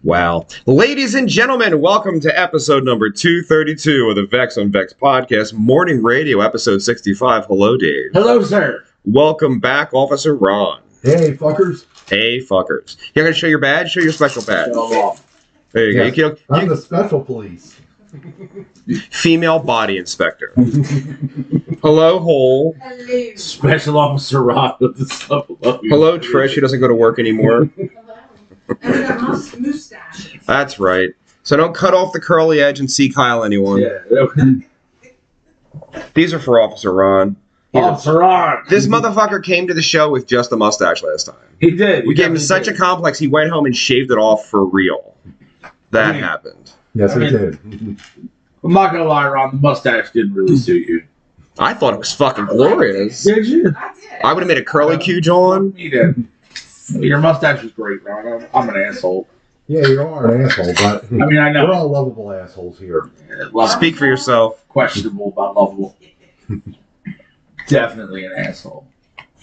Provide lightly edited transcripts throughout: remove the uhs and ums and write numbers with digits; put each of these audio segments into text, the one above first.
Wow. Ladies and gentlemen, welcome to episode number 232 of the Vex on Vex Podcast, Morning Radio, episode 65. Hello, Dave. Hello, sir. Welcome back, Officer Ron. Hey, fuckers. Hey, fuckers. You're going to show your badge? Show your special badge. There you go. I'm the special police. Female body inspector. Hello, Hole. Hello. Special Officer Ron with the stuff. Hello, Trish. She doesn't go to work anymore. And we got mustache. That's right. So don't cut off the curly edge and see Kyle anyone. Yeah. These are for Officer Ron. Officer Ron. This motherfucker came to the show with just a mustache last time. He did. We gave him such a complex, he went home and shaved it off for real. That happened. Yes, I did. I'm not gonna lie, Ron. The mustache didn't really suit you. I thought it was fucking glorious. Did you? I did. I would have made a curly Q, John. You did. Your mustache was great, Ron. I'm an asshole. Yeah, you are an asshole, but I mean, I know. we're all lovable assholes here. Speak for yourself. Questionable but lovable. Definitely an asshole.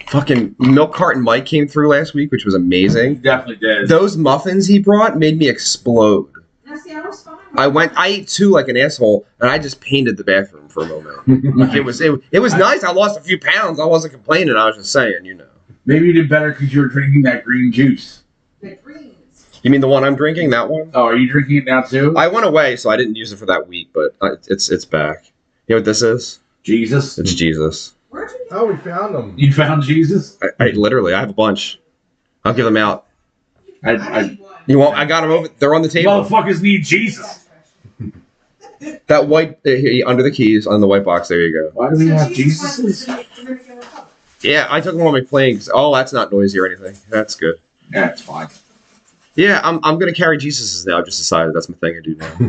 Fucking Milk Carton Mike came through last week, which was He amazing. definitely did. Those muffins he brought made me explode. Now, see, I was fine. I ate two like an asshole, and I just painted the bathroom for a moment. Like it was nice. I lost a few pounds. I wasn't complaining. I was just saying, you know. Maybe you did better because you were drinking that green juice. The greens. You mean the one I'm drinking? That one? Oh, are you drinking it now too? I went away, so I didn't use it for that week, but it's back. You know what this is? Jesus. It's Jesus. Where'd you get Oh, we found them. You found Jesus? I literally, I have a bunch. I'll give them out. I need one. You want? I got them over. They're on the table. Motherfuckers need Jesus. That white under the keys on the white box. There you go. Why do we have Jesus went Jesuses? to the Dominican Republic. Yeah, I took them on my plane. Oh, that's not noisy or anything. That's good. Yeah, it's fine. Yeah, I'm gonna carry Jesus's now. I've just decided that's my thing to do now. Do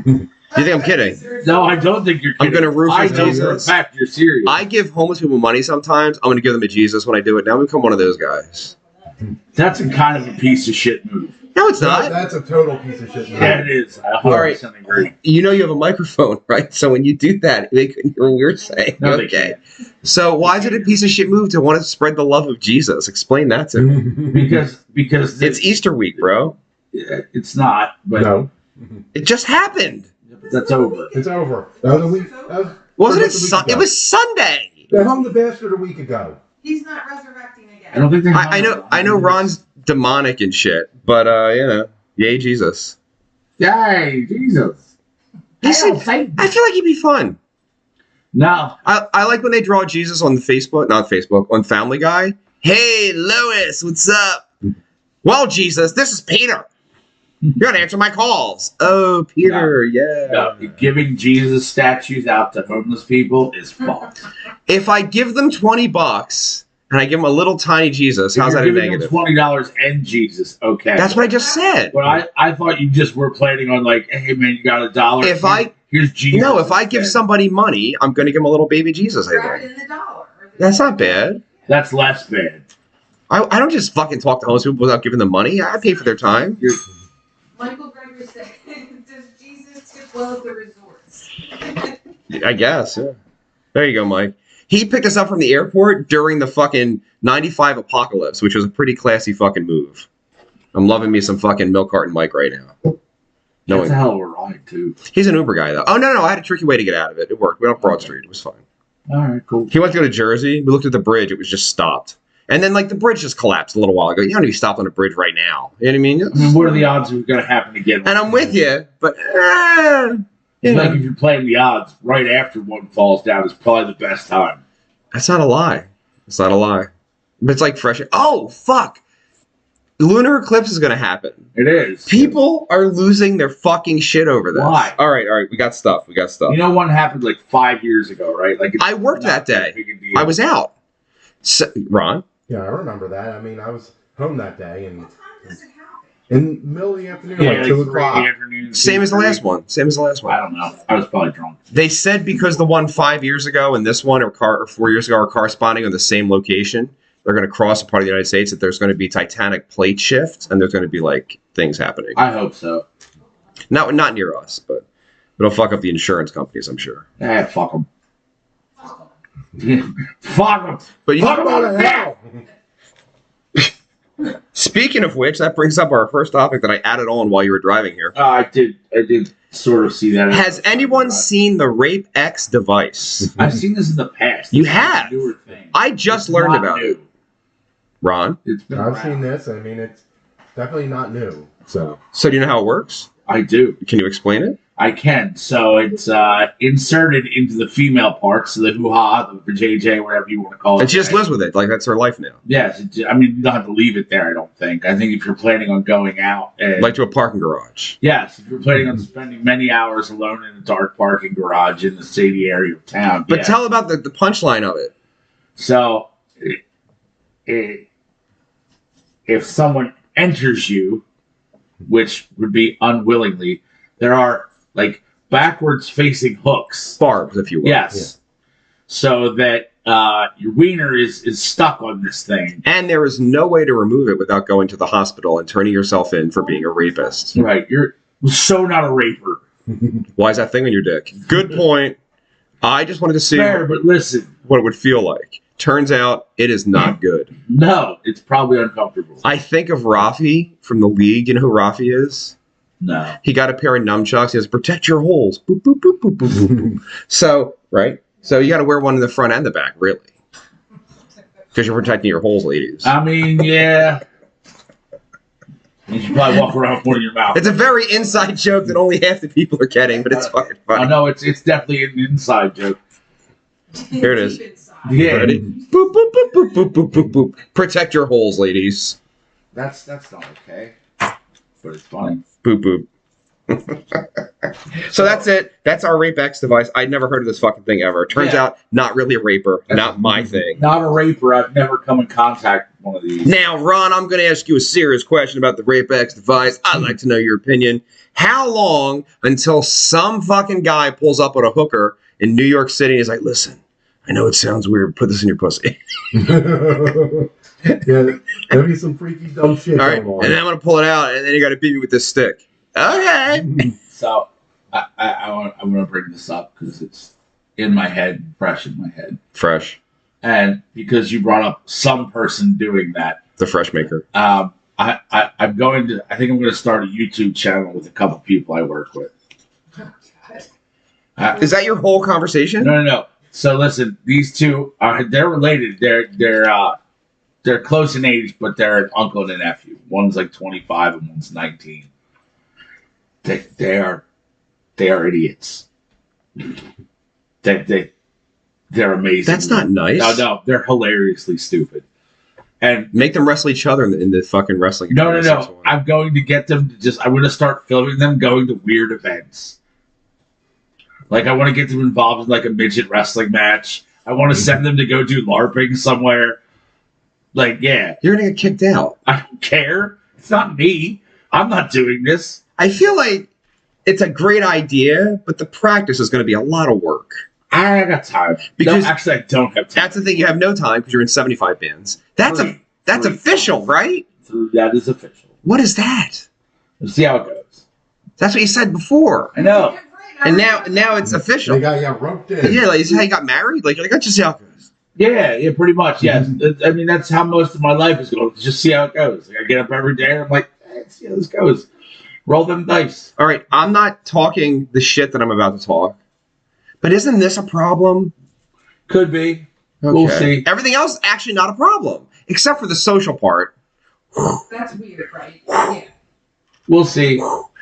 you think I'm kidding? No, I don't think you're I'm kidding. gonna roof I with know Jesus. for a fact you're serious. I give homeless people money sometimes. I'm gonna give them to Jesus when I do it. Now I'm become one of those guys. That's a kind of a piece of shit move. No, it's not. That's a total piece of shit. Yeah, it is. I 100% agree. You know you have a microphone, right? So when you do that, they couldn't hear what we're saying. No, they Okay. So why is it a piece of shit move to want to spread the love of Jesus? Explain that to me. Because It's Easter week, bro. it's not, but No, It just happened. that's over. it's over. That was a week. Wasn't it? a week ago. It was Sunday. They hung the bastard a week ago. He's not resurrecting again. I don't think they're. I know Ron's demonic and shit, but you know, yay Jesus. Yay, Jesus. I feel like he'd be fun. No. I like when they draw Jesus on on Family Guy. Hey, Lois, what's up? Well, Jesus, this is Peter. You're going to answer my calls. Oh, Peter, yeah. No, giving Jesus statues out to homeless people is fun. If I give them $20 and I give them a little tiny Jesus, how's that a negative? $20 and Jesus, okay. That's what I just said. But I thought you just were planning on like, hey man, you got $1. Here's Jesus. No, if I give somebody money, I'm going to give them a little baby Jesus, I Wrap think. it in the dollar. That's not bad. That's less bad. I don't just fucking talk to homeless people without giving them money. I pay for their time. Michael Greger said, does Jesus tip well at the resorts? I guess, yeah. There you go, Mike. He picked us up from the airport during the fucking 95 apocalypse, which was a pretty classy fucking move. I'm loving me some fucking Milk Carton Mike right now. That's a hell of a ride, too. He's an Uber guy, though. Oh, no, I had a tricky way to get out of it. It worked. We went up Broad Street. It was fine. All right, cool. He went to go to Jersey. We looked at the bridge. It was just stopped. And then, like, the bridge just collapsed a little while ago. You don't need to be stopped on a bridge right now. You know what I mean? I mean, what are the odds of it going to happen again? And I'm with you, but... It's like if you're playing the odds, right after one falls down is probably the best time. That's not a lie. It's not a lie. But it's like fresh... Oh, fuck! Lunar eclipse is going to happen. It is. People are losing their fucking shit over this. Why? All right. We got stuff. You know what happened like 5 years ago, right? Like I worked that day. I was out. So, Ron? Yeah, I remember that. I mean, I was home that day and What time does it happen? in the middle of the afternoon, Yeah, like like 2 3 in o'clock. the afternoon. Same as the last one. I don't know. I was probably drunk. They said because the one 5 years ago and this one or 4 years ago are corresponding on the same location, they're going to cross a part of the United States, that there's going to be tectonic plate shifts and there's going to be like things happening. I hope so. Not near us, but it'll fuck up the insurance companies, I'm sure. Fuck them. Fuck them. But you Talk about a hell! Speaking of which, that brings up our first topic that I added on while you were driving here. I did sort of see that. Has anyone seen the Rape X device? I've seen this in the past. You It's have? a newer thing. I just It's learned not about new. it. Ron? It's been I've around. seen this. I mean, it's definitely not new. So So do you know how it works? I do. Can you explain it? I can. So it's inserted into the female parts, so the hoo-ha, the JJ, whatever you want to call it. And she just lives with it. Like, that's her life now. Yes. I mean, you don't have to leave it there, I don't think. I think if you're planning on going out and... Like to a parking garage. Yes, if you're planning on spending many hours alone in a dark parking garage in the shady area of town. But yeah. tell about the punchline of it. So, if someone enters you, which would be unwillingly, there are like backwards facing hooks. Barbs, if you will. Yes. So that your wiener is stuck on this thing. And there is no way to remove it without going to the hospital and turning yourself in for being a rapist. Right. You're so not a raper. Why is that thing on your dick? Good point. I just wanted to see Fair, but listen. what it would feel like. Turns out it is not good. No, it's probably uncomfortable. I think of Rafi from the league. You know who Rafi is? No. He got a pair of nunchucks. He says, protect your holes. Boop, boop, boop, boop, boop, boop. So, right? So you got to wear one in the front and the back, really. Because you're protecting your holes, ladies. I mean, yeah. You should probably walk around with one in your mouth. It's a very inside joke that only half the people are getting, but it's fucking I funny. know it's definitely an inside joke. Here it is. Deep inside. Yeah. Ready? Boop, boop, boop, boop, boop, boop, boop, boop. Protect your holes, ladies. That's not okay. But it's funny. Boop, boop. So that's it. That's our Rape X device. I'd never heard of this fucking thing ever. Turns Yeah. out, not really a raper. Not my thing. Not a raper. I've never come in contact with one of these. Now, Ron, I'm going to ask you a serious question about the Rape X device. I'd like to know your opinion. How long until some fucking guy pulls up with a hooker in New York City and is like, listen, I know it sounds weird, put this in your pussy. yeah, there'll be some freaky dumb shit All right, going on. and then I'm going to pull it out, and then you got to beat me with this stick. Okay. So I'm going to bring this up because it's in my head, fresh in my head. Fresh. And because you brought up some person doing that, The Fresh Maker. I'm going to. I think I'm going to start a YouTube channel with a couple people I work with. Oh, God. Is that your whole conversation? No. So listen, these two they're related. They're close in age, but they're an uncle and a nephew. One's like 25 and one's 19. They are idiots. They're amazing. That's not nice. No, they're hilariously stupid. And Make them wrestle each other in the fucking wrestling. no. I'm going to get them to I'm going to start filming them going to weird events. Like, I want to get them involved in, like, a midget wrestling match. I want to send them to go do LARPing somewhere. Like, yeah. You're going to get kicked out. I don't care. It's not me. I'm not doing this. I feel like it's a great idea, but the practice is going to be a lot of work. I got time. Because- no, actually, I don't have time. That's the thing. You have no time because you're in 75 bands. That's Three. official, right? That is official. What is that? We'll see how it goes. That's what you said before. I know. And now it's official. They got roped in. Yeah, like you see how you got married? Like, let's just see how it goes. Yeah, pretty much. Yes. I mean, that's how most of my life is going. Just see how it goes. Like, I get up every day and I'm like, let's see how this goes. Roll them dice. All right, I'm not talking the shit that I'm about to talk, but isn't this a problem? Could be. Okay. We'll see. Everything else actually not a problem, except for the social part. That's weird, right? Yeah. We'll see.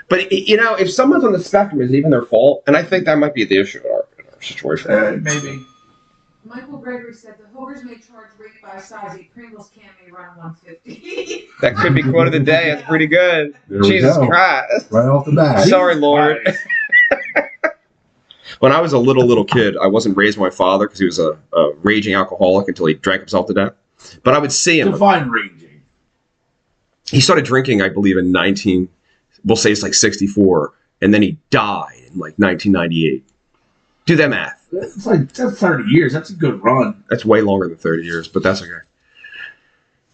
But if someone's on the spectrum, is it even their fault? And I think that might be the issue in our situation. Maybe. Michael Gregory said the hookers may charge rate by size. A Pringles can may run 150. That could be quote of the day. That's pretty good. There we Jesus go. Christ. Right off the bat. Sorry, Lord. When I was a little kid, I wasn't raised by my father because he was a raging alcoholic until he drank himself to death. But I would see him. Define ranging. He started drinking, I believe, in we'll say it's like 64, and then he died in like 1998. Do that math. That's 30 years. That's a good run. That's way longer than 30 years, but that's okay.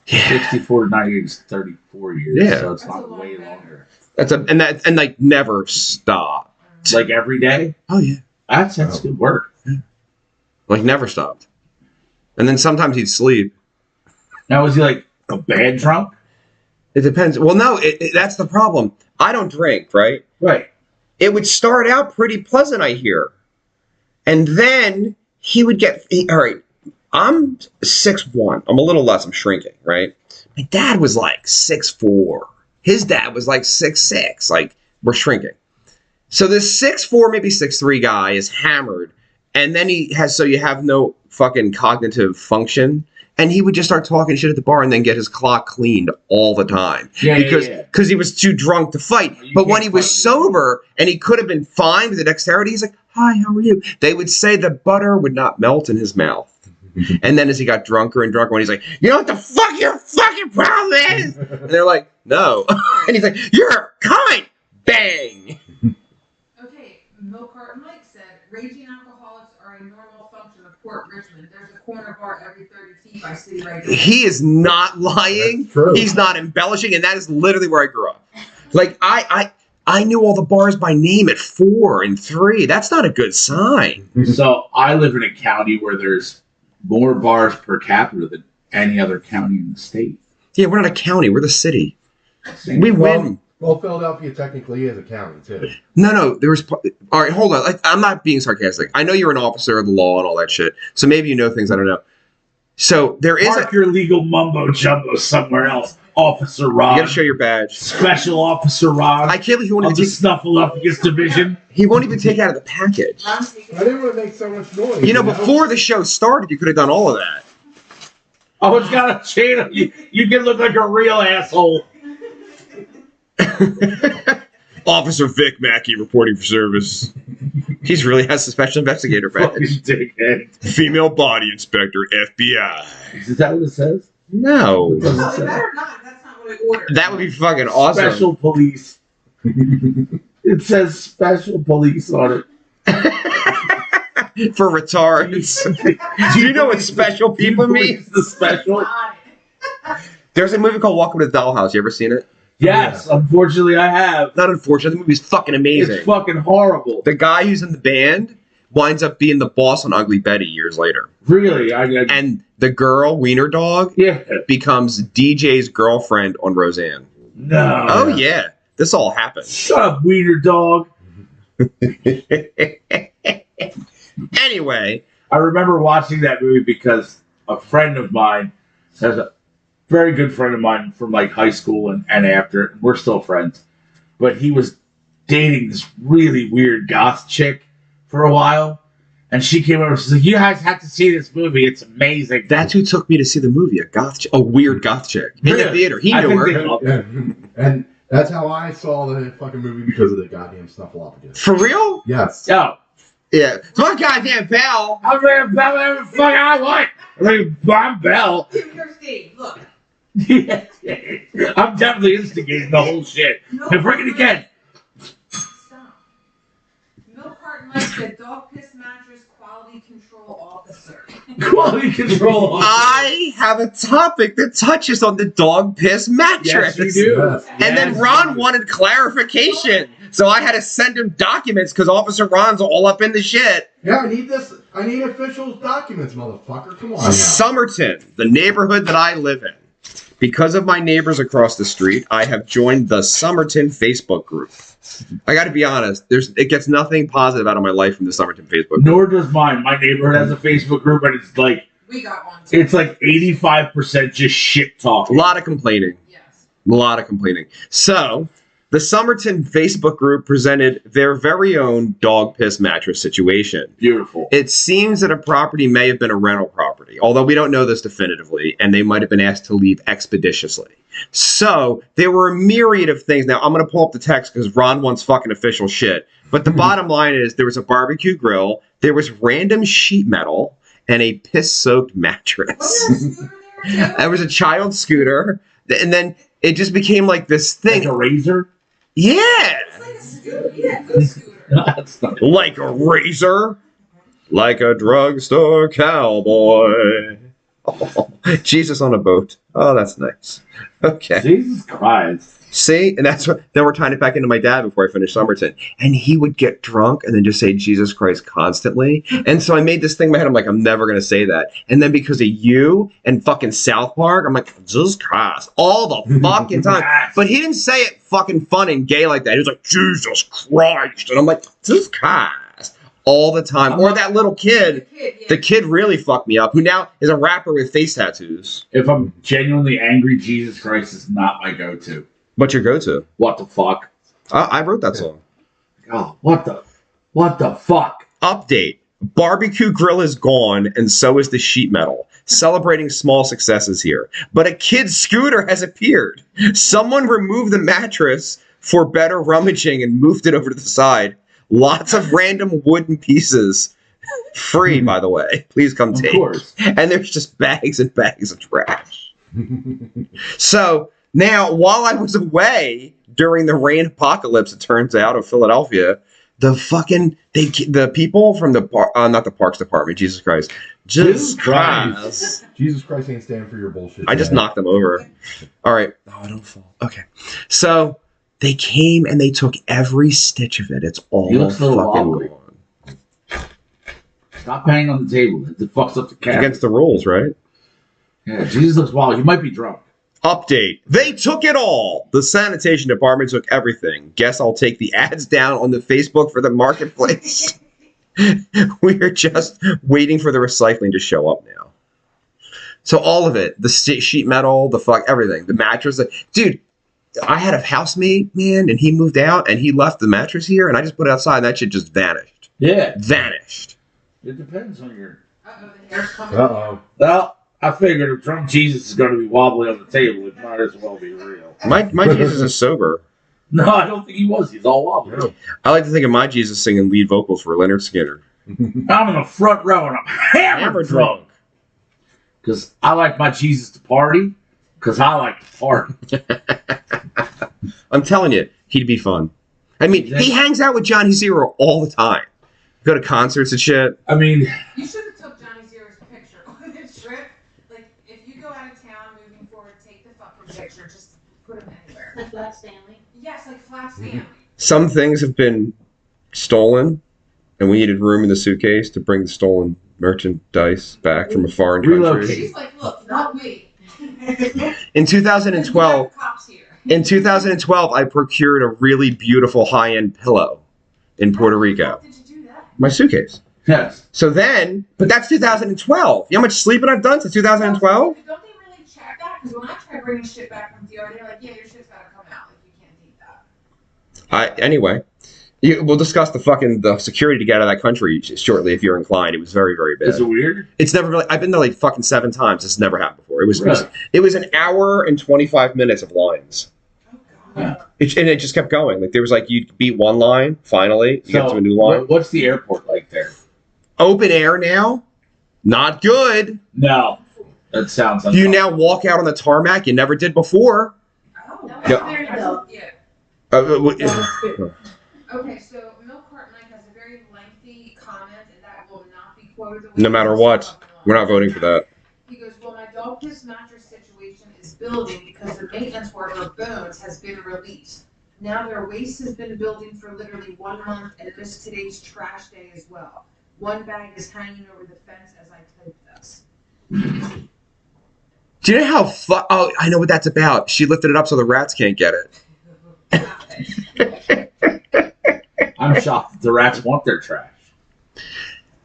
Yeah. 64 to 98 is 34 years. Yeah. So it's That's a not long way time. longer. And like never stopped. Like every day? Oh yeah. That's good work. Like never stopped. And then sometimes he'd sleep. Now, was he like a bad drunk? It depends. Well, no, that's the problem. I don't drink, right? Right. It would start out pretty pleasant, I hear. And then he would get, all right, I'm 6'1". I'm a little less. I'm shrinking, right? My dad was like 6'4". His dad was like 6'6". Like, we're shrinking. So this 6'4", maybe 6'3" guy is hammered. And then he has, so you have no fucking cognitive function. And he would just start talking shit at the bar and then get his clock cleaned all the time. Because he was too drunk to fight. But when he was sober and he could have been fine with the dexterity, he's like, hi, how are you? They would say the butter would not melt in his mouth. And then as he got drunker and drunker, when he's like, you know what the fuck your fucking problem is? And they're like, no. And he's like, you're a cunt. Bang. Okay, Milk Carton Mike said, raging alcoholics are a normal function of Port Richmond. There's a corner bar every 30 feet by city regulation. He is not lying. That's true. He's not embellishing. And that is literally where I grew up. Like, I knew all the bars by name at 4 and 3. That's not a good sign. So I live in a county where there's more bars per capita than any other county in the state. Yeah, we're not a county. We're the city. We win. Well, Philadelphia technically is a county, too. No. There was. All right, hold on. Like, I'm not being sarcastic. I know you're an officer of the law and all that shit. So maybe you know things I don't know. So there is. Park your legal mumbo jumbo somewhere else, Officer Ron. You got to show your badge. Special Officer Ron. I can't believe he won't of even the Snuffleupagus Division. He won't even take it out of the package. I didn't want to make so much noise. You know, before the show started, you could have done all of that. Oh, it's got a chain. You can look like a real asshole. Officer Vic Mackey reporting for service. He really has a special investigator Fucking badge. dickhead. Female body inspector, FBI. Is that what it says? No. What does it Well, it say? better not. That's not what I ordered. That would be fucking awesome. Special police. It says special police on it. For retards. Do you know what special people mean? The special. On it. There's a movie called Welcome to the Dollhouse. You ever seen it? Yes, unfortunately I have. Not unfortunately. The movie's fucking amazing. It's fucking horrible. The guy who's in the band winds up being the boss on Ugly Betty years later. Really? And the girl, Wiener Dog, Yeah. becomes DJ's girlfriend on Roseanne. No. Oh, yeah. This all happened. Shut up, wiener dog. Anyway. I remember watching that movie because a friend of mine, has a very good friend of mine from like high school and after, we're still friends, but he was dating this really weird goth chick for a while, and she came over and she's like, you guys have to see this movie, it's amazing. That's who took me to see the movie, a weird goth chick. In the Really? theater. He I knew think her. they love it. And that's how I saw the fucking movie, because of the goddamn Snuffleupagus. For real? Yes. Yo, Yeah. My goddamn pal. I'm ready to bell every fuck I want. I'm Bell. Kirsty, look. I'm definitely instigating the whole shit. No, And bring it again. Stop. Milk Carton Mike said, dog piss mattress quality control officer. Quality control. I have a topic that touches on the dog piss mattress. Yes, you do. Yes. And then Ron wanted clarification. So I had to send him documents because Officer Ron's all up in the shit. Yeah, I need this. I need official documents, motherfucker. Come on now. Somerton, the neighborhood that I live in. Because of my neighbors across the street, I have joined the Somerton Facebook group. I got to be honest, it gets nothing positive out of my life from the Somerton Facebook group. Nor does mine. My neighborhood has a Facebook group, and it's like We got one too. it's like 85% just shit A talking. lot of complaining. Yes. A lot of complaining. So, the Somerton Facebook group presented their very own dog piss mattress situation. Beautiful. It seems that a property may have been a rental property, although we don't know this definitively, and they might have been asked to leave expeditiously. So, there were a myriad of things. Now, I'm going to pull up the text because Ron wants fucking official shit. But the bottom line is there was a barbecue grill, there was random sheet metal, and a piss-soaked mattress. Wasn't there a scooter there too? There was a child scooter, and then it just became like this thing. Like a razor? Yeah! It's like a scooter. Yeah, good scooter. That's not. Like a razor, like a drugstore cowboy. Oh, Jesus on a boat. Oh, that's nice. Okay. Jesus Christ. See, and that's what. Then we're tying it back into my dad before I finished Somerton, and he would get drunk and then just say Jesus Christ constantly. And so I made this thing in my head. I'm like, I'm never gonna say that. And then because of you and fucking South Park, I'm like, Jesus Christ, all the fucking time. But he didn't say it fucking fun and gay like that. He was like, Jesus Christ, and I'm like, Jesus Christ, all the time. Or that little kid. The kid really fucked me up. Who now is a rapper with face tattoos. If I'm genuinely angry, Jesus Christ is not my go-to. What's your go-to? What the fuck? I wrote that song. Oh, what the fuck? Update. Barbecue grill is gone, and so is the sheet metal. Celebrating small successes here. But a kid's scooter has appeared. Someone removed the mattress for better rummaging and moved it over to the side. Lots of random wooden pieces. Free, by the way. Please come take. Of course. And there's just bags and bags of trash. So... Now, while I was away during the rain apocalypse, it turns out, of Philadelphia, the people from not the Parks Department, Jesus Christ. Jesus Christ. Jesus Christ ain't standing for your bullshit. I just knocked them over. All right. Oh, I don't fall. Okay. So they came and they took every stitch of it. It's all fucking gone. Stop banging on the table. It fucks up the cat. Against the rules, right? Yeah, Jesus looks wild. You might be drunk. Update. They took it all. The sanitation department took everything. Guess I'll take the ads down on the Facebook for the marketplace. We're just waiting for the recycling to show up now. So all of it, the sheet metal, the fuck, everything, the mattress. Dude, I had a housemate, man, and he moved out and he left the mattress here and I just put it outside and that shit just vanished. Yeah. Vanished. It depends on your... Uh-oh, the hair's coming. Uh-oh. Well, I figured if drunk Jesus is going to be wobbly on the table, it might as well be real. My Jesus is sober. No, I don't think he was. He's all wobbly. No. I like to think of my Jesus singing lead vocals for Leonard Skinner. I'm in the front row and I'm hammered drunk. Because I like my Jesus to party. Because I like to party. I'm telling you, he'd be fun. I mean, he hangs out with Johnny Zero all the time. Go to concerts and shit. I mean... You should have took Johnny Zero's picture on this trip. Like, if you go out of town moving forward, take the fucking picture. Just put him anywhere. Like Flat Stanley? Yes, like Flat Stanley. Some things have been stolen, and we needed room in the suitcase to bring the stolen merchandise back from a foreign country. Relocate. She's like, look, not me. In 2012, Cops here. in 2012, I procured a really beautiful high-end pillow in Puerto Rico. Did you do that? My suitcase. Yes. So then, but that's 2012. You know how much sleeping I've done since 2012? Don't they really check that? Because when I try bringing shit back from DR, they're like, yeah, your shit's gotta come out. Like, you can't eat that. Anyway, we'll discuss the security to get out of that country shortly if you're inclined. It was very, very bad. Is it weird? It's never really. I've been there like fucking 7 times. It's never happened before. It was Really? it was an hour and 25 minutes of lines. Oh, God. Yeah. And it just kept going. Like there was like you beat one line, finally you get to a new line. What's the airport like there? Open air now, not good. No. That sounds You now walk out on the tarmac you never did before. Oh, Yeah. There you go. Yeah. Uh, Okay, so Milk Carton Mike has a very lengthy comment, and that will not be quoted. No matter what, we're not voting for that. He goes, well, my dog piss mattress situation is building because the maintenance worker, Bones, has been released. Now their waste has been building for literally 1 month, and missed today's trash day as well. One bag is hanging over the fence as I type this. Do you know how oh, I know what that's about. She lifted it up so the rats can't get it. I'm shocked that the rats want their trash.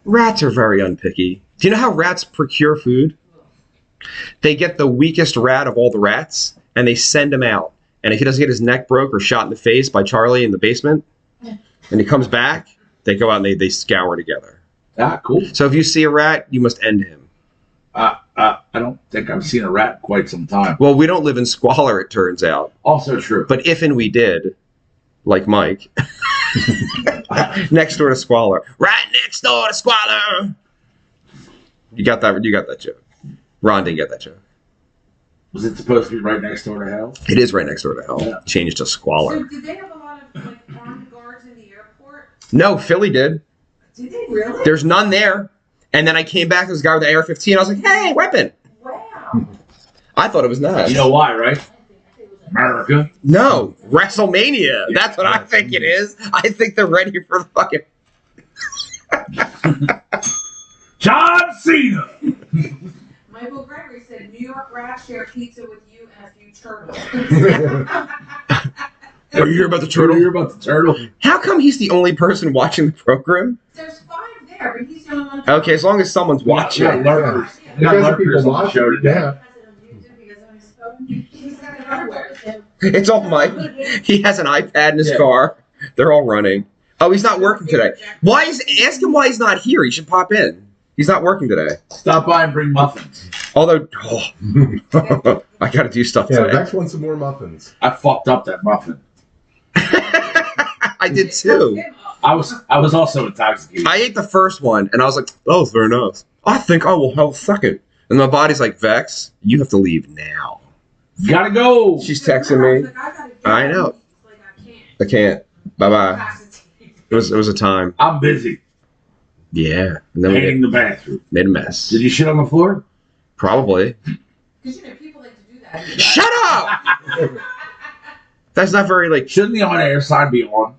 Rats are very unpicky. Do you know how rats procure food? They get the weakest rat of all the rats, and they send him out. And if he doesn't get his neck broke or shot in the face by Charlie in the basement, and he comes back, they go out and they scour together. Ah, cool. So if you see a rat, you must end him. I don't think I've seen a rat in quite some time. Well, we don't live in squalor, it turns out. Also true. But if and we did, like Mike, next door to squalor. Right next door to squalor. You got that joke. Ron didn't get that joke. Was it supposed to be right next door to hell? It is right next door to hell. Yeah. Changed to squalor. So did they have a lot of like armed guards in the airport? No, Philly did. Did they really? There's none there. And then I came back to this guy with the AR-15. I was like, hey, weapon. Wow. I thought it was nice. You know why, right? America. No, WrestleMania. That's what I think it is. I think they're ready for the fucking. John Cena. Michael Gregory said New York rats share pizza with you and a few turtles. Are you hear about the Turtle. turtle? Hear about the turtle? How come he's the only person watching the program? There's 5 there, but he's the only one. Okay, as long as someone's watching. Yeah, lurkers. Yeah. We got Because lurkers people on the watch show it, today. yeah. He's got it everywhere. It's all Mike. He has an iPad in his car. They're all running. Oh, he's not working today. Ask him why he's not here. He should pop in. He's not working today. Stop by and bring muffins. Although, I got to do stuff Yeah, today. Vex wants some more muffins. I fucked up that muffin. I did too. I was also intoxicated. I ate the first one, and I was like, "Oh, it's very nice. I think I will have a second." And my body's like, "Vex, you have to leave now." Gotta go. She's texting me. I know. I can't. Bye bye. It was a time. I'm busy Yeah. And then we painting the bathroom. made a mess. Did you shit on the floor? Probably. Because people like to do that. Shut up! That's not very like. Shouldn't the on-air sign be on?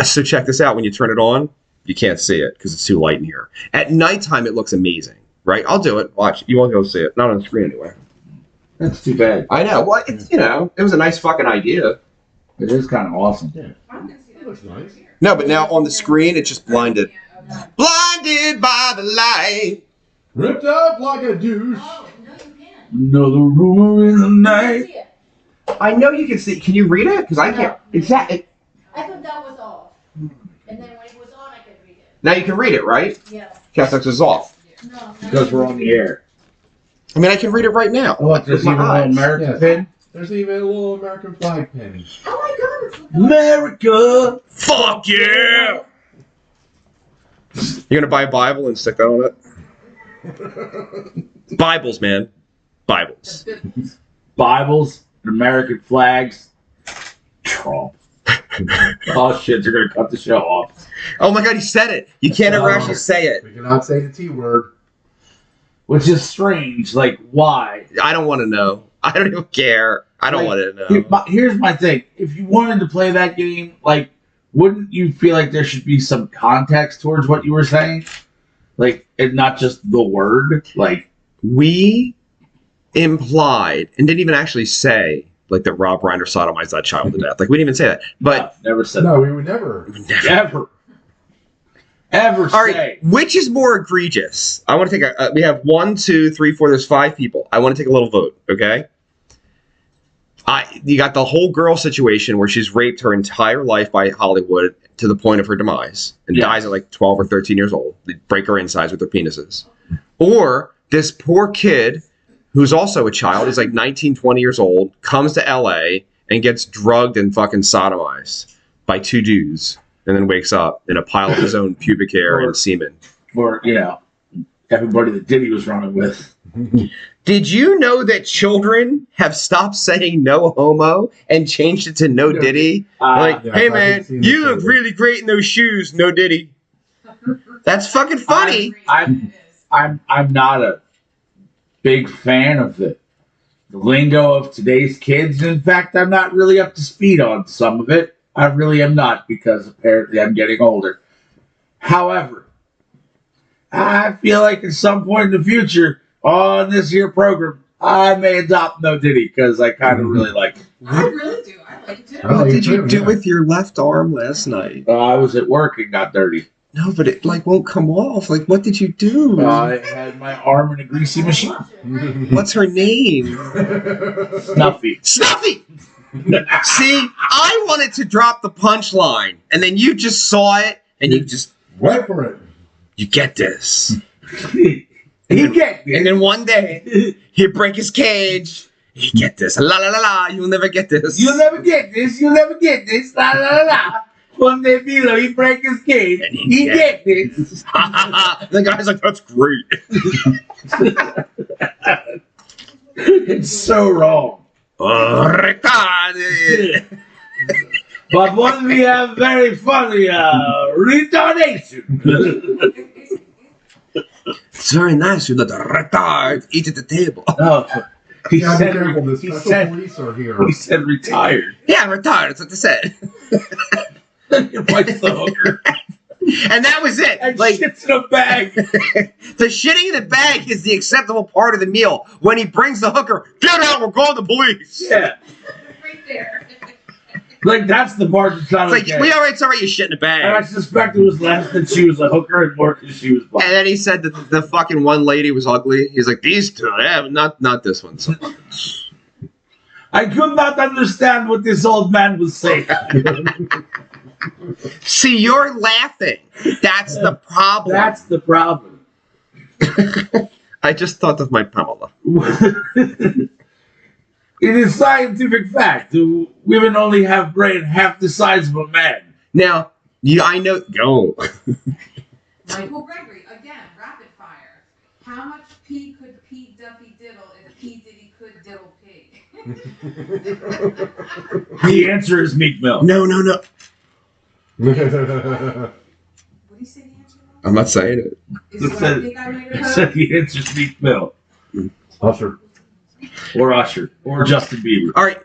So check this out. When you turn it on, you can't see it because it's too light in here. At nighttime, it looks amazing, right? I'll do it. Watch. You won't go see it. Not on the screen anyway. That's too bad. I know. Well, it's, it was a nice fucking idea. It is kind of awesome. Yeah. Looks nice. No, but now on the screen, it's just blinded. Blinded by the light. Ripped up like a douche. Oh, no, you can't. Another rumor in the night. I know you can see. Can you read it? Because I can't. Exactly. I thought that was off. And then when it was on, I could read it. Now you can read it, right? Yeah. Catholics is off. No. Because we're on the air. I mean, I can read it right now. Look, there's With even my a little eyes. American Yes. pin. There's even a little American flag pin. Oh my god, it's America. Fuck yeah! You're gonna buy a Bible and stick that on it? Bibles, man. Bibles. Bibles, American flags, Trump. Oh shit, they're gonna cut the show off. Oh my god, he said it. You can't ever actually say it. We cannot say the T word. Which is strange. Like, why? I don't want to know. I don't even care. I don't want to know. Here's my thing. If you wanted to play that game, like, wouldn't you feel like there should be some context towards what you were saying? Like, and not just the word? Like, We implied and didn't even actually say like that Rob Reiner sodomized that child to death. Like we didn't even say that. But no, never said No, we would never. ever all say. right, which is more egregious? I want to take we have 1, 2, 3, 4. There's 5 people. I want to take a little vote. Okay. You got the whole girl situation where she's raped her entire life by Hollywood to the point of her demise and dies at like 12 or 13 years old. They break her insides with their penises. Or this poor kid who's also a child, he's like 19, 20 years old, comes to LA and gets drugged and fucking sodomized by 2 dudes and then wakes up in a pile of his own pubic hair and semen. Or, everybody that Diddy was running with. Did you know that children have stopped saying no homo and changed it to no Diddy? Like, yeah, hey I've man, seen you this look over. really great in those shoes, no Diddy. That's fucking funny. I'm not a big fan of the lingo of today's kids. In fact, I'm not really up to speed on some of it. I really am not, because apparently I'm getting older. However, I feel like at some point in the future on this here program, I may adopt No Diddy because I kind of really like it. I really do. I like it too. Oh, What did you too, do yeah. with your left arm last night? I was at work and got dirty. No, but it like won't come off. Like, what did you do? I had my arm in a greasy machine. What's her name? Snuffy. Snuffy! See, I wanted to drop the punchline, and then you just saw it, and you just, Wait for it. you get this. You get And it. then one day, he'd break his cage. You get this. La la la la. You'll never get this. You'll never get this. You'll never get this. La la la la. One day below, he break his cage. And He get this. The guy's like, that's great. It's so wrong. Retarded. But what we have very funny, retardation. It's very nice. You let the retard eat at the table. Oh, He Yeah, be said, careful. The he special said, police are here. he said retired. Yeah, I'm retired. That's what they said. He bites the hooker And that was it. and Like, shits in a bag. the shitting in the bag is the acceptable part of the meal. When he brings the hooker, get out, we're calling the police. Yeah. Right there. Like, that's the part that's not It's like, okay. it's all right, you shit in the And I bag. suspect it was less that she was a hooker and more because she was black. And then he said that the fucking one lady was ugly. He's like, these two, yeah, not this one. So much. I could not understand what this old man was saying. See, you're laughing. That's the problem. That's the problem. I just thought of my Pamela. It is scientific fact. Women only have brain half the size of a man. Now, I know. Go. Michael Gregory, again, rapid fire. How much pee could Pete Duffy diddle if P. Diddy could diddle pig? The answer is Meek Mill. No. What do you say the answer was? I'm not saying it. Is it what I think I might I have said heard? the answer is Meek Mill. Usher. Or Usher. Or Justin Bieber. All right.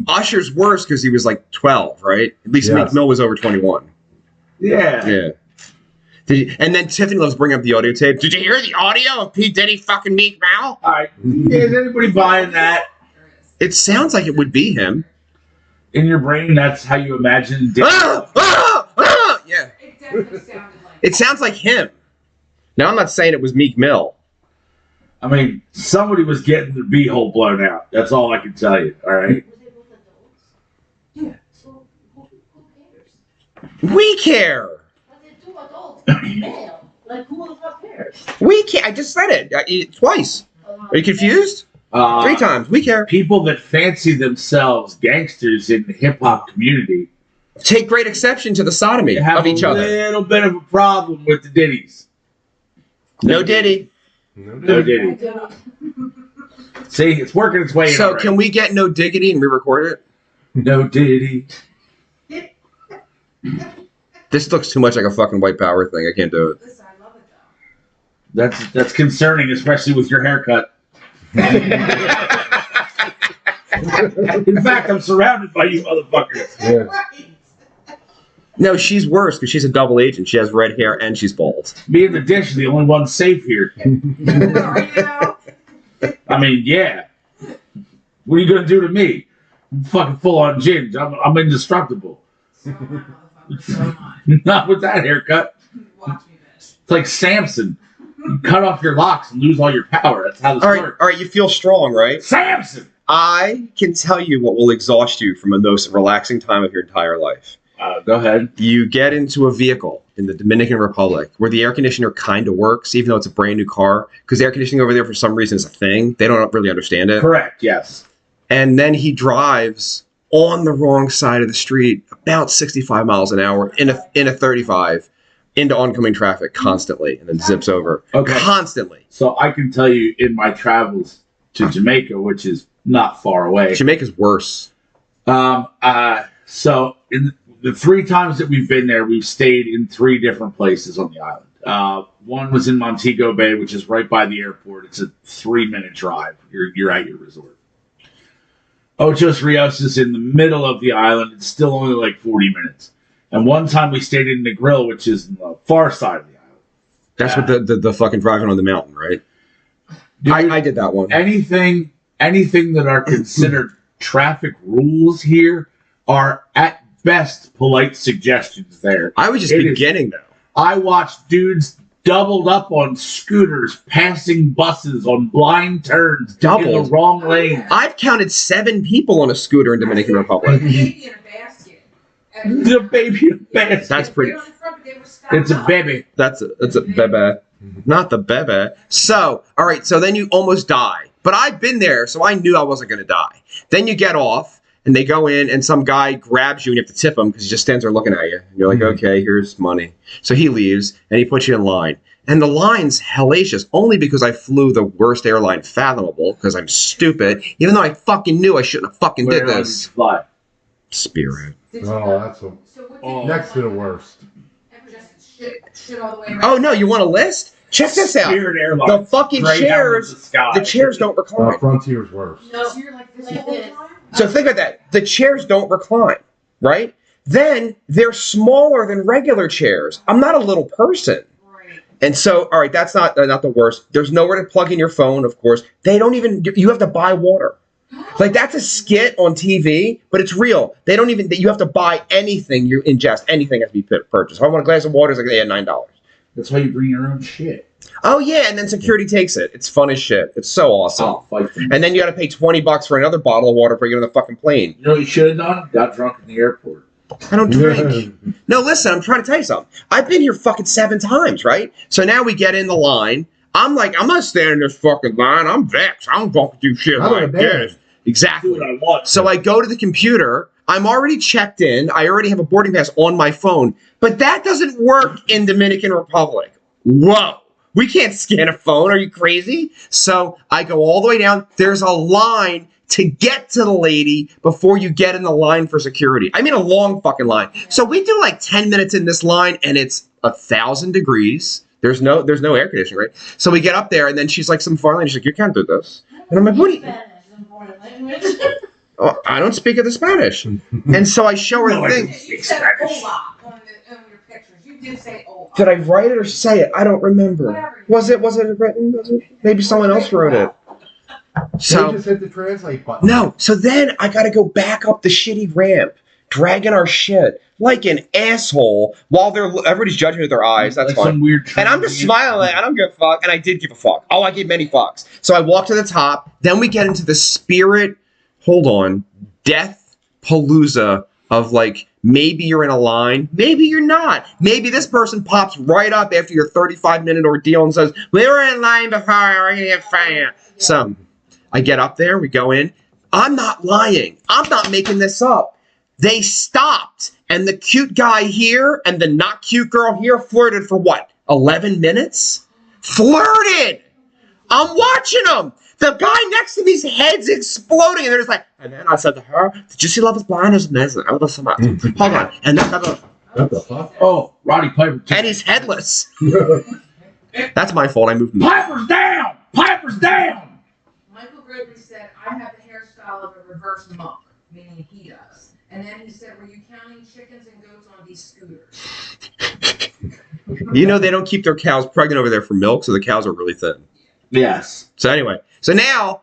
Usher's worse because he was like 12, right? At least Yes. Meek Mill was over 21. Yeah. Yeah. And then Tiffany loves bringing up the audio tape. Did you hear the audio of P. Diddy fucking Meek Mill? All right. Is anybody buying that? There is. It sounds like it would be him. In your brain, that's how you imagine Diddy. Yeah. It definitely sounded like It sounds like him. Now, I'm not saying it was Meek Mill. I mean, somebody was getting their beehole blown out. That's all I can tell you. All right. Was they both adults? Yeah. So who cares? We care. But they're two adults, male. Like who the fuck cares? We care. I just said it twice. Are you confused? 3 times. We care. People that fancy themselves gangsters in the hip hop community Take great exception to the sodomy have of each a other. little bit of a problem with the Diddies. No Diddy. No Diddy. See, it's working its way in. So already. can we get no diggity and re-record it? No Diddy. This looks too much like a fucking white power thing. I can't do it. Listen, I love it though. That's concerning, especially with your haircut. In fact, I'm surrounded by you motherfuckers. Yeah. Right. No, she's worse because she's a double agent. She has red hair and she's bald. Me and the dish are the only ones safe here. Sorry, now. I mean, yeah. What are you gonna do to me? I'm fucking full on gin. I'm indestructible. So am I, motherfucker. So am I. Not with that haircut. Watch me, bitch. It's like Samson. You cut off your locks and lose all your power. That's how this works. All right. You feel strong, right? Samson. I can tell you what will exhaust you from the most relaxing time of your entire life. Go ahead. You get into a vehicle in the Dominican Republic where the air conditioner kind of works, even though it's a brand new car, because air conditioning over there for some reason is a thing. They don't really understand it. Correct. Yes. And then he drives on the wrong side of the street, about 65 miles an hour in a 35, into oncoming traffic constantly, and then zips over Okay. constantly. So I can tell you in my travels to Jamaica, which is not far away. Jamaica's worse. So in the 3 times that we've been there, we've stayed in 3 different places on the island. One was in Montego Bay, which is right by the airport. It's a 3-minute drive. You're at your resort. Ochos Rios is in the middle of the island. It's still only like 40 minutes. And one time we stayed in Negril, which is on the far side of the island. That's what the fucking driving on the mountain, right? Dude, I did that one. anything that are considered traffic rules here are at best polite suggestions there. I was just It is- beginning though. I watched dudes doubled up on scooters, passing buses on blind turns in Doubled? the wrong lane. I've counted 7 people on a scooter in Dominican Republic. Baby in a basket. The baby in bed. That's pretty. They were on the front, but they were stacked It's a up. baby. That's a bebe. Not the bebe. So, all right, so then you almost die. But I've been there, so I knew I wasn't going to die. Then you get off, and they go in, and some guy grabs you, and you have to tip him because he just stands there looking at you. And you're like, okay, here's money. So he leaves, and he puts you in line. And the line's hellacious, only because I flew the worst airline fathomable, because I'm stupid, even though I fucking knew I shouldn't have fucking Where did did this. you fly? Spirit. Did you Oh, know? that's a, So what did Oh. you next to the know? worst. It was just shit all the way around. Oh, no, you want a list? Check this out. Spirit Airlines. The fucking chairs, the chairs don't recline. Frontier's worse. No, So you're like this like the whole this. time? So think about that. The chairs don't recline, right? Then they're smaller than regular chairs. I'm not a little person. Right. And so, all right, that's not the worst. There's nowhere to plug in your phone, of course. They don't even, you have to buy water. Like, that's a skit on TV, but it's real. They don't even, you have to buy anything you ingest. Anything has to be purchased. If I want a glass of water, it's like, yeah, $9. That's why you bring your own shit. Oh, yeah, and then security takes it. It's fun as shit. It's so awesome. I'll fight them. And then you got to pay $20 for another bottle of water before you get on the fucking plane. You know what you should have done? Got drunk in the airport. I don't drink. No, listen, I'm trying to tell you something. I've been here fucking 7 times, right? So now we get in the line. I'm like, I'm not standing in this fucking line. I'm Vex. I don't fucking do shit like this. Exactly. Do what I want. So I go to the computer. I'm already checked in. I already have a boarding pass on my phone. But that doesn't work in Dominican Republic. Whoa. We can't scan a phone. Are you crazy? So I go all the way down. There's a line to get to the lady before you get in the line for security. I mean, a long fucking line. So we do like 10 minutes in this line, and it's 1,000 degrees. There's no air conditioning, right? So we get up there, and then she's like some foreign lady. She's like, you can't do this. And I'm like, what do you... Spanish is an important language. Oh, I don't speak the Spanish. And so I show her the thing. You said hola on your pictures. You did say hola. Did I write it or say it? I don't remember. Whatever. Was it written? Was it? Maybe someone else wrote it. They So just hit the translate button. no. So then I got to go back up the shitty ramp, dragging our shit like an asshole while everybody's judging with their eyes. That's like fine. some weird And I'm just smiling. I don't give a fuck. And I did give a fuck. Oh, I gave many fucks. So I walk to the top. Then we get into the spirit. Hold on. Death palooza of like, maybe you're in a line. Maybe you're not. Maybe this person pops right up after your 35-minute ordeal and says, we were in line before. We're going to get fired. So I get up there. We go in. I'm not lying. I'm not making this up. They stopped. And the cute guy here and the not cute girl here flirted for what? 11 minutes? Flirted! I'm watching them. The guy next to me's head's exploding, and they're just like, and then I said to her, did you see Love is Blind? It was amazing. I love it so much. Hold on. And then, What the fuck? Oh, Roddy Piper. and he's headless. That's my fault. I moved him. Piper's down! Piper's down! Michael Gregory said, I have the hairstyle of a reverse monk, meaning he does. And then he said, were you counting chickens and goats on these scooters? You know, they don't keep their cows pregnant over there for milk, so the cows are really thin. Yes. So anyway, so now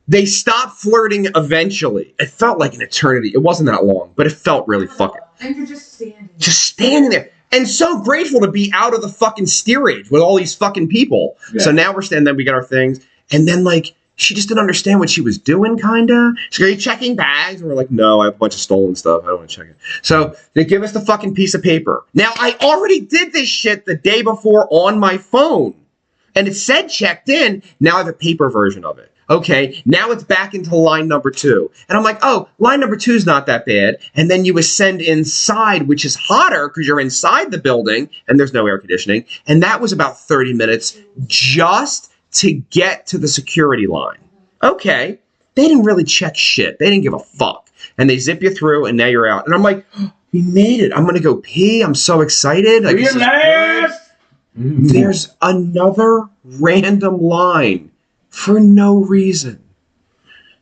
they stopped flirting eventually. It felt like an eternity. It wasn't that long, but it felt really fucking. And you're just standing. Just standing there. And so grateful to be out of the fucking steerage with all these fucking people. Yeah. So now we're standing there, we got our things. And then, like, she just didn't understand what she was doing, kind of. She's like, are you checking bags? And we're like, no, I have a bunch of stolen stuff. I don't want to check it. So they give us the fucking piece of paper. Now, I already did this shit the day before on my phone. And it said checked in. Now I have a paper version of it. Okay, now it's back into line number 2. And I'm like, oh, line number 2 is not that bad. And then you ascend inside, which is hotter because you're inside the building and there's no air conditioning. And that was about 30 minutes just to get to the security line. Okay, they didn't really check shit. They didn't give a fuck. And they zip you through and now you're out. And I'm like, oh, we made it. I'm going to go pee. I'm so excited. Like, this is good. There's another random line for no reason.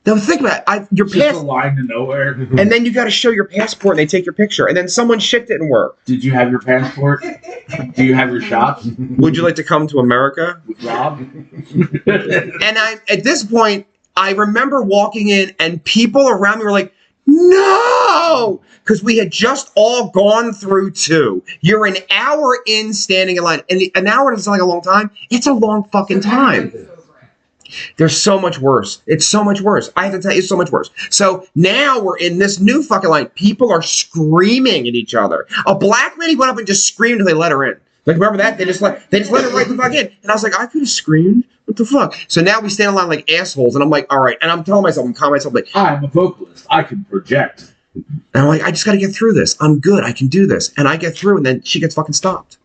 Now think about it. Your Just a pass, line to nowhere. and then you got to show your passport, and they take your picture, and then someone's shit didn't work. Did you have your passport? Do you have your shots Would you like to come to America? with Rob? And at this point, I remember walking in, and people around me were like, no! Because we had just all gone through 2. You're an hour in standing in line. And an hour doesn't sound like a long time. It's a long fucking time. There's so much worse. It's so much worse. I have to tell you, it's so much worse. So now we're in this new fucking line. People are screaming at each other. A black lady went up and just screamed until they let her in. Like, remember that? They just let her right the fuck in. And I was like, I could have screamed. What the fuck? So now we stand in line like assholes. And I'm like, all right. And I'm telling myself, I'm calling myself like, I'm a vocalist. I can project. and I'm like, I just got to get through this. I'm good. I can do this. And I get through, and then she gets fucking stopped.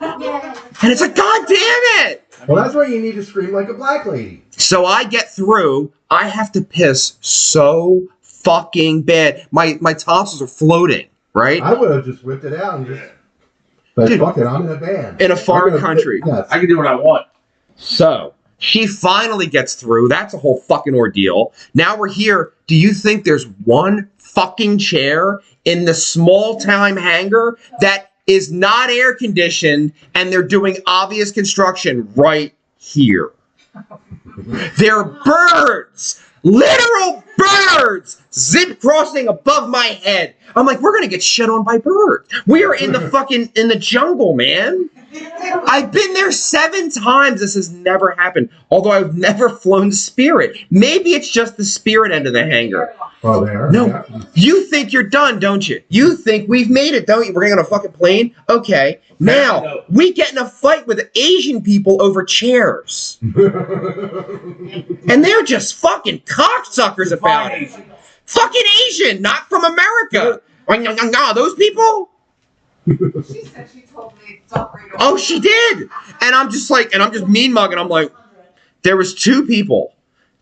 Yeah. And it's like, God damn it! Well, that's why you need to scream like a black lady. So I get through. I have to piss so fucking bad. My tonsils are floating, right? I would have just whipped it out and just. But Dude. fuck it, I'm in a band. In a foreign I'm gonna- country. Yes. I can do what I want. So she finally gets through. That's a whole fucking ordeal. Now we're here. Do you think there's one fucking chair in the small time hangar that is not air conditioned and they're doing obvious construction right here? There are birds, literal birds, zip crossing above my head. I'm like, we're gonna get shit on by birds. We are in the jungle, man. I've been there 7 times. This has never happened. Although I've never flown Spirit. Maybe it's just the Spirit end of the hangar. Oh, there. No, Yeah. you think you're done, don't you? You think we've made it, don't you? We're getting on a fucking plane? Okay. Now, No. we get in a fight with Asian people over chairs. And they're just fucking cocksuckers about it. Fucking Asian, not from America. Those people? She said she told me it's up right over. Oh, she did. And I'm just mean mugging. I'm like, there was 2 people.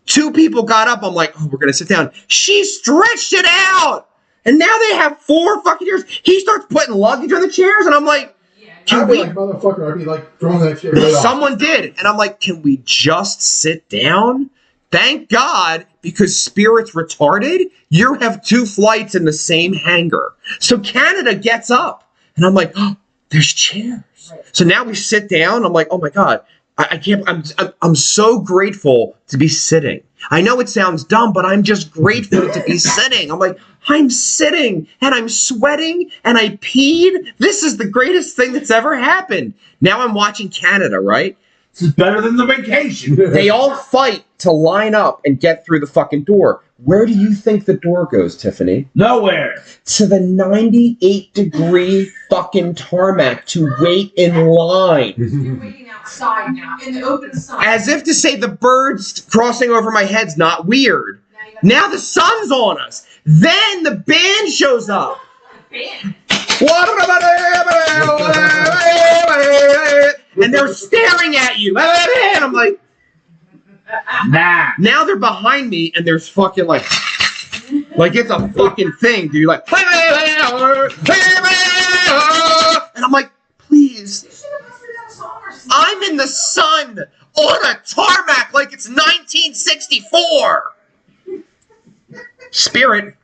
2 people got up. I'm like, oh, we're going to sit down. She stretched it out. And now they have 4 fucking chairs. He starts putting luggage on the chairs. And I'm like, Yeah. can I'd be we? like, motherfucker, I'd be like throwing that shit right off. Someone did. And I'm like, can we just sit down? Thank God, because Spirit's retarded, you have 2 flights in the same hangar. So Canada gets up. And I'm like, oh, there's chairs. Right. So now we sit down. I'm like, oh my God, I can't, I'm so grateful to be sitting. I know it sounds dumb, but I'm just grateful to be sitting. I'm like, I'm sitting and I'm sweating and I peed. This is the greatest thing that's ever happened. Now I'm watching Canada, right? This is better than the vacation. They all fight to line up and get through the fucking door. Where do you think the door goes, Tiffany? Nowhere. To the 98-degree fucking tarmac to wait in line. You're waiting outside now, in the open sun. As if to say the birds crossing over my head's not weird. Now the sun's on us. Then the band shows up. Band. And they're staring at you. And I'm like, Nah. now they're behind me and there's fucking like it's a fucking thing, dude. Like, and I'm like, please. You should have listened to that song or something. I'm in the sun on a tarmac like it's 1964. Spirit.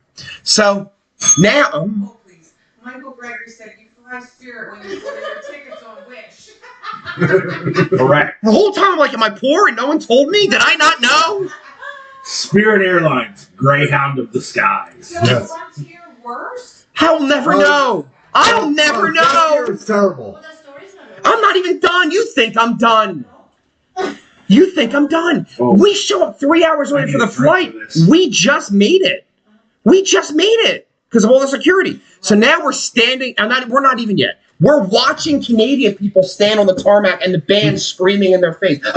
So now, Oh, please. Michael Gregory said you fly Spirit when you order your tickets on Wish. Correct. the whole time I'm like, am I poor and no one told me? Did I not know? Spirit Airlines, Greyhound of the skies. So Yes. Frontier worse? I'll never know. I'll never know. It's terrible. Well, the story's not over. I'm not even done. You think I'm done. You think I'm done. Oh. We show up 3 hours I away need for the a drink flight. for this. We just made it. We just made it because of all the security. So now we're standing. We're not even yet. We're watching Canadian people stand on the tarmac and the band screaming in their face. And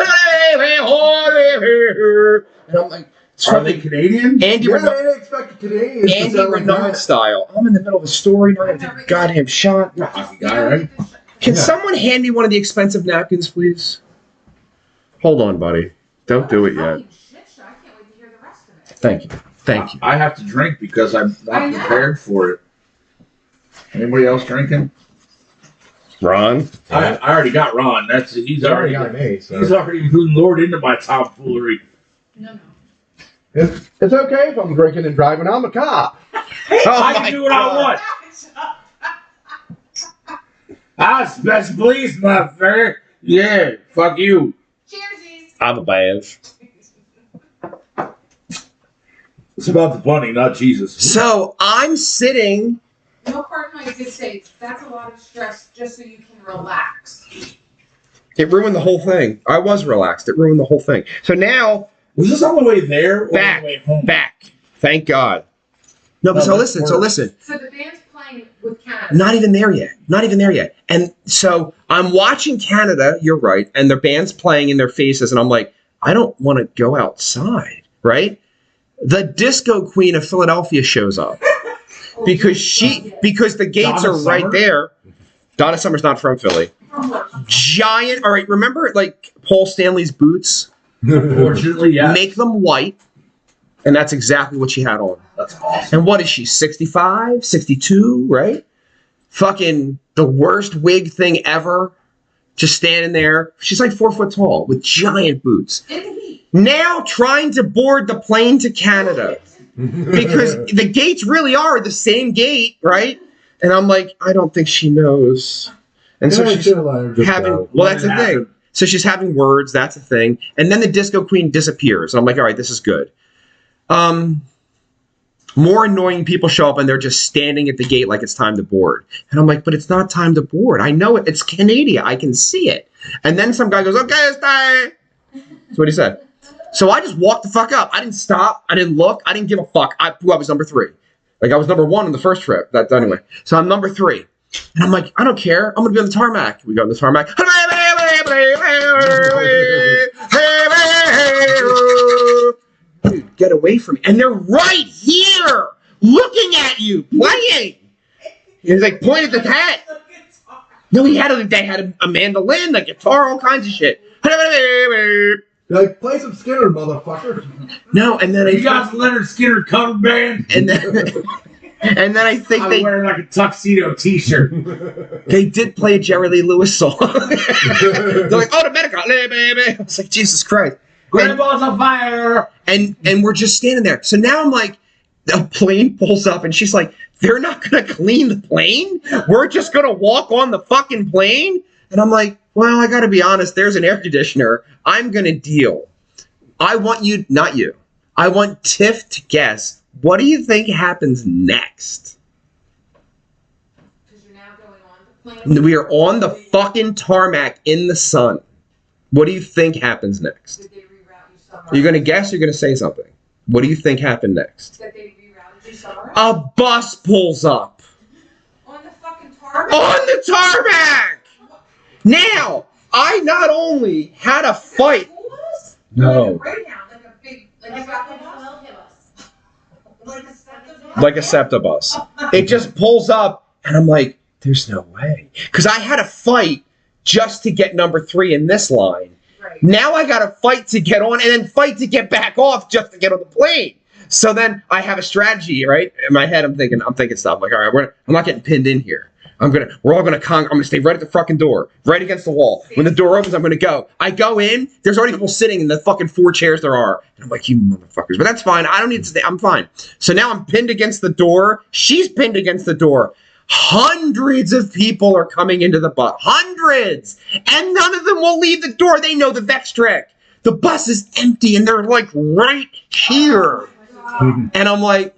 I'm like, Are they Canadian? Andy Yeah, Renaud, they didn't expect Canadians to Andy sound like Renaud that. style. I'm in the middle of a story. Now I have to goddamn shot. You're a hockey guy, right? Can Yeah. someone hand me one of the expensive napkins, please? Hold on, buddy. Don't do it yet. Shit, I can't wait to hear the rest of it. Thank you. Thank you. I have to drink because I'm I not know. prepared for it. Anybody else drinking? Ron? I already got Ron. He's He's already already got me, so. he's already lured into my tomfoolery. No. It's okay if I'm drinking and driving. I'm a cop. Hey, Oh I my can do what I want. I best please, motherfucker. Yeah, fuck you. Cheersies. I'm a Bev. It's about the bunny, not Jesus. So I'm sitting. No part of my did say that's a lot of stress just so you can relax. It ruined the whole thing. I was relaxed. It ruined the whole thing. So now, Was this on the way there or Back. on the way home? back. Thank God. No, but No, so that's listen. So worse. listen. So the band's playing with Canada. Not even there yet. Not even there yet. And so I'm watching Canada. You're right. And their band's playing in their faces, and I'm like, I don't want to go outside. Right? The disco queen of Philadelphia shows up. Oh, because yeah. because the gates Donna are right Summer? there. Donna Summer's not from Philly. From what? Giant. All right, remember like Paul Stanley's boots? Unfortunately, yeah. Make them white, and that's exactly what she had on. That's awesome. And what is she? 65, 62, right? Fucking the worst wig thing ever. Just standing there. She's like 4 foot tall with giant boots. Now trying to board the plane to Canada. Because the gates really are the same gate, right? And I'm like, I don't think she knows. And so she's having, well, that's the thing. So she's having words, that's the thing. And then the disco queen disappears. I'm like, all right, this is good. More annoying people show up and they're just standing at the gate like it's time to board. And I'm like, but it's not time to board. I know it. It's Canada. I can see it. And then some guy goes, okay, it's time. That's what he said. So I just walked the fuck up. I didn't stop. I didn't look. I didn't give a fuck. I was number 3. Like I was number 1 on the first trip. That anyway. So I'm number 3. And I'm like, I don't care. I'm going to be on the tarmac. We go on the tarmac. Dude, get away from me. And they're right here looking at you, playing. He's like, point at the head. No, they had a mandolin, a guitar, all kinds of shit. Like, play some Skinner, motherfucker. No, and then you got Leonard Skinner cover band. And then I think I'm wearing like a tuxedo T-shirt. They did play a Jerry Lee Lewis song. They're like, oh, the medical, baby. I was like, Jesus Christ. Grandpa's on fire. And we're just standing there. So now I'm like, the plane pulls up and she's like, they're not going to clean the plane? We're just going to walk on the fucking plane? And I'm like, well, I got to be honest. There's an air conditioner. I'm going to deal. I want you, not you. I want Tiff to guess. What do you think happens next? Because you're now going on the plane. We are on the fucking tarmac in the sun. What do you think happens next? Did they reroute you somewhere? Are you going to guess or are you going to say something? What do you think happened next? That they rerouted you somewhere? A bus pulls up. On the fucking tarmac? On the tarmac! Now, I not only had a fight. No. Like a big, like Like a SEPTA bus. It just pulls up, and I'm like, there's no way. Because I had a fight just to get number 3 in this line. Right. Now I got to fight to get on, and then fight to get back off just to get on the plane. So then I have a strategy, right? In my head, I'm thinking stuff like, all right, I'm not getting pinned in here. We're all gonna I'm gonna stay right at the fucking door, right against the wall. When the door opens, I'm gonna go. I go in. There's already people sitting in the fucking 4 chairs there are. And I'm like, you motherfuckers. But that's fine. I don't need to stay. I'm fine. So now I'm pinned against the door. She's pinned against the door. Hundreds of people are coming into the bus. Hundreds, and none of them will leave the door. They know the Vex trick. The bus is empty, and they're like right here. And I'm like,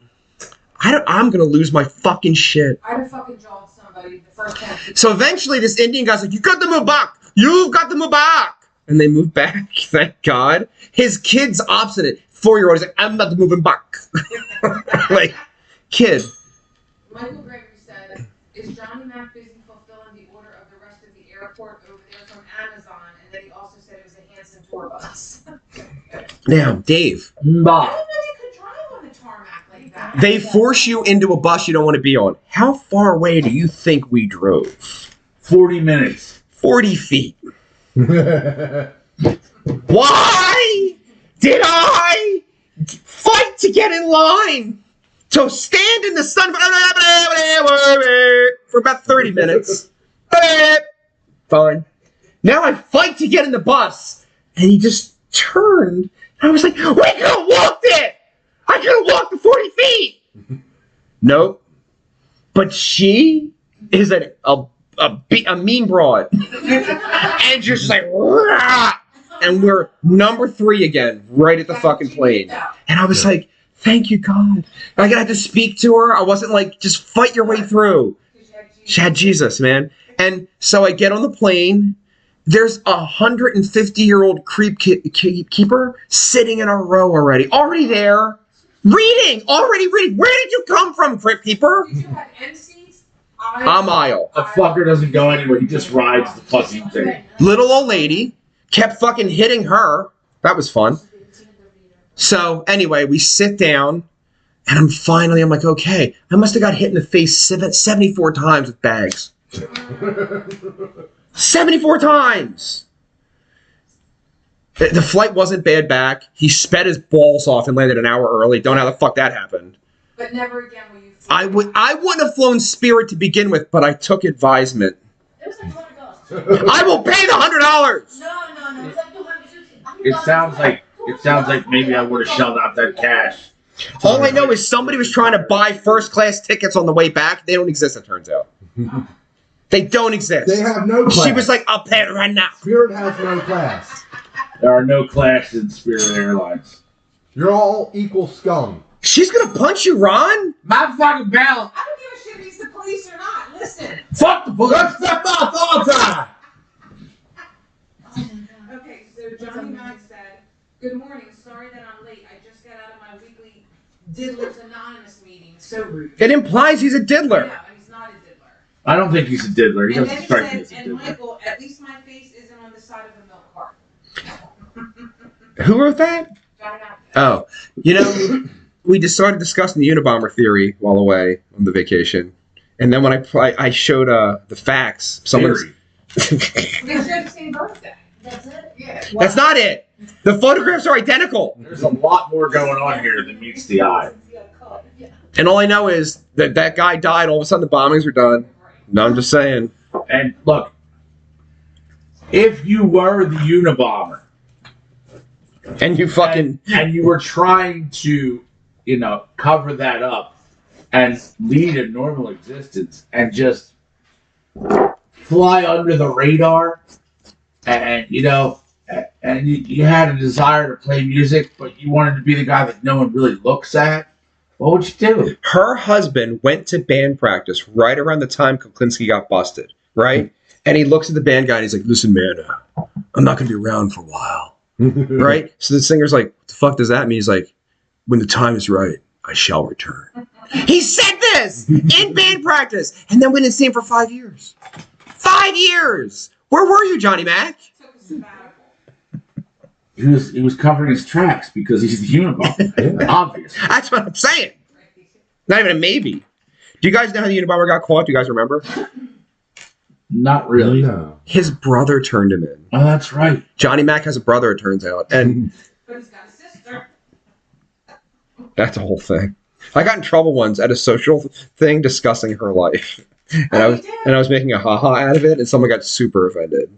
I'm gonna lose my fucking shit. I'd have fucking jawed somebody the first time. So eventually this Indian guy's like, you got to move back. You've got to move back. And they move back, thank God. His kid's obstinate. 4-year-old, he's like, I'm not moving back. Like, kid. Michael Gregory said, is Johnny Mac busy fulfilling the order of the rest of the airport over there from Amazon? And then he also said it was a Hanson tour bus. Now, Dave. I didn't know they could drive on the tarmac like that. They force you into a bus you don't want to be on. How far away do you think we drove? 40 minutes. 40 feet. Why did I fight to get in line? To stand in the sun for about 30 minutes. Fine. Now I fight to get in the bus. And he just turned. I was like, we could have walked it. I could have walked the 40 feet. Nope. But she is a mean broad. And just like, rah! And we're number 3 again, right at the fucking plane. And I was like, thank you, God. I got to speak to her. I wasn't like, just fight your way through. She had Jesus, man. And so I get on the plane. There's a 150-year-old creep keeper sitting in a row already. Already there. Already reading. Where did you come from, Crypt Keeper? Did you have end seats? I'm aisle. A fucker doesn't go anywhere. He just rides the fucking thing. Little old lady kept fucking hitting her. That was fun. So anyway, we sit down, and I'm like, okay. I must have got hit in the face 74 times with bags. 74 times. The flight wasn't bad back. He sped his balls off and landed an hour early. Don't know how the fuck that happened. But never again will you I wouldn't have flown Spirit to begin with, but I took advisement. It was like $200. I will pay the $100. No. It was like $200. It sounds like maybe I would have shelled out that cash. All I know is somebody was trying to buy first class tickets on the way back. They don't exist, it turns out. They don't exist. They have no class. She was like, I'll pay it right now. Spirit has no class. There are no classes in Spirit Airlines. You're all equal scum. She's gonna punch you, Ron. My fucking bell. I don't give a shit if he's the police or not. Listen. Fuck the police. Let's step off all the time. Okay, so Johnny Mac said, "Good morning. Sorry that I'm late. I just got out of my weekly Diddlers Anonymous meeting. So rude." It implies he's a diddler. Yeah, he's not a diddler. I don't think he's a diddler. He And doesn't then he strike me as said, a "And diddler. Michael, at least my face isn't on the side of a milk carton." Who wrote that? Johnny Mac. Oh, you know, we just started discussing the Unabomber theory while away on the vacation, and then when I showed the facts, someone's. Theory. They share the same birthday. That's it? Yeah. That's not it. The photographs are identical, There's a lot more going on here than meets the eye. Yeah. and all I know is that that guy died. All of a sudden, the bombings were done. No, I'm just saying. And look, if you were the Unabomber And you fucking. and you were trying to, cover that up and lead a normal existence and just fly under the radar, and you had a desire to play music, but you wanted to be the guy that no one really looks at, what would you do? Her husband went to band practice right around the time Kuklinski got busted, right? And he looks at the band guy and he's like, "Listen, man, I'm not going to be around for a while." Right? So the singer's like, "What the fuck does that mean?" He's like, "When the time is right, I shall return." He said this in band practice. And then we didn't see him for 5 years. 5 years! Where were you, Johnny Mac? Took a sabbatical. He was covering his tracks because he's the Unabomber. Yeah. Obviously. That's what I'm saying. Not even a maybe. Do you guys know how the Unabomber got caught? Do you guys remember? Not really. No. His brother turned him in. Oh, that's right. Johnny Mac has a brother, it turns out. And But he's got a sister. that's a whole thing. I got in trouble once at a social thing discussing her life. And I was making a haha out of it, and someone got super offended.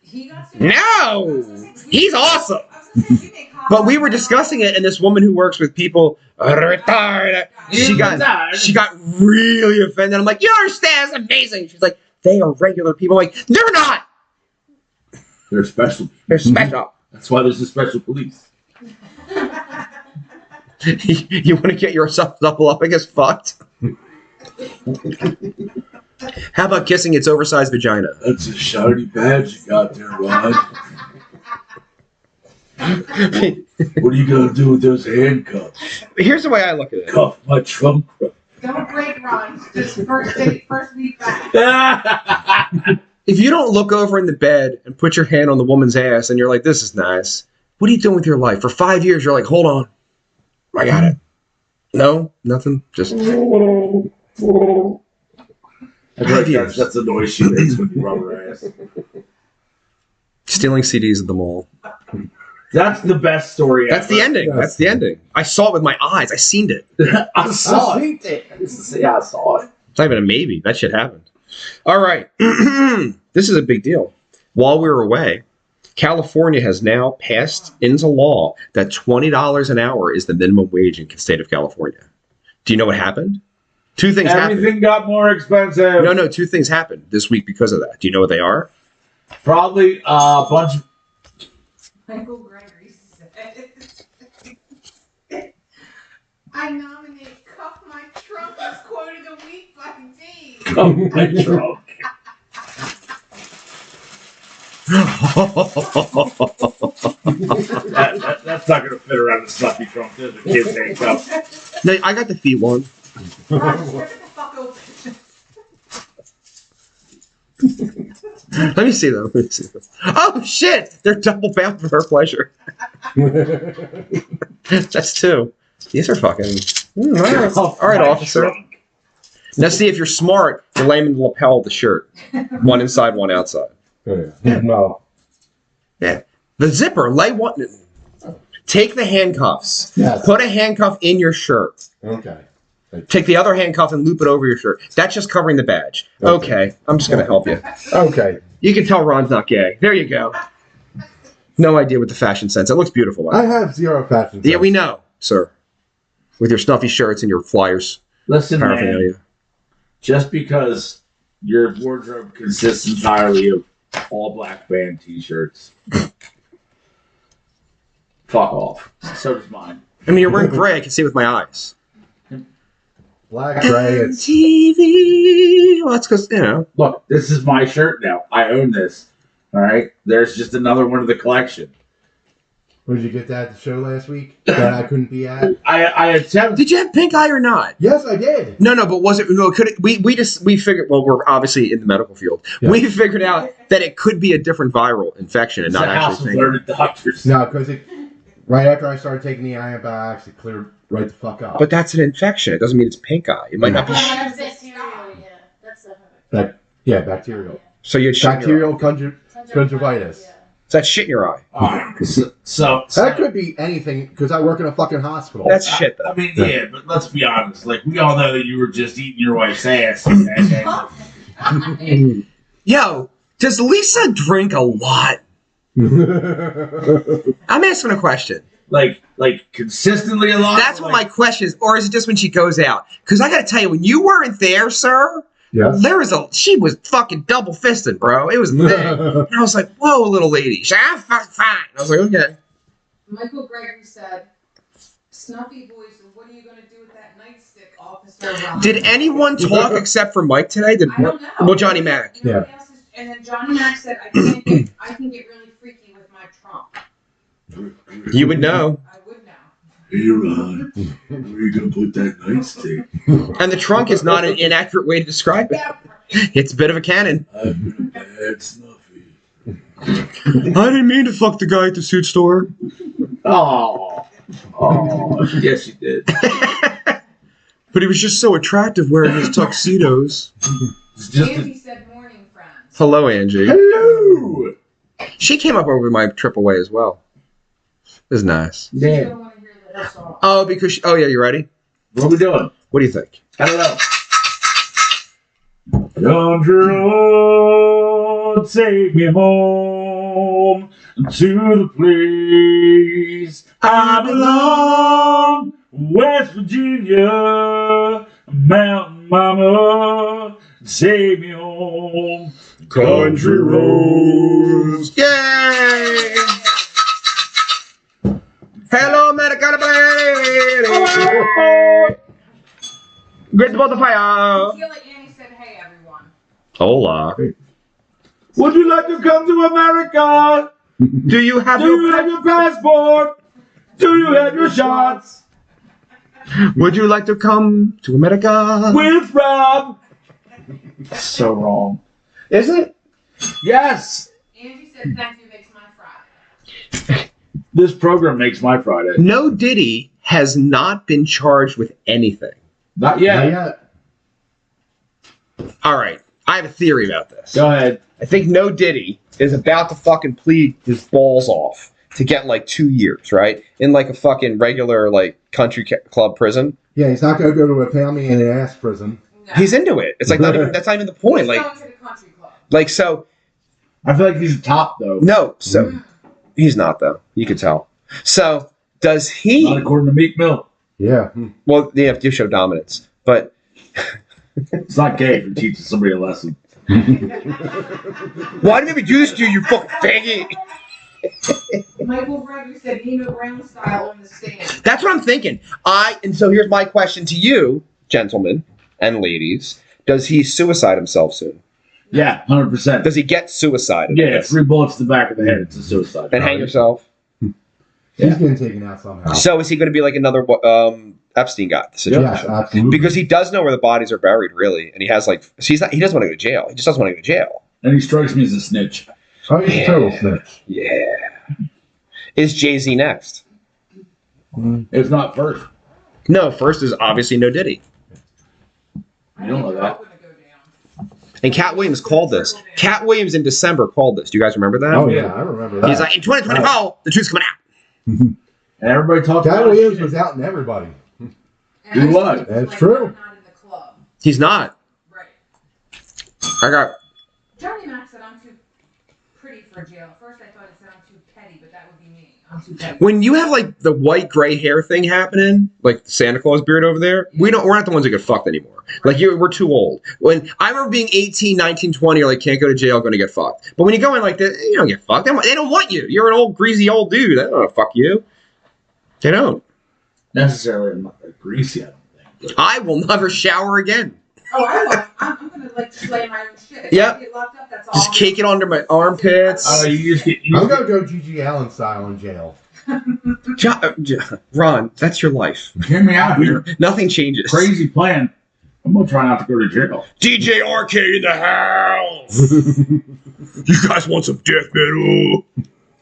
He got super. No! He's awesome! I was gonna say, you make hot But we were dogs. discussing it, and this woman who works with people, she got really offended. I'm like, "You don't understand, it's amazing." She's like, "They are regular people." I'm like, "They're not! They're special. They're special." That's why there's a special police. You want to get yourself double up, I guess, fucked? How about kissing its oversized vagina? That's a shiny badge you got there, Rod. What are you gonna do with those handcuffs? Here's the way I look at it. Cuff my trunk. Don't break runs. Just first week back. If you don't look over in the bed and put your hand on the woman's ass and you're like, "This is nice," what are you doing with your life? For 5 years, you're like, "Hold on. I got it." No? Nothing? Just... That's the noise she makes when you rub her ass. stealing CDs at the mall. That's the best story That's ever. the ending. That's the ending. I saw it with my eyes. I seen it. I saw it. Yeah, I saw it. It's not even a maybe. That shit happened. All right. This is a big deal. While we were away, California has now passed into law that $20 an hour is the minimum wage in the state of California. Do you know what happened? Two things Everything happened. got more expensive. No, two things happened this week because of that. Do you know what they are? Probably a bunch of... Michael Gregory said, "I nominate Cuff My Trunk as quote of the week by Dave." Oh, my trunk. That's not going to fit around the stuffy trunk. There's a kid's handcuff. No, I got the feet one. Rod, rip it the fuck open. Let me see them. Oh shit! They're double bound for her pleasure. That's two. These are fucking. All right, My officer. trunk. Now see if you're smart. You lay them in the lapel of the shirt, one inside, one outside. No. Yeah, the zipper. Lay one. Take the handcuffs. Yes. Put a handcuff in your shirt. Okay. Take the other handcuff and loop it over your shirt. That's just covering the badge. Okay, I'm just gonna help you. Okay. You can tell Ron's not gay. There you go. No idea with the fashion sense. It looks beautiful. I have zero fashion sense. Yeah, we know, sir. With your snuffy shirts and your flyers. Listen, paraphernalia. man, just because your wardrobe consists entirely of all black band t-shirts, fuck off. So does mine. I mean, you're wearing gray. I can see it with my eyes. Black, gray, it's... TV. Well, that's because, you know. Look, this is my shirt now. I own this. All right? There's just another one of the collection. Did you get that at the show last week that I couldn't be at? I attempted. Did you have pink eye or not? Yes, I did. No, but was it? No, could it? We figured. Well, we're obviously in the medical field. Yeah. We figured out that it could be a different viral infection and It's not a house actually. of learned doctors. No, because right after I started taking the antibiotics, it cleared right the fuck up. But that's an infection. It doesn't mean it's pink eye. It might not be. That's bacterial, yeah. That's the Bacterial. So you had shit in your eye. Bacterial conjunctivitis. So that's shit in your eye. So That could be anything because I work in a fucking hospital. That's shit, though. I mean, yeah, but let's be honest. Like, we all know that you were just eating your wife's ass. And Yo, does Lisa drink a lot? I'm asking a question. like consistently a lot. That's what my question is. Or is it just when she goes out? Because I got to tell you, when you weren't there, sir, Yes. she was fucking double fisting, bro. It was big. And I was like, whoa, little lady. She's like, I'm fine. I was like, okay. Michael Gregory said, "Snuffy voice, what are you going to do with that nightstick, Officer Ron?" Did anyone talk except for Mike today? I don't know. Well, Johnny Mac. Yeah. Nobody else is- and then Johnny Mac said, I can get really freaky with my trunk. You would know. I would know. Hey, Ron, where are you going to put that nightstick? And the trunk is not an inaccurate way to describe it. Yeah. It's a bit of a cannon. I've been a bad Snuffy. I didn't mean to fuck the guy at the suit store. Oh, yes, you did. But he was just so attractive wearing his tuxedos. It's just Angie said, morning, friends. Hello, Angie. hello. She came up over my trip away as well. It was nice. You Yeah. don't want to hear that song. Oh, because oh yeah, you ready? What are we doing? What do you think? I don't know. Country road, take me home to the place I belong. West Virginia, Mountain Mama, take me home. Country roads. Yay! Hello, American baby. Great to the fire. I feel like Annie said, hey, everyone. Hola. Would you like to come to America? Do you have Do you have your passport? Do you have your shots? Would you like to come to America? With Rob. So wrong. Is it? Yes. Angie said, thank you, makes my Friday. This program makes my Friday. No Diddy has not been charged with anything. Not Not yet. yet. All right. I have a theory about this. Go ahead. I think No Diddy is about to fucking plead his balls off to get like 2 years, right? In like a fucking regular like country club prison. Yeah, he's not going to go to a family in an ass prison. No. He's into it. It's like not even, that's not even the point. He's Like going to the country club. so I feel like he's top though. no, so he's not though. You could tell. So does Not he? according to Meek Mill. Yeah. Well, they have to show dominance, but It's not gay if you're teaching somebody a lesson. why did we do this to you, you fucking faggot? Michael Gregory said, Nino Brown style on the stand. That's what I'm thinking. And so here's my question to you, gentlemen and ladies: does he suicide himself soon? Yeah, 100%. Does he get suicided? Yeah, 3 bullets to the back of the head. It's a suicide. And hang yourself. He's getting taken out somehow. So is he going to be like another Epstein guy? The situation? Yes, absolutely. Because he does know where the bodies are buried, really, and he has like so he's not. He doesn't want to go to jail. He just doesn't want to go to jail. And he strikes me as a snitch. Oh, he's a total snitch. Yeah. Is Jay-Z next? If not first. No. First is obviously No Diddy. You don't know that. And Cat Williams called this. Cat Williams in December called this. Do you guys remember that? Oh, yeah, I remember that. He's like, in 2024, the truth's coming out. And everybody talks Cat about Williams shit. was out in everybody. And He I was. still, That's like, true. I'm not in the club. He's not. Right. I got. Johnny Mac said I'm too pretty for jail. At first I thought it said I'm too petty, but that would be me. I'm too petty. When you have like the white gray hair thing happening, like Santa Claus beard over there, we're not the ones that get fucked anymore. Like we're too old. When I remember being 18, 19, 20, you're like, can't go to jail, going to get fucked. But when you go in like that, you don't get fucked. They don't want you. You're an old greasy old dude. They don't want to fuck you. They don't. Necessarily, I'm not that greasy, I don't think. I will never shower again. Oh, I will. I'm gonna like slay my own shit. If Yep. I get locked up, that's all. Just cake it under my armpits. You just get. I'm gonna go Gigi Allen style in jail. Ron, that's your life. Hear me out here. Nothing changes. Crazy plan. I'm gonna try not to go to jail. DJ RK in the house. You guys want some death metal?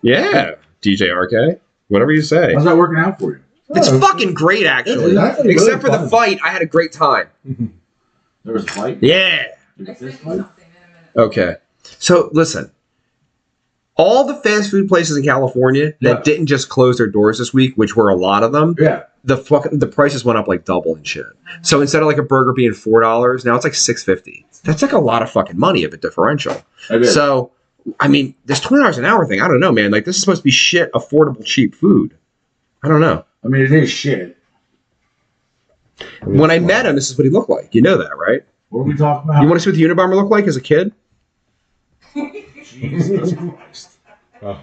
Yeah, DJ RK. Whatever you say. How's that working out for you? It's fucking great, actually. It's actually Except for really the fun. fight, I had a great time. There was a fight. Yeah. There I was sent this you fight? something in a minute. Okay. So listen, all the fast food places in California that Yeah. didn't just close their doors this week, which were a lot of them, Yeah. the prices went up like double and shit. So instead of like a burger being $4, now it's like $6.50. That's like a lot of fucking money of a differential. I did. So, I mean, this $20 an hour thing, I don't know, man. Like, this is supposed to be shit, affordable, cheap food. I don't know. I mean, it is shit. When I met him, this is what he looked like. You know that, right? What are we talking about? You want to see what the Unabomber looked like as a kid? Jesus Christ. Oh.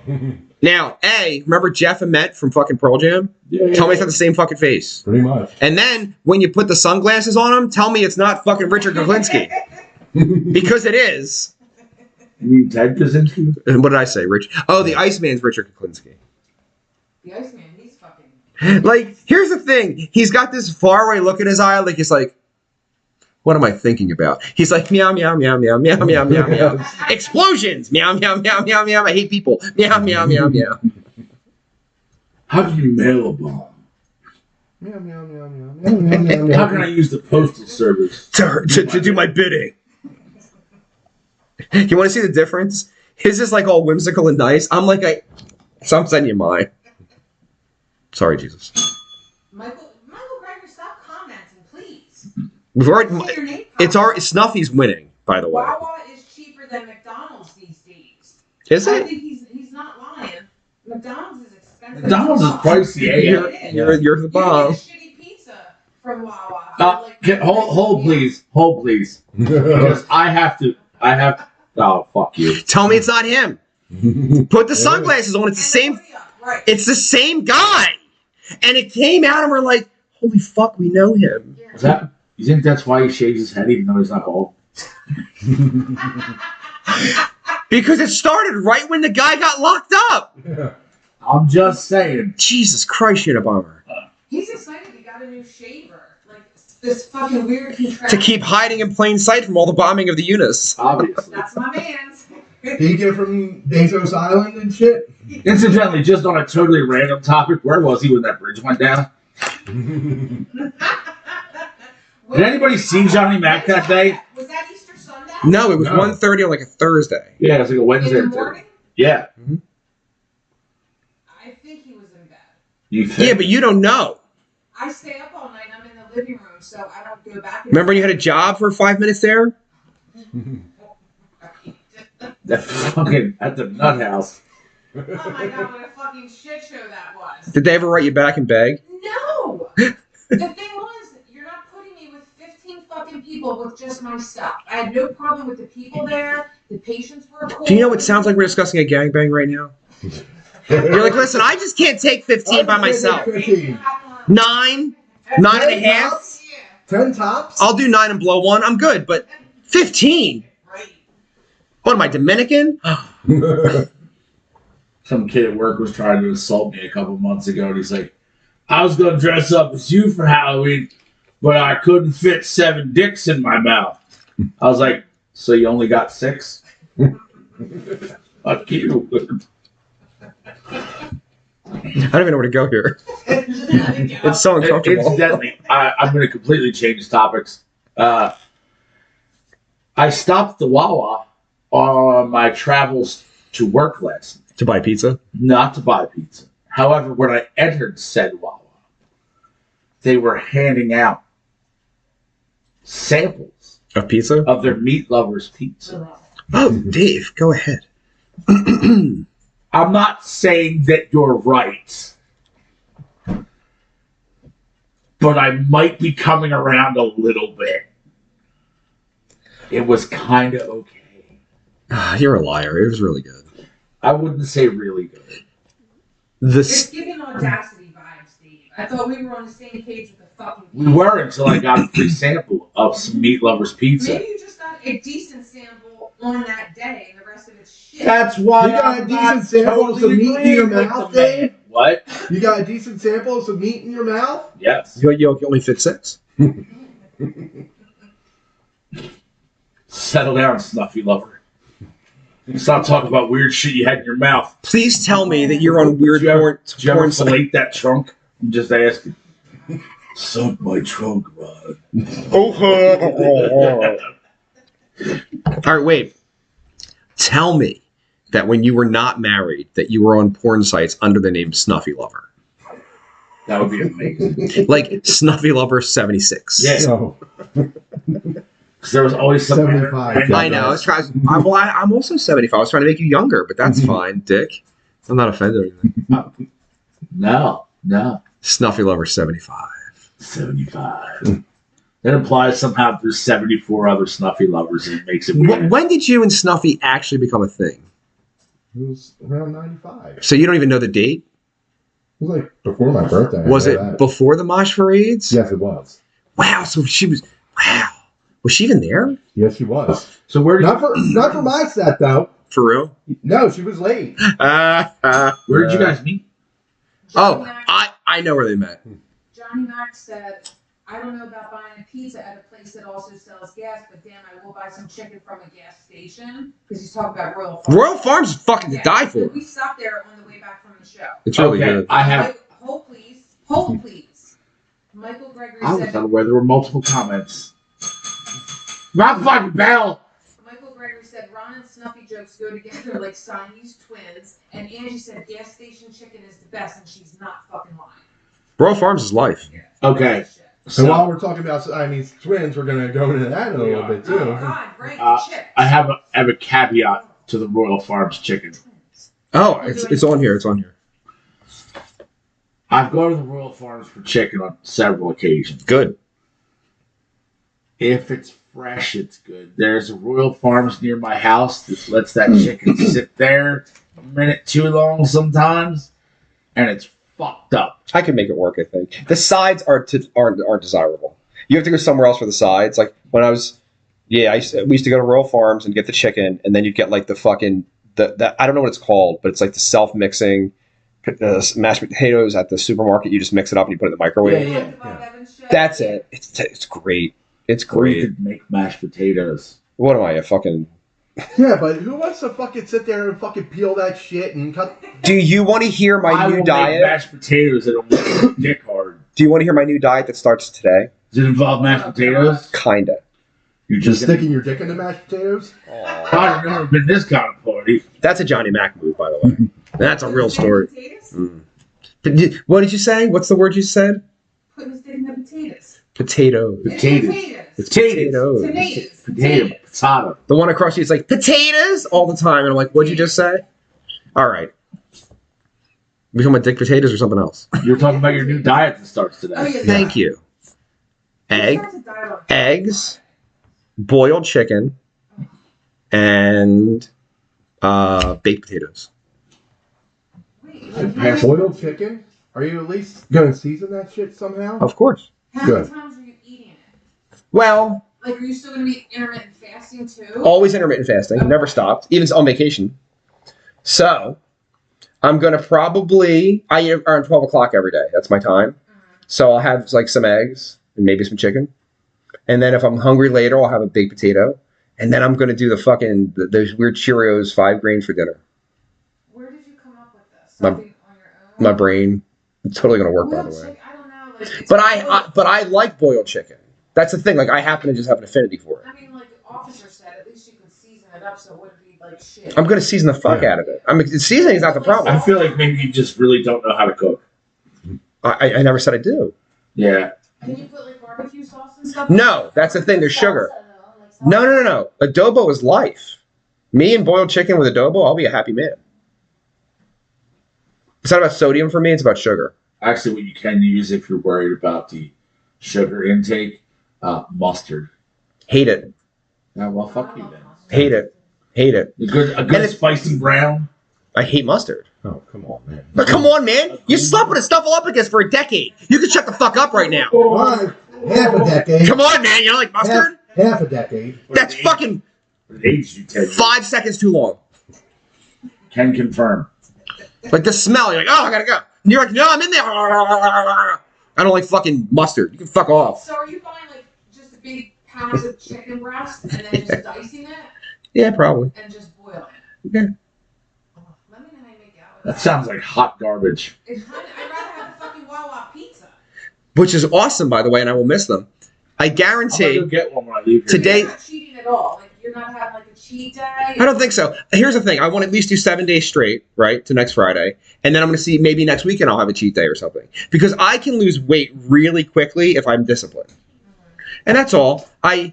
Now, remember Jeff Ament from fucking Pearl Jam? Yeah, Tell me it's not the same fucking face. Pretty much. And then, when you put the sunglasses on him, tell me it's not fucking Richard Kuklinski. Because it is. You mean Ted Kaczynski? And what did I say, Rich? Oh, the Iceman's Richard Kuklinski. The Iceman, he's fucking. Like, here's the thing. He's got this faraway look in his eye, like he's like, what am I thinking about? He's like, meow, meow, meow, meow, meow, meow, meow, meow. Explosions! Meow, meow, meow, meow, meow. I hate people. Meow, meow, meow, meow. How can you mail a bomb? Meow, meow, meow, meow, meow, meow, meow, meow. How can I use the postal service? To do my bidding. You want to see the difference? His is like all whimsical and nice. I'm like, so I'm sending you mine. Sorry, Jesus. Michael Greger, stop commenting, please. We've See already, your name it's pop our Snuffy's winning, by the way. Wawa is cheaper than McDonald's these days. Is I it? think he's not lying. McDonald's is expensive. McDonald's is pricey, eh? You're, It is. you're the You bomb. get a shitty pizza from Wawa. for like Hold, please. Hold, please. Because I have to. Oh, fuck you. Tell me it's not him. Put the sunglasses on. It's the same. Right. It's the same guy. And it came out, and we're like, holy fuck, we know him. Yeah. Is that? You think that's why he shaves his head even though he's not bald? Because it started right when the guy got locked up. I'm just saying. Jesus Christ, Unabomber. He's excited he got a new shaver. Like this fucking weird To contraption. keep hiding in plain sight from all the bombing of the Eunice. Obviously. That's my man's. Did you get it from Bezos Island and shit? Incidentally, just on a totally random topic, where was he when that bridge went down? Did anybody see Johnny Mac that day? Was that Easter Sunday? No, it was No. 1:30 on like a Thursday. Yeah, it was like a Wednesday. In or the Thursday. morning? Yeah. I think he was in bed. You think? Yeah, but you don't know. I stay up all night. I'm in the living room, so I don't go back. Remember when you had a job for 5 minutes there? That fucking at the nut house. Oh my god, what a fucking shit show that was. Did they ever write you back and beg? No! The thing was, you're not putting me with 15 fucking people with just my stuff. I had no problem with the people there. The patients were cool. Do you know what sounds like we're discussing a gangbang right now? You're like, listen, I just can't take 15 by myself. 15. 9, 9.5. 10 tops? I'll do 9 and blow 1. I'm good, but 15? Right. What am I, Dominican? Some kid at work was trying to assault me a couple months ago, and he's like, I was going to dress up as you for Halloween, but I couldn't fit 7 dicks in my mouth. I was like, so you only got 6? Fuck you. I don't even know where to go here. It's so uncomfortable. Incidentally, I'm going to completely change topics. I stopped the Wawa on my travels to work last night, To buy pizza? not to buy pizza. However, when I entered said Wawa, they were handing out samples Of pizza? of their meat lovers pizza. Oh, Dave, go ahead. I'm not saying that you're right, but I might be coming around a little bit. It was kind of okay. You're a liar. It was really good. I wouldn't say really good. It's giving audacity vibes, Steve. I thought we were on the same page with the fucking We were until I got a free sample of some meat lovers pizza. Maybe you just got a decent sample on that day and the rest of it's shit. That's why You got I'm a not decent sample of some totally meat in your agreeing with mouth, the man. Dave? What? You got a decent sample of some meat in your mouth? Yes. You only fit 6. Settle down, snuffy lover. Stop talking about weird shit you had in your mouth. Please tell me that you're on weird Did you ever porn sites. fillet that trunk? I'm just asking. Suck my trunk, Rod. All right, wait. Tell me that when you were not married, that you were on porn sites under the name Snuffy Lover. That would be amazing. Like Snuffy Lover 76. Yeah. So, Because there was always some 75. I know. I'm also 75. I was trying to make you younger, but that's fine, Dick. I'm not offended or anything. No. Snuffy Lover 75. 75. That implies somehow there's 74 other snuffy lovers and it makes it weird. When did you and Snuffy actually become a thing? it was around 95. So you don't even know the date? It was like before my birthday. Was I it know that. before the Mosh Parades? Yes, it was. Wow, so she was... Wow. Was she even there? Yes, she was. So where did Not for my set, though. For real? No, she was late. where did you guys meet? Oh, I know where they met. Johnny Mac said, I don't know about buying a pizza at a place that also sells gas, but damn, I will buy some chicken from a gas station. Because he's talking about Royal Farms. Royal Farms is fucking to die for. We stopped there on the way back from the show. It's really good. I have. Hold please. Hold please. Michael Gregory I was said, unaware there were multiple comments. My fucking bell. Michael Gregory said, Ron and Snuffy jokes go together like Siamese twins. And Angie said, gas station chicken is the best, and she's not fucking lying. Royal Farms is life. Okay. So while we're talking about Siamese twins, we're going to go into that in a little bit, Oh, too. God, great. Chips. I have a caveat to the Royal Farms chicken. Oh, it's on here. It's on here. I've gone to the Royal Farms for chicken on several occasions. Good. If it's fresh, it's good. There's a Royal Farms near my house that lets that chicken sit there a minute too long sometimes, and it's fucked up. I can make it work, I think. The sides aren't desirable. You have to go somewhere else for the sides. Like when I was, we used to go to Royal Farms and get the chicken, and then you'd get like the fucking, I don't know what it's called, but it's like the self-mixing mashed potatoes at the supermarket. You just mix it up and you put it in the microwave. Yeah. That's it. It's great. It's Or you great. could make mashed potatoes. What am I, a fucking... Yeah, but who wants to fucking sit there and fucking peel that shit and cut... Do you want to hear my I new will diet? make mashed potatoes that'll make your dick hard. Do you want to hear my new diet that starts today? Does it involve mashed potatoes? Kinda. You're Just just sticking your dick in the mashed potatoes? I've never been this kind of party. That's a Johnny Mac move, by the way. That's a real story. Potatoes? What did you say? What's the word you said? Putting a stick in the potatoes. Potatoes. Potatoes. It's Potatoes. Tomatoes. Potato. The one across you is like, potatoes all the time. And I'm like, what'd you just say? All right. We talking about dick potatoes or something else? You're talking about your new diet that starts today. Oh, yeah. Thank you. Eggs, boiled chicken, and baked potatoes. Boiled chicken? Are you at least going to season that shit somehow? Of course. How Good. many times are you eating it? Well, Like, are you still going to be intermittent fasting too? always intermittent fasting. Never stopped. Even on vacation. So, I'm going to probably... I eat around 12 o'clock every day. That's my time. So I'll have like some eggs and maybe some chicken. And then if I'm hungry later, I'll have a baked potato. And then I'm going to do those weird Cheerios 5 grain for dinner. Where did you come up with this? My- Something on your own? My brain. It's totally going to work, by the Boiled way. chicken, I don't know. Like, it's But I like boiled chicken. That's the thing. Like I happen to just have an affinity for it. I mean, like the officer said, at least you could season it up so it wouldn't be like shit. I'm going to season the fuck out of it. I mean, seasoning is not the I problem. feel like maybe you just really don't know how to cook. I never said I do. Yeah. Can you put like barbecue sauce and stuff? No, that's the thing. There's sugar. Salsa, though, like salsa. No. Adobo is life. Me and boiled chicken with adobo, I'll be a happy man. It's not about sodium for me. It's about sugar. Actually, what you can use if you're worried about the sugar intake, mustard. Hate it. Well, fuck you then. Hate it. A good And it's- spicy brown. I hate mustard. Oh, come on, man. But come on, man. You slept with this stuff all up against for a decade. You can shut the fuck up right now. Well, half a decade. Come on, man. You don't like mustard? Half a decade. That's fucking What age you 10 5 seconds too long. Can confirm. Like the smell. You're like, oh, I gotta go. And you're like, no, I'm in there. I don't like fucking mustard. You can fuck off. So are you buying like just a big pound of chicken breast and then just dicing it Yeah, probably. and just boil it? Yeah. Oh, let me know how you make out with That sounds like hot garbage. It's kind of, I'd rather have a fucking Wawa pizza. Which is awesome, by the way, and I will miss them. I I'm guarantee. gonna go get one when I leave here. Today- You're not cheating at all. Like you're not having like a cheat day. I don't think so. Here's the thing. I want to at least do 7 days straight, right, to next Friday. And then I'm going to see maybe next weekend I'll have a cheat day or something. Because I can lose weight really quickly if I'm disciplined. And that's all. And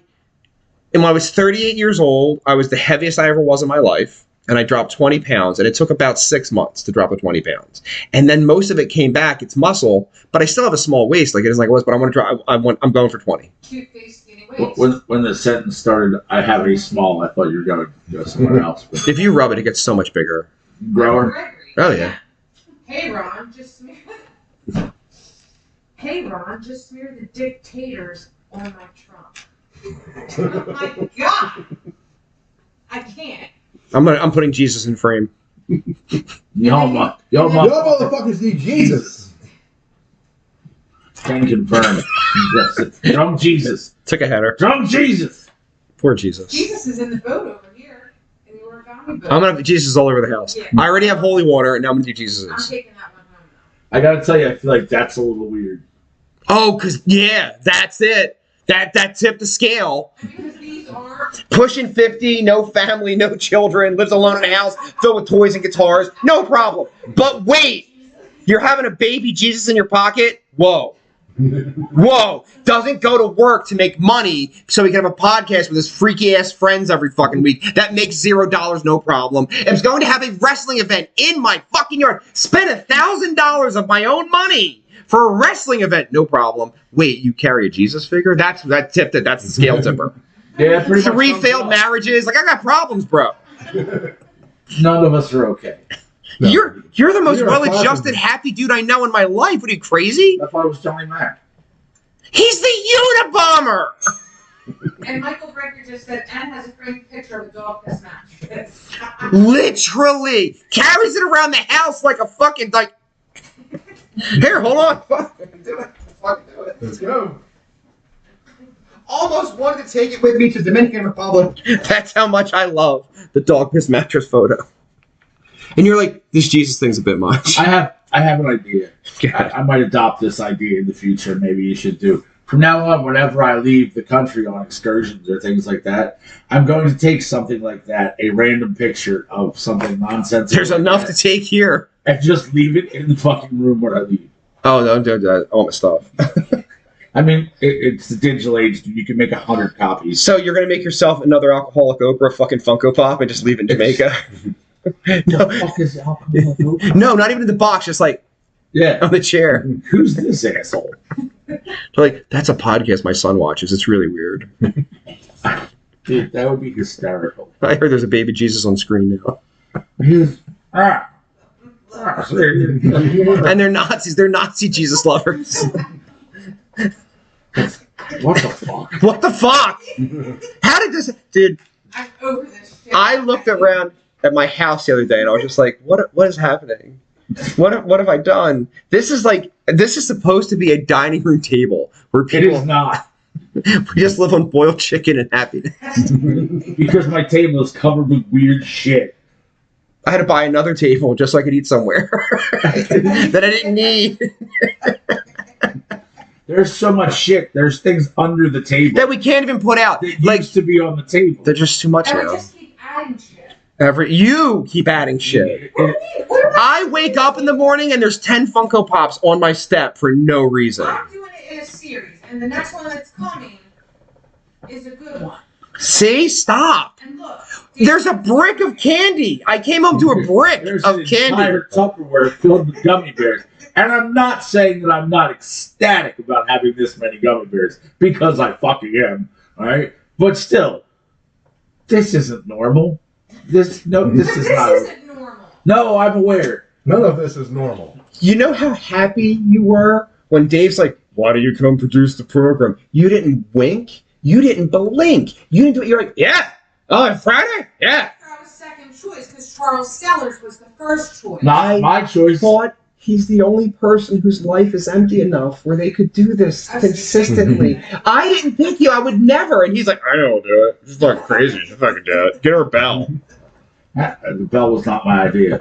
when I was 38 years old, I was the heaviest I ever was in my life. And I dropped 20 pounds. And it took about 6 months to drop the 20 pounds. And then most of it came back. It's muscle. But I still have a small waist like it isn't like it was. But I want to drop. I'm going for 20. Cute face, skinny waist. When the sentence started, I have a small. I thought you were going to go somewhere else. But If you rub it, it gets so much bigger. grower. Gregory. Oh, yeah. Hey Ron, just smear. Hey Ron, just smear the dictators on my trunk. Oh my God! I can't. I'm putting Jesus in frame. Y'all Y'all motherfuckers need Jesus. can confirm. Drum Jesus. Took a header. Drum Jesus. Poor Jesus. Jesus is in the boat over here in the origami boat. I'm gonna have Jesus all over the house. Yeah. I already have holy water, and now I'm gonna do I'm Jesus's. taking that one home I gotta tell you, I feel like that's a little weird. Oh, cause yeah, that's it. That tipped the scale. now. Because these are Pushing 50, no family, no children, lives alone in a house filled with toys and guitars, no problem. But wait, you're having a baby Jesus in your pocket? Whoa. Whoa. Doesn't go to work to make money so he can have a podcast with his freaky ass friends every fucking week. That makes $0, no problem. And is going to have a wrestling event in my fucking yard. Spend $1,000 of my own money for a wrestling event, no problem. Wait, you carry a Jesus figure? That's the scale tipper. Yeah, pretty much. 3 sums failed it up. marriages. Like, I got problems, bro. None of us are okay. No. You're the most You're a well-adjusted, fucking- happy dude I know in my life. What are you, crazy? That's why it was Johnny Mac. He's the Unabomber. and Michael Brecker just said Anne has a framed picture of a dog piss mattress. Literally carries it around the house like a fucking like. Here, hold on. Do it. Fucking do it. Let's go. Almost wanted to take it with me to Dominican Republic. That's how much I love the dog piss mattress photo. And you're like, this Jesus thing's a bit much. I have an idea. I might adopt this idea in the future. Maybe you should do. From now on, whenever I leave the country on excursions or things like that, I'm going to take something like that, a random picture of something nonsensical. There's like enough that, to take here. and just leave it in the fucking room where I leave. Oh, no, don't do that. I want my stuff. I mean, it's the digital age. You can make 100 copies. So you're gonna make yourself another alcoholic Oprah fucking Funko Pop and just leave it in Jamaica? What the fuck is alcohol? No, not even in the box. Just like Yeah. on the chair. Who's this asshole? They're like, that's a podcast my son watches. It's really weird. Dude, that would be hysterical. I heard there's a baby Jesus on screen now. And they're Nazis. They're Nazi Jesus lovers. What the fuck? What the fuck? How did this... Dude, I'm over this shit. I looked around at my house the other day and I was just like, what is happening? What have I done? This is supposed to be a dining room table where It people... is not. We just live on boiled chicken and happiness. Because my table is covered with weird shit. I had to buy another table just so I could eat somewhere that I didn't need. There's so much shit. There's things under the table That we can't even put out. that Like, used to be on the table. they're just too much And I now. just keep adding shit. You keep adding shit. I wake up in the morning and there's 10 Funko Pops on my step for no reason. I'm doing it a series, and the next one that's coming is a good one. See? Stop. And look, There's a brick of candy. I came home to a brick There's of an candy. entire Tupperware filled with gummy bears. And I'm not saying that I'm not ecstatic about having this many gummy bears, because I fucking am, alright? But still, this isn't normal. This is not. isn't normal. No, I'm aware. None of this is normal. You know how happy you were when Dave's like, why do you come produce the program? You didn't wink. You didn't blink. You didn't do it. You're like, yeah. Oh, and Friday? Yeah. I was second choice because Charles Sellers was the first choice. Not my choice. But he's the only person whose life is empty enough where they could do this consistently. I didn't pick you. I would never. And he's like, I don't do it. She's like crazy. She's fucking do it. Get her a bell. The bell was not my idea.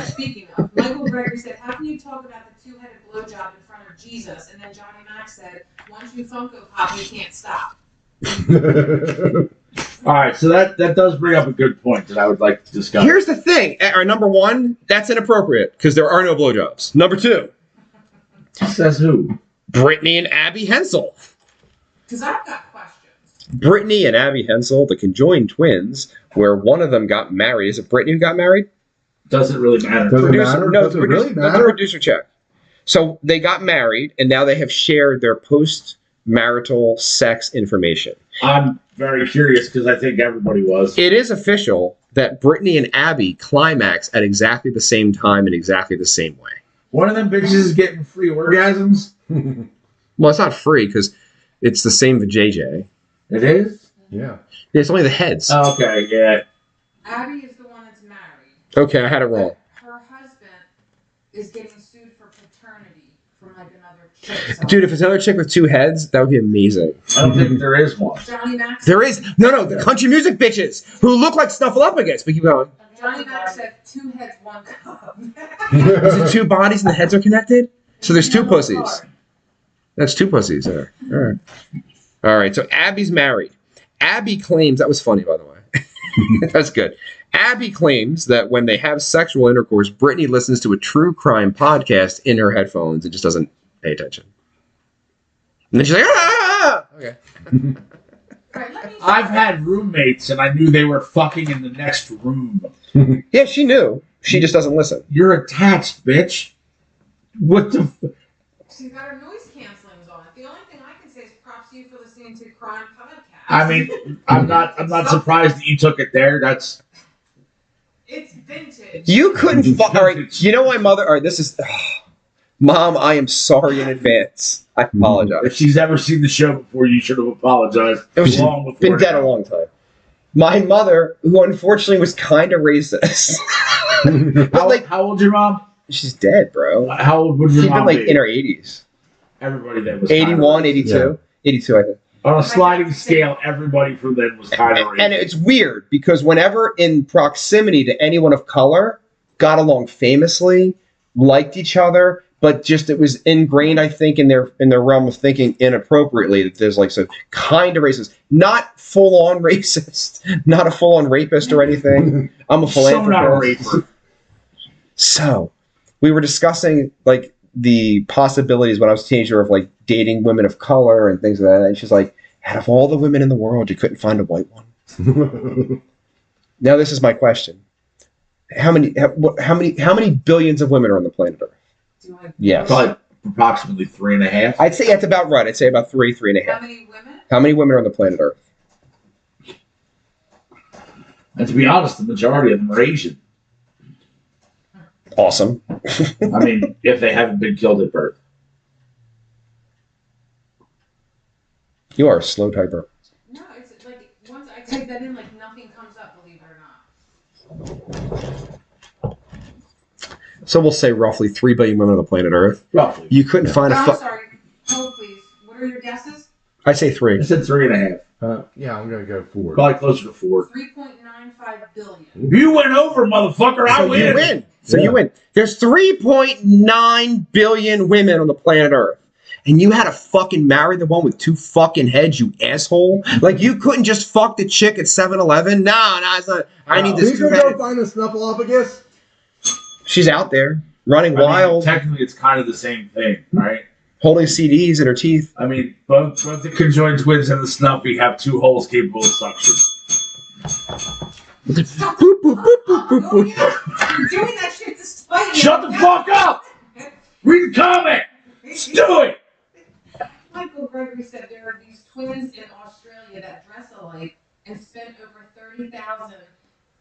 Speaking of, Michael Gregory said, how can you talk about the two-headed blowjob in front of Jesus? And then Johnny Mac said, once you Funko Pop, you can't stop. All right, so that does bring up a good point that I would like to discuss. Here's the thing. Number one, that's inappropriate because there are no blowjobs. Number two, Says who? Brittany and Abby Hensel. Because I've got questions. Brittany and Abby Hensel, the conjoined twins, where one of them got married. Is it Brittany who got married? Doesn't really matter. Does it matter? No, Does it really let the matter? producer check. So they got married, and now they have shared their post-marital sex information. I'm very curious because I think everybody was. It is official that Brittany and Abby climax at exactly the same time in exactly the same way. One of them bitches is getting free orgasms. Well, it's not free because it's the same for JJ. It is? Yeah. It's only the heads. Okay, yeah. Abby is the one that's married. Okay, I had it wrong. Her husband is getting sued for paternity from like another chick. So Dude, if it's another chick with two heads, that would be amazing. I don't think there is one. Johnny Mac. There is. No, the country music bitches who look like Snuffleupagus. But keep going. Johnny Mac said 2 heads, 1 cup. Is it 2 bodies and the heads are connected? So there's 2 pussies. That's 2 pussies there. All right. All right. So Abby's married. Abby claims, that was funny, by the way. That's good. Abby claims that when they have sexual intercourse, Brittany listens to a true crime podcast in her headphones and just doesn't pay attention. And then she's like, ah! Okay. Right, let me I've had roommates and I knew they were fucking in the next room. Yeah, she knew. She just doesn't listen. You're attached, bitch. What the? She's got her noise cancelings on. The only thing I can say is props to you for listening to crime podcasts. I mean, I'm not surprised that you took it there. That's It's vintage. You couldn't. All right. You know my mother. All right. This is. Mom, I am sorry in advance. I apologize. if she's ever seen the show before, you should have apologized She's long before. been dead a long time. My mother, who unfortunately was kind of racist. How old's your mom? She's dead, bro. How old would your She's mom been like be? in her 80s. Everybody then was 81, 82. Yeah. 82, I think. On a sliding scale, everybody from then was kind of And it's weird because whenever in proximity to anyone of color, got along famously, liked each other, but just it was ingrained, I think, in their realm of thinking inappropriately that there's like some kind of racist, not full on racist, not a full on rapist or anything. I'm a so not a philanthropist. raper. So we were discussing like the possibilities when I was a teenager of like dating women of color and things like that. And she's like, out of all the women in the world, you couldn't find a white one. Now this is my question: how many billions of women are on the planet Earth? Yes, Probably approximately 3.5. I'd say that's about right. I'd say about 3.5. How many women? How many women are on the planet Earth? And to be honest, the majority of them are Asian. Awesome. I mean, if they haven't been killed at birth. You are a slow typer. No, it's like once I type that in, like nothing comes up. Believe it or not. So we'll say roughly 3 billion women on the planet Earth. Roughly. You couldn't find No, a. I'm sorry. Hold please. What are your guesses? I say I 3. said 3.5. Yeah, I'm gonna go 4. Probably closer to 4. 3.95 billion. You went over, motherfucker. I So win. you win. So Yeah. you win. There's 3.9 billion women on the planet Earth. And you had to fucking marry the one with 2 fucking heads, you asshole. Like, you couldn't just fuck the chick at 7-Eleven. No, it's not. I need this You could 2-headed. go find a Snuffleupagus. She's out there, running I mean, wild. technically, it's kind of the same thing, right? Holding CDs in her teeth. I mean, both the conjoined twins and the Snuffy have 2 holes capable of suction. Boop, boop, boop, boop, boop, Oh, boop. yeah. You're doing that shit to spite me. Shut the fuck up! Read the comment! Let's do it! Michael Gregory said there are these twins in Australia that dress alike and spend over $30,000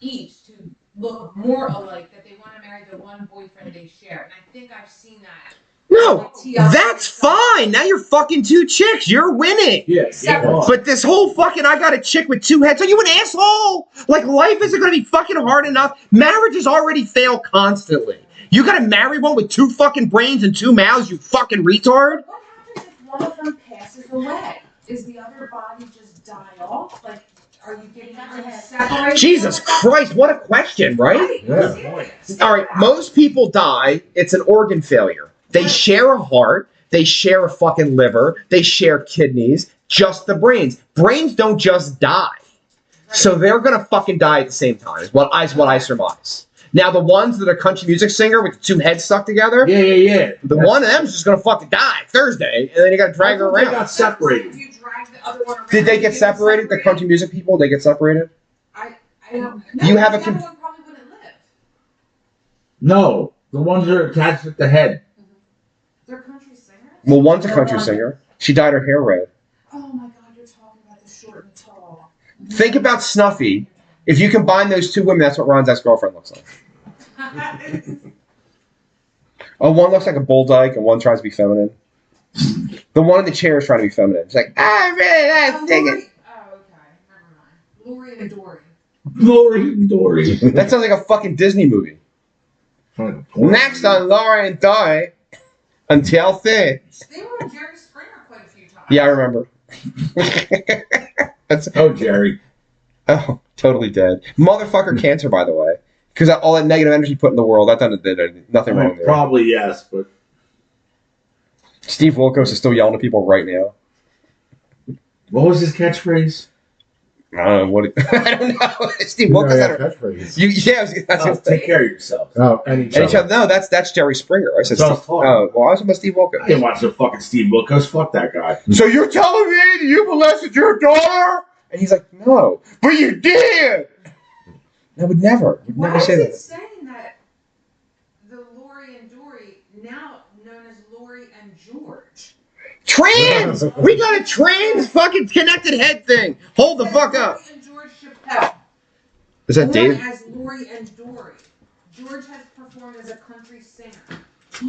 each to look more alike, that they want to marry the one boyfriend they share. And I think I've seen that. No, that's fine. Now you're fucking 2 chicks. You're winning. Yeah, But this whole fucking I got a chick with 2 heads. Are you an asshole? Like, life isn't going to be fucking hard enough. Marriages already fail constantly. You got to marry one with 2 fucking brains and 2 mouths, you fucking retard? What happens if one of them passes away? Is the other body just die off? Like, are you separated? Jesus Christ, what a question, right? Yeah. All right, most people die. It's an organ failure. They share a heart. They share a fucking liver. They share kidneys. Just the brains. Brains don't just die. So they're going to fucking die at the same time, is what I surmise. Now, the ones that are country music singer with the 2 heads stuck together, Yeah. the one of them is just going to fucking die Thursday, and then you got to drag her They around. got separated. You drag the other one around. Did they get separated? The country music people, they get separated? I don't. You have a the con- other one probably wouldn't live. No, the ones that are attached at the head. They're country singers. Well, one's a country singer. She dyed her hair red. Oh my God, you're talking about the short and tall. Think about Snuffy. If you combine those 2 women, that's what Ron's ex-girlfriend looks like. Oh, one looks like a bull dyke, and one tries to be feminine. The one in the chair is trying to be feminine. It's like, I really like dig it. Oh, okay. Never mind. Lori and Dory. Lori and Dory. That sounds like a fucking Disney movie. Next on Laura and Dory, until then. They were on Jerry Springer quite a few times. Yeah, I remember. That's Jerry. oh, totally dead. Motherfucker cancer, by the way. Because all that negative energy put in the world, that did nothing wrong there. Probably yes, but Steve Wilkos is still yelling at people right now. what was his catchphrase? I don't know what. I don't know. Steve Wilkos had a catchphrase. Take care of yourself. Oh, and each other. No, that's Jerry Springer. I said. That's what I was Steve, talking oh, well, I was talking about Steve I Wilkos. didn't watch the fucking Steve Wilkos. Fuck that guy. So you're telling me that you molested your daughter? And he's like, no, but you did. I would never Why say is that. it saying that the Lori and Dory, now known as Lori and George? Trans! We got a trans fucking connected head thing. Hold the fuck up. Lori and George Chappelle. Is that Known Dave? as Lori and Dory. George has performed as a country singer.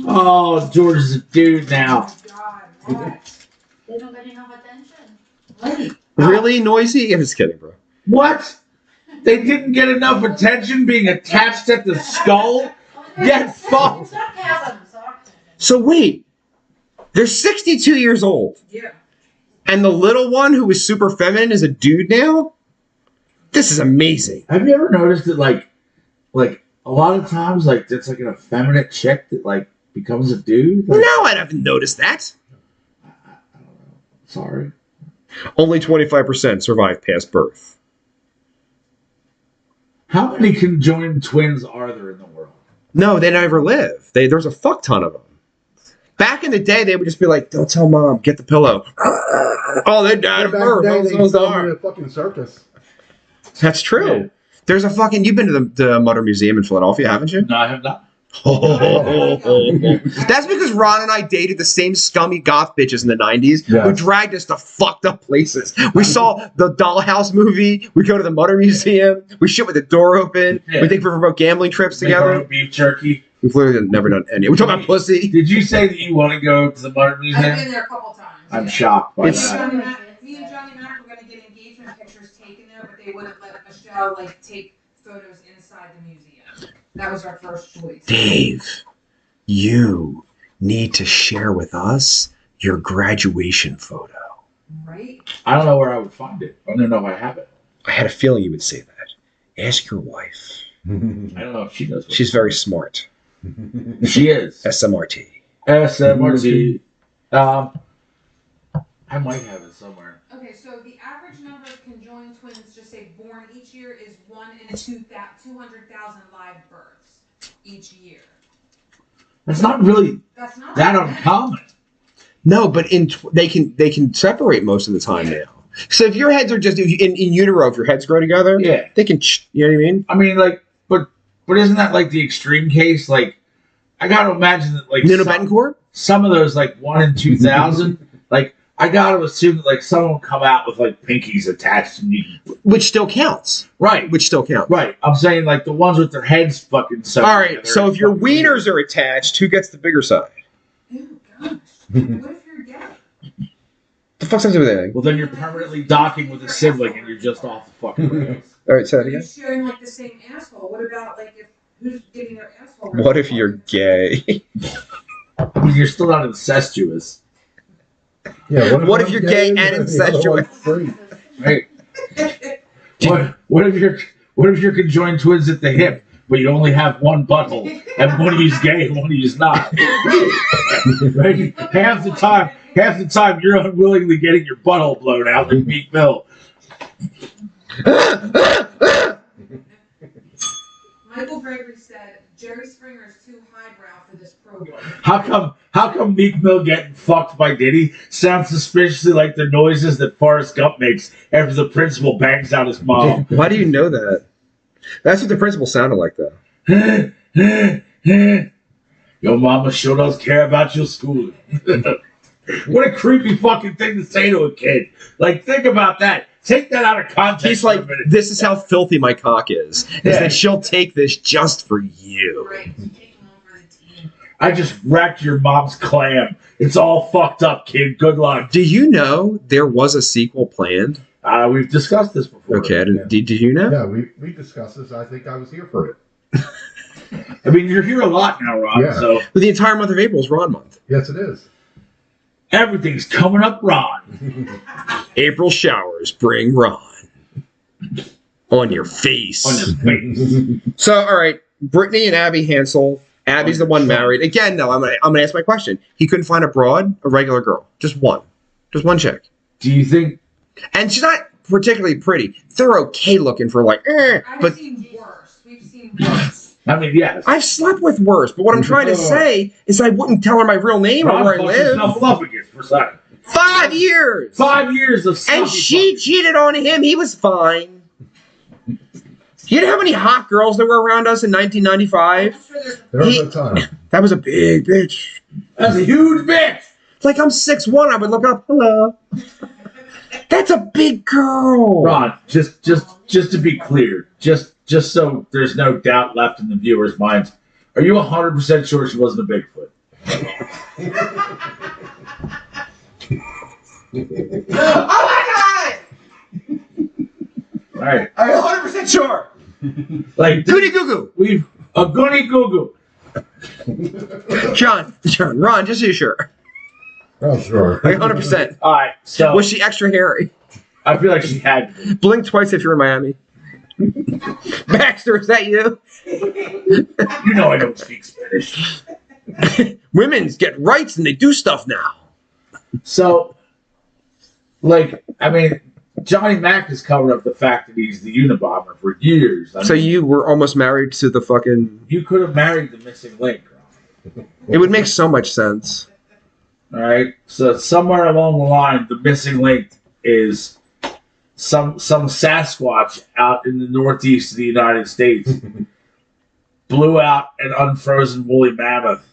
Oh, George is a dude now. Oh my God, what? They don't get enough attention. Right. Really noisy? I'm just kidding, bro. What? They didn't get enough attention being attached at the skull? Get fucked. Sarcasm. So wait, they're 62 years old, Yeah. and the little one who was super feminine is a dude now? This is amazing. Have you ever noticed that, like a lot of times, like, it's like an effeminate chick that, like, becomes a dude? Like, No, I haven't noticed that. I don't know. Sorry. Only 25% survive past birth. How many conjoined twins are there in the world? No, they never live. There's a fuck ton of them. Back in the day, they would just be like, don't tell mom, get the pillow. Oh, they died of Back birth. then, I'm they so sold sorry. in a fucking circus. That's true. Yeah. There's a fucking, you've been to the Mutter Museum in Philadelphia, haven't you? No, I have not. That's because Ron and I dated the same scummy goth bitches in the 90s who Yes. dragged us to fucked up places. We saw the Dollhouse movie. We go to the Mutter Museum. We shit with the door open. Yeah. We take remote gambling trips Make our together. own beef jerky. We've literally never done any. We talk about pussy. Did you say that you want to go to the Mutter I've Museum? been there a couple times. I'm yeah. shocked by It's- that. Me and Johnny Mac were going to get engagement pictures taken there, but they wouldn't let Michelle take photos inside the museum. That was our first choice. Dave, you need to share with us your graduation photo. Right? I don't know where I would find it. I don't know if I have it. I had a feeling you would say that. Ask your wife. I don't know if she knows. What She's very smart. she is. SMRT. SMRT. I might have it somewhere. Okay, so the average number of conjoined twins, just say born each year, is 1 in 200,000 live births each year. That's not really That's not that bad. uncommon. No, but they can separate most of the time now. So if your heads are just in utero, if your heads grow together, Yeah. they can. You know what I mean? I mean, like, but isn't that like the extreme case? Like, I gotta imagine that like Nuno Betancourt? some of those like 1 in 2,000, like I gotta assume that like someone will come out with like pinkies attached to me. Which still counts. Right. Which still counts. Right. I'm saying like the ones with their heads fucking so. All right. So if your wieners are attached, who gets the bigger side? Ew, gosh. What if you're gay? The fuck's that do with anything? Well, then you're permanently docking with a sibling and you're just off the fucking rails. All right, say that You're again. sharing like the same asshole. What about like if who's getting their asshole? What if you're gay? I mean, you're still not incestuous. Yeah, What if you're gay and incestuous? Right. What if you're conjoined twins at the hip, but you only have one butthole, and one of you's gay and one of you's not? Right? Half the time you're unwillingly getting your butthole blown out like Meek Mill. Michael Gregory said Jerry Springer is too highbrow for this program. How come Meek Mill getting fucked by Diddy sounds suspiciously like the noises that Forrest Gump makes after the principal bangs out his mom? Why do you know that? That's what the principal sounded like, though. Your mama sure does care about your schooling. What a creepy fucking thing to say to a kid. Like, think about that. Take that out of context. He's for like, a minute. this is how filthy my cock is. Yeah. That she'll take this just for you. Right, taking over the team. I just wrecked your mom's clam. It's all fucked up, kid. Good luck. Do you know there was a sequel planned? We've discussed this before. Okay, did you know? Yeah, we discussed this. I think I was here for it. I mean, you're here a lot now, Ron. Yeah. So But the entire month of April is Ron month. Yes, it is. everything's coming up, Ron. April showers bring Ron on your face. On his face. So, all right, Brittany and Abby Hansel. Abby's the one married. Again, no, I'm gonna ask my question. He couldn't find a broad, a regular girl, just one chick, Do you think? and she's not particularly pretty. They're okay looking for like, I've but seen worse. We've seen worse. I mean, yes. I've slept with worse. But what I'm trying to say is I wouldn't tell her my real name or where I live. Snuffleupagus for a second. 5 years. 5 years of And she cheated on him. He was fine. You know how many hot girls there were around us in 1995? I'm sure there's There was a ton. That was a big bitch. That's a huge bitch. Like I'm 6'1", I would look up. Hello. That's a big girl. Ron, just to be clear, just so there's no doubt left in the viewers' minds, are you 100% sure she wasn't a Bigfoot? Oh my All right, God! I'm 100% sure. like Goody goo goo. we've a goody goo goo. John, Ron, just so you're sure. Oh, sure. Like 100%. All right, so Was she extra hairy? I feel like she had to be. Blink twice if you're in Miami. Baxter, is that you? You know I don't speak Spanish. Women's get rights and they do stuff now. So, like, I mean, Johnny Mac has covered up the fact that he's the Unabomber for years. I So mean, you were almost married to the fucking... you could have married the missing link, Ron. It would make so much sense. All right. So somewhere along the line, the missing link is some Sasquatch out in the northeast of the United States blew out an unfrozen woolly mammoth,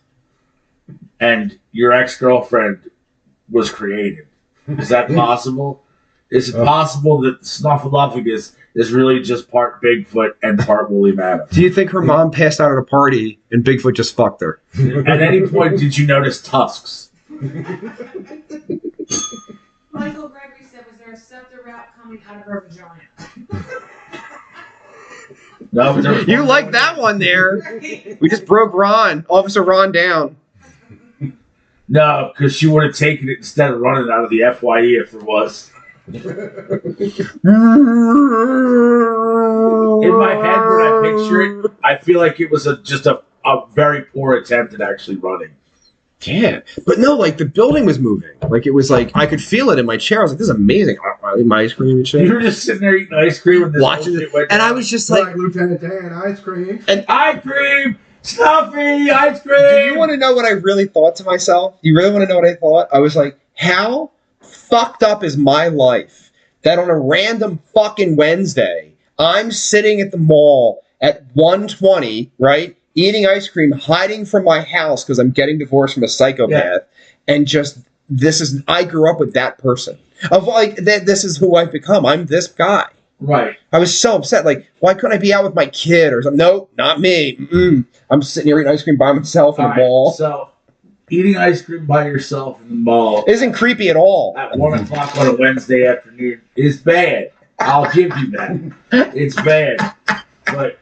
and your ex-girlfriend was created. Is that possible? Is it possible that the Snuffleupagus is really just part Bigfoot and part woolly mammoth? Do you think her mom passed out at a party and Bigfoot just fucked her? At any point, did you notice tusks? Michael Gregory said, was there a scepter route coming out of her vagina? No, but there was You one like going that in. one there. We just broke Officer Ron down. No, because she would have taken it instead of running out of the FYE if there was. In my head, when I picture it, I feel like it was just a very poor attempt at actually running. Yeah, but no, like the building was moving. Like it was like I could feel it in my chair. I was like, "This is amazing." I eat my ice cream and You shit, were just sitting there eating ice cream and this watching bullshit it, went and I down. was just Like like, Lieutenant Dan, ice cream. Ice cream, Snuffy ice cream. Do you want to know what I really thought to myself? You really want to know what I thought? I was like, how fucked up is my life that on a random fucking Wednesday, I'm sitting at the mall at 1:20, right? Eating ice cream, hiding from my house because I'm getting divorced from a psychopath, and just I grew up with that person. Of like that, this is who I've become. I'm this guy. Right. I was so upset. Like, why couldn't I be out with my kid or something? Nope, not me. I'm sitting here eating ice cream by myself in the mall. So, eating ice cream by yourself in the mall isn't creepy at all. At 1 o'clock on a Wednesday afternoon is bad. I'll give you that. It's bad, but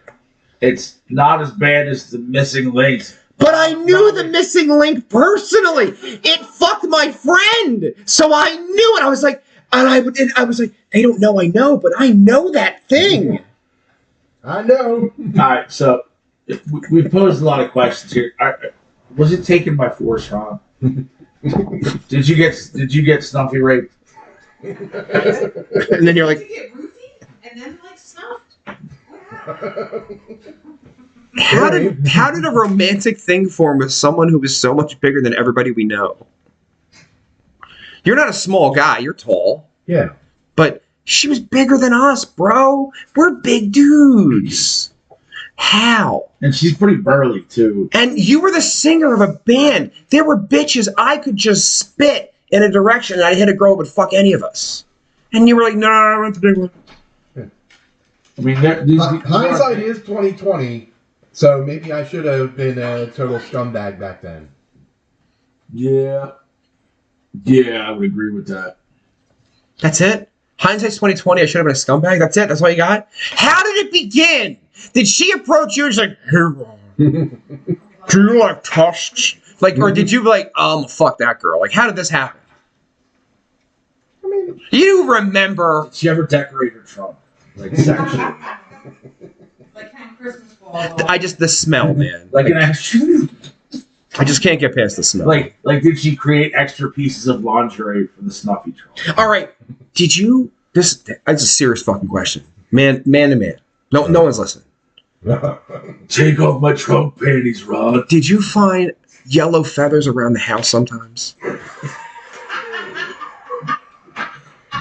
it's not as bad as the missing links. But I knew the missing link personally. It fucked my friend, so I knew it. I was like, I was like, they don't know I know, but I know that thing. I know. All right, so we posed a lot of questions here. Was it taken by force, Ron? Did you get Snuffy raped? And then you're like, Did you get roofied and then like snuffed? What happened? how did a romantic thing form with someone who is so much bigger than everybody we know? You're not a small guy. You're tall. Yeah. But she was bigger than us, bro. We're big dudes. How? And she's pretty burly, too. And you were the singer of a band. There were bitches I could just spit in a direction and I'd hit a girl that would fuck any of us. And you were like, no, I want the big one. I mean, hindsight is 2020, so maybe I should have been a total scumbag back then. Yeah, I would agree with that. That's it? Hindsight's 2020, I should have been a scumbag? That's it? That's all you got? How did it begin? Did she approach you and she's like, hey, Ron, do you like tusks? Like, or did you be like, fuck that girl? Like, how did this happen? I mean, you remember. Did she ever decorate her trunk? Like, sexually? Like hang Christmas balls. The smell, man. Like an extra... I just can't get past the smell. Like, did she create extra pieces of lingerie for the Snuffy trunk? All right. Did you... That's a serious fucking question. Man to man. No one's listening. Take off my trunk panties, Ron. Did you find yellow feathers around the house sometimes?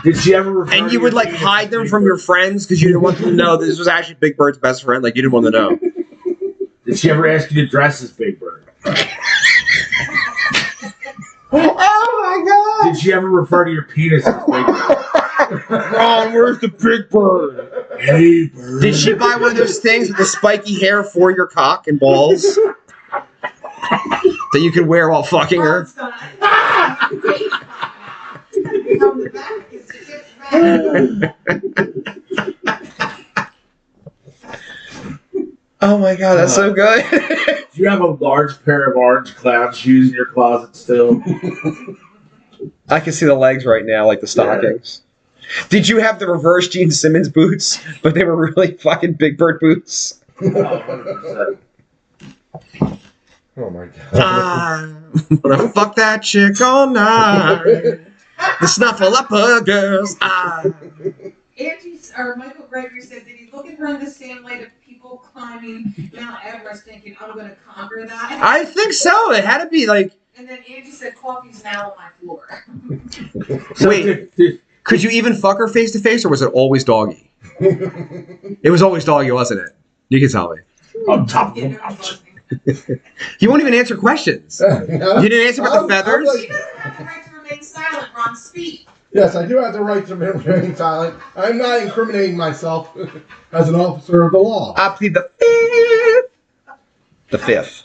Did she ever refer and you would like hide them from your friends because you didn't want them to know this was actually Big Bird's best friend? Like, you didn't want to know. Did she ever ask you to dress as Big Bird? Oh my god! Did she ever refer to your penis as Big Bird? Ron, where's the Big Bird? Hey, Bird. Did she buy one of those things with the spiky hair for your cock and balls? That you could wear while fucking her? Oh my god, that's so good. Do you have a large pair of orange clown shoes in your closet still? I can see the legs right now, like the stockings. Yeah. Did you have the reverse Gene Simmons boots, but they were really fucking Big Bird boots? 100%. Oh my god. I'm gonna fuck that chick all night. The Snuffleupagus girls. Angie or Michael Gregory said, did he look at her in the same light of people climbing Mount Everest thinking, I'm going to conquer that? I think so. It had to be like... And then Angie said, coffee's now on my floor. Wait, could you even fuck her face to face, or was it always doggy? It was always doggy, wasn't it? You can tell me. On top of the mountain. You won't even answer questions. You didn't answer about the feathers? She doesn't have the right to remain silent, Ron. Speak. Yes, I do have the right to remain silent. I'm not incriminating myself as an officer of the law. I plead the fifth. The fifth.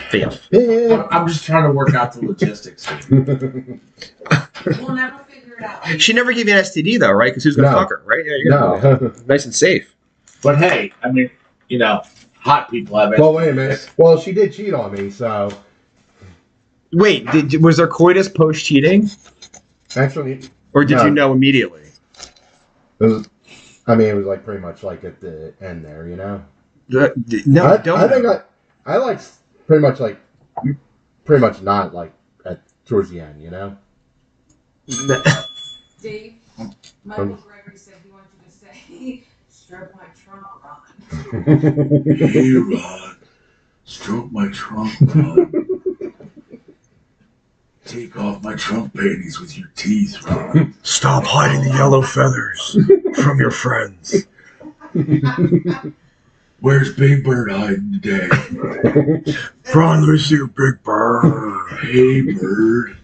Fifth. I'm just trying to work out the logistics. We'll never figure it out. She never gave you an STD, though, right? Because who's going to fuck her, right? Yeah, you're gonna nice and safe. But hey, I mean, hot people have STDs. Well, wait a minute. Well, she did cheat on me, so... Wait, was there coitus post-cheating? Actually... Or did you know immediately? It was like pretty much like at the end there, you know? I like pretty much not like towards the end, you know? Dave, Michael Gregory said he wanted you to say, stroke my trunk, Ron. Hey, Ron. Stroke my trunk, Ron. Take off my trunk panties with your teeth, Ron. Stop hiding the yellow feathers from your friends. Where's Big Bird hiding today? Ron, let me see your big bird. Hey, Bird.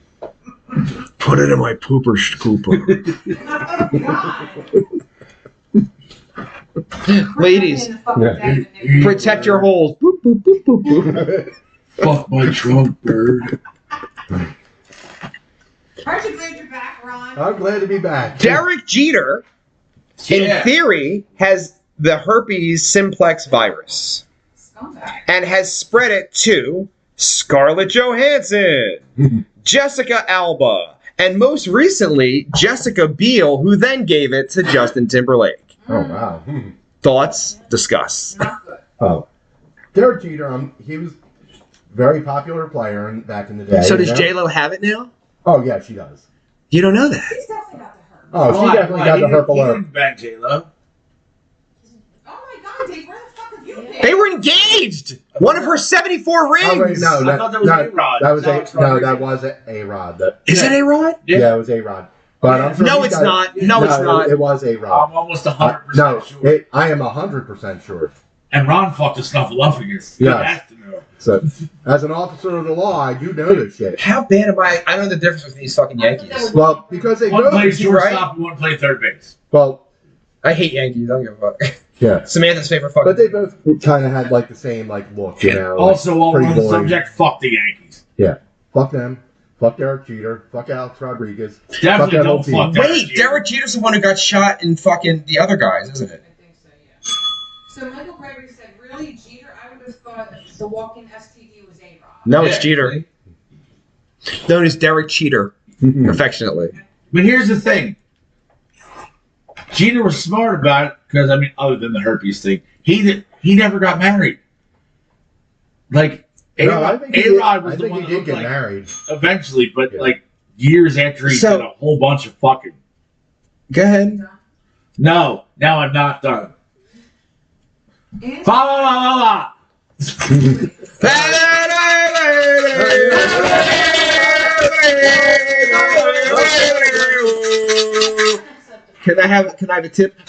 Put it in my pooper scooper. Ladies, protect your holes. Boop, boop, boop, boop, boop. Fuck my trunk, Bird. Aren't you glad you're back, Ron? I'm glad to be back. Derek Jeter, in theory, has the herpes simplex virus Scumbag. and has spread it to Scarlett Johansson, Jessica Alba, and most recently, Jessica Biel, who then gave it to Justin Timberlake. Oh, wow. Thoughts? Discuss. Not good. Oh. Derek Jeter, he was a very popular player back in the day. So does you know? J-Lo have it now? Oh, yeah, she does. You don't know that. He's definitely got the herb. Oh, she definitely got the herp He alert. didn't bang J-Lo. Oh my God, Dave, where the fuck have you been? They were engaged. One of her 74 rings. Oh, wait, no, I thought that was A-Rod. that was Alex no, that Rodriguez. was A-Rod. Is it A-Rod? Yeah, it was A-Rod. But I'm sure No, he it's got- not. No, it's not. It was A-Rod. I'm almost 100% No, sure. I am 100% sure. And Ron fucked a snuffleupagus. Yeah. He has to know. So, as an officer of the law, I do know this shit. How bad am I? I don't know the difference between these fucking Yankees. Well, because they One both, plays shortstop right? and one plays third base. well, I hate Yankees. I don't give a fuck. yeah. Samantha's favorite fucking. But they both kind of had like the same like look, you know. like, Also, while we're pretty on the boring. subject, fuck the Yankees. Fuck them. Fuck Derek Jeter. Fuck Alex Rodriguez. Definitely that don't whole team. fuck Derek Wait, Jeter. Derek Jeter's the one who got shot in fucking the other guys, isn't it? I think so, yeah. So Michael Gregory said, really, Jeter? I would have thought the walk-in STD was A-Rod. No, it's Yeah. Jeter. Known as Derek Cheater, affectionately. But here's the thing. Jeter was smart about it because, I mean, other than the herpes thing, he never got married. Like, No, I think A-Rod was I the think one he that did looked get like married. eventually, but Yeah. like years after he So- did a whole bunch of fucking. Go ahead. No, now I'm not done. And Fa la la la la. Can I have a tip?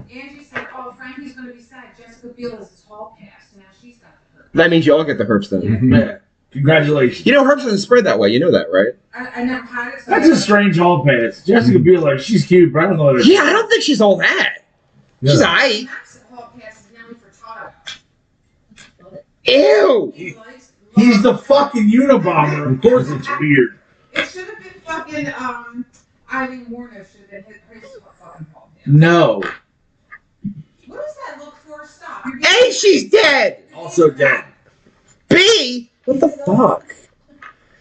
Angie said, oh, Frankie's going to be sad. Jessica Biel is his hall pass. Now she's got the herb. That means you all get the herpes then. Yeah. Congratulations. You know, herpes doesn't spread that way. You know that, right? I never had it. So That's a strange hall pass. Jessica Biel, like, she's cute, but I don't know what Yeah, I don't think she's all that. She's Yeah. aight. Max hall pass is now for Tato. Ew. He likes. He's the fucking Unabomber. Of course it's weird. It should have been fucking, Eileen Warner should have been his fucking hall pass. No. What does that look for? Stop. You're A, she's dead. Also dead. B, what the fuck?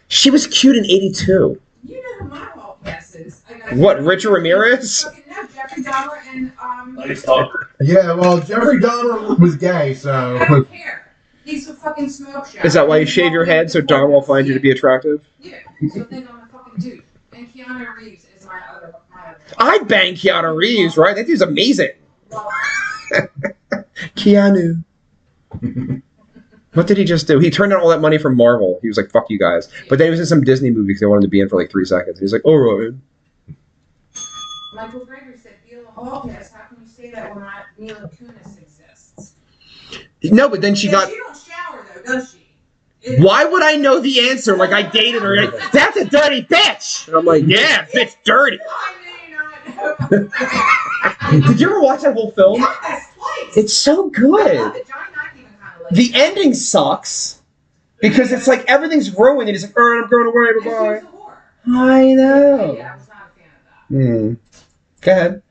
She was cute in 82. You know who my hall pass is. I got What, Richard Ramirez? Fucking no, Jeffrey Dahmer and, Nice talker. Yeah, well, Jeffrey Dahmer was gay, I so. don't care. He's a fucking smoke show. Is that why you shave your head so Don will find you to be attractive? Yeah, so think I'm a fucking dude. And Keanu Reeves is my other. I'd bang Keanu Reeves, right? That dude's amazing. Well, Keanu. What did he just do? He turned down all that money from Marvel. He was like, fuck you guys. But then he was in some Disney movie because they wanted him to be in for like 3 seconds. He was like, all right. Michael Gregory said, Bela Hall pass. How can you say that when Mila Kunis exists? No, but then she got... She don't shower though, does she? Why would I know the answer? Like, I dated her. Like, that's a dirty bitch. And I'm like, yeah, bitch, dirty. I may not know. Did you ever watch that whole film? Yes, twice. It's so I good. love it. Johnny Knight even kind of like The ending sucks because it's like everything's ruined. And he's like, all right, I'm going away. And she was Bye-bye. a whore. I know. Yeah, I was not a fan of that. Go ahead.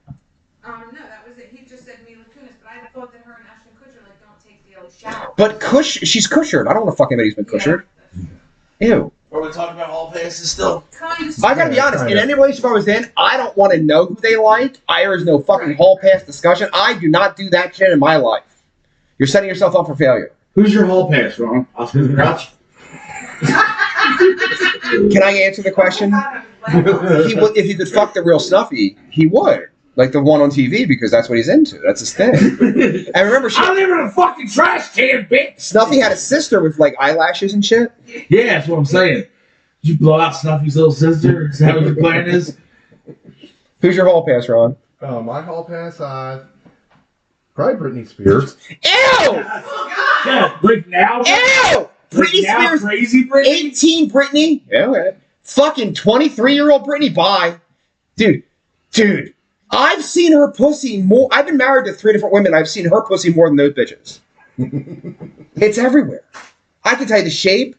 No, that was it. He just said Mila Kunis, but I thought that her and Ashton Kutcher like don't take daily showers. But she's cushered. I don't want to fuck anybody who's been cushered. Yeah, Ew. Are we talking about hall passes still? kind of. I gotta be honest, in any relationship I was in, I don't want to know who they like. There's no fucking hall pass discussion. I do not do that shit in my life. You're setting yourself up for failure. Who's your hall pass, Ron? Oscar the Grouch? Can I answer the question? He would, if he could fuck the real Snuffy, he would. like the one on TV, because that's what he's into. That's his thing. I remember I live in a fucking trash can, bitch. Snuffy had a sister with like eyelashes and shit. Yeah, that's what I'm saying. Did you blow out Snuffy's little sister? Is that what your plan is? Who's your hall pass, Ron? My hall pass, probably Britney Spears. Ew! Yeah, like now. Ew! Britney now, Spears, crazy Britney. 18 Britney. Yeah, okay. Fucking 23-year-old Britney. Bye, dude. I've seen her pussy more. I've been married to 3 different women. I've seen her pussy more than those bitches. It's everywhere. I can tell you the shape.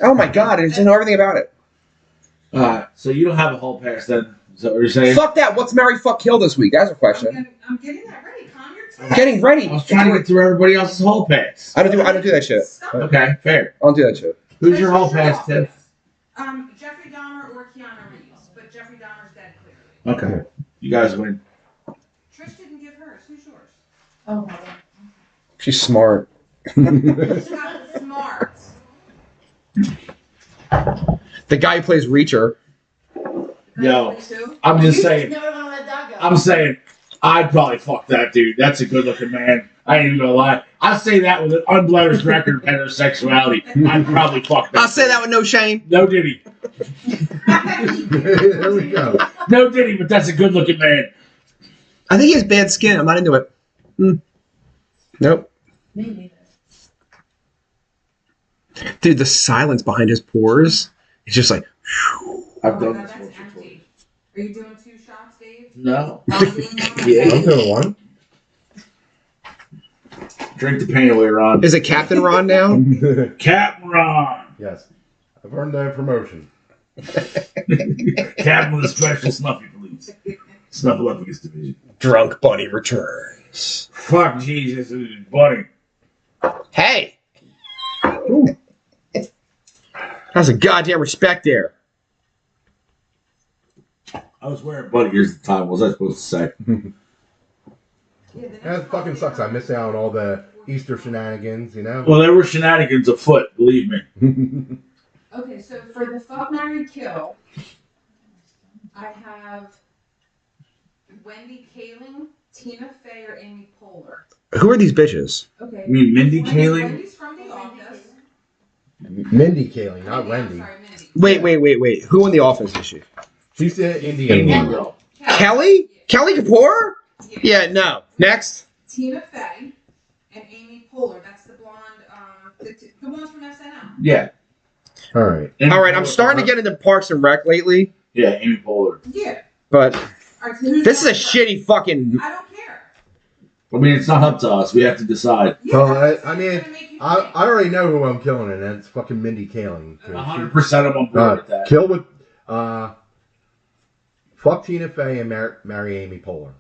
Oh my god, I just know everything about it. So you don't have a hall pass then? Is that what you're saying? Fuck that. What's Marry, Fuck, Kill this week? That's a question. I'm getting that ready. Calm your tits. I'm getting ready. I was trying to get through everybody else's hall pass. I don't do that shit. Stop. Okay, fair. I don't do that shit. Who's your hall pass, Tim? Jeffrey Dahmer or Keanu Reeves, but Jeffrey Dahmer's dead clearly. Okay, you guys win. Trish didn't give hers. Who's yours? Oh, my God. She's smart. She's not smart. The guy who plays Reacher. Yo, Who? I'm just You saying. never gonna let that go. I'm saying. I'd probably fuck that dude. That's a good-looking man. I ain't even gonna lie. I say that with an unblemished record of heterosexuality. I'd probably fuck that. I'll say that with no shame. No Diddy. There we go. No Diddy, but that's a good-looking man. I think he has bad skin. I'm not into it. Nope. Me neither. Dude, the silence behind his pores is just like, I've done That's this once before. empty. Are you doing 2 shots, Dave? No. I'm doing one. Yeah. I'm doing one. Drink the pain away, Ron. is it Captain Ron now? Captain Ron. Yes. I've earned that promotion. Captain of the Special Snuffy Police. Snuffleupagus Division. Drunk Bunny returns. Fuck Jesus, buddy. Hey! How's a goddamn respect there? I was wearing bunny ears at the time. What was I supposed to say? That fucking sucks. I missed out on all the Easter shenanigans, you know? Well, there were shenanigans afoot, believe me. Okay, so for the fuck, marry, kill, I have Wendy Kaling, Tina Fey, or Amy Poehler. Who are these bitches? Okay. You mean Mindy Kaling? Wendy's from The Office. Mindy Kaling, not Mindy, Wendy. I'm sorry, Mindy. Wait. Who in the office is she? She's the Indian Indian one. girl. Kelly? Kelly Kapoor? Yeah, no. Next. Tina Fey and Amy Poehler. That's the blonde, the ones from SNL. Yeah. All right. All right, I'm starting to get into Parks and Rec lately, Yeah, Amy Poehler. Yeah. but All right, so who's this is a going first? shitty fucking... I don't care. I mean, it's not up to us. We have to decide. Yeah, Well, I it's mean, gonna make you I think. already know who I'm killing, and that's fucking Mindy Kaling. 100% I'm on board with that. Kill with, fuck Tina Fey and marry Amy Poehler.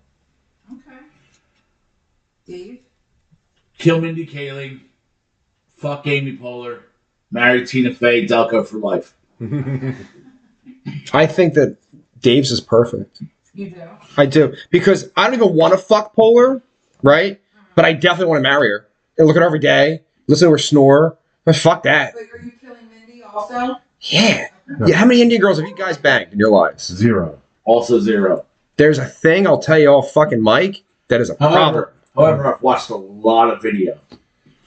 Okay. Dave? Kill Mindy Kaling. Fuck Amy Poehler. Marry Tina Fey. Delco for life. I think that Dave's is perfect. You do? I do. Because I don't even want to fuck Poehler, right? But I definitely want to marry her. And look at her every day. Listen to her snore. But fuck that. But are you killing Mindy also? Yeah. Yeah. How many Indian girls have you guys banged in your lives? 0. Also 0. There's a thing, I'll tell you all fucking Mike, that is a problem. However, I've watched a lot of video.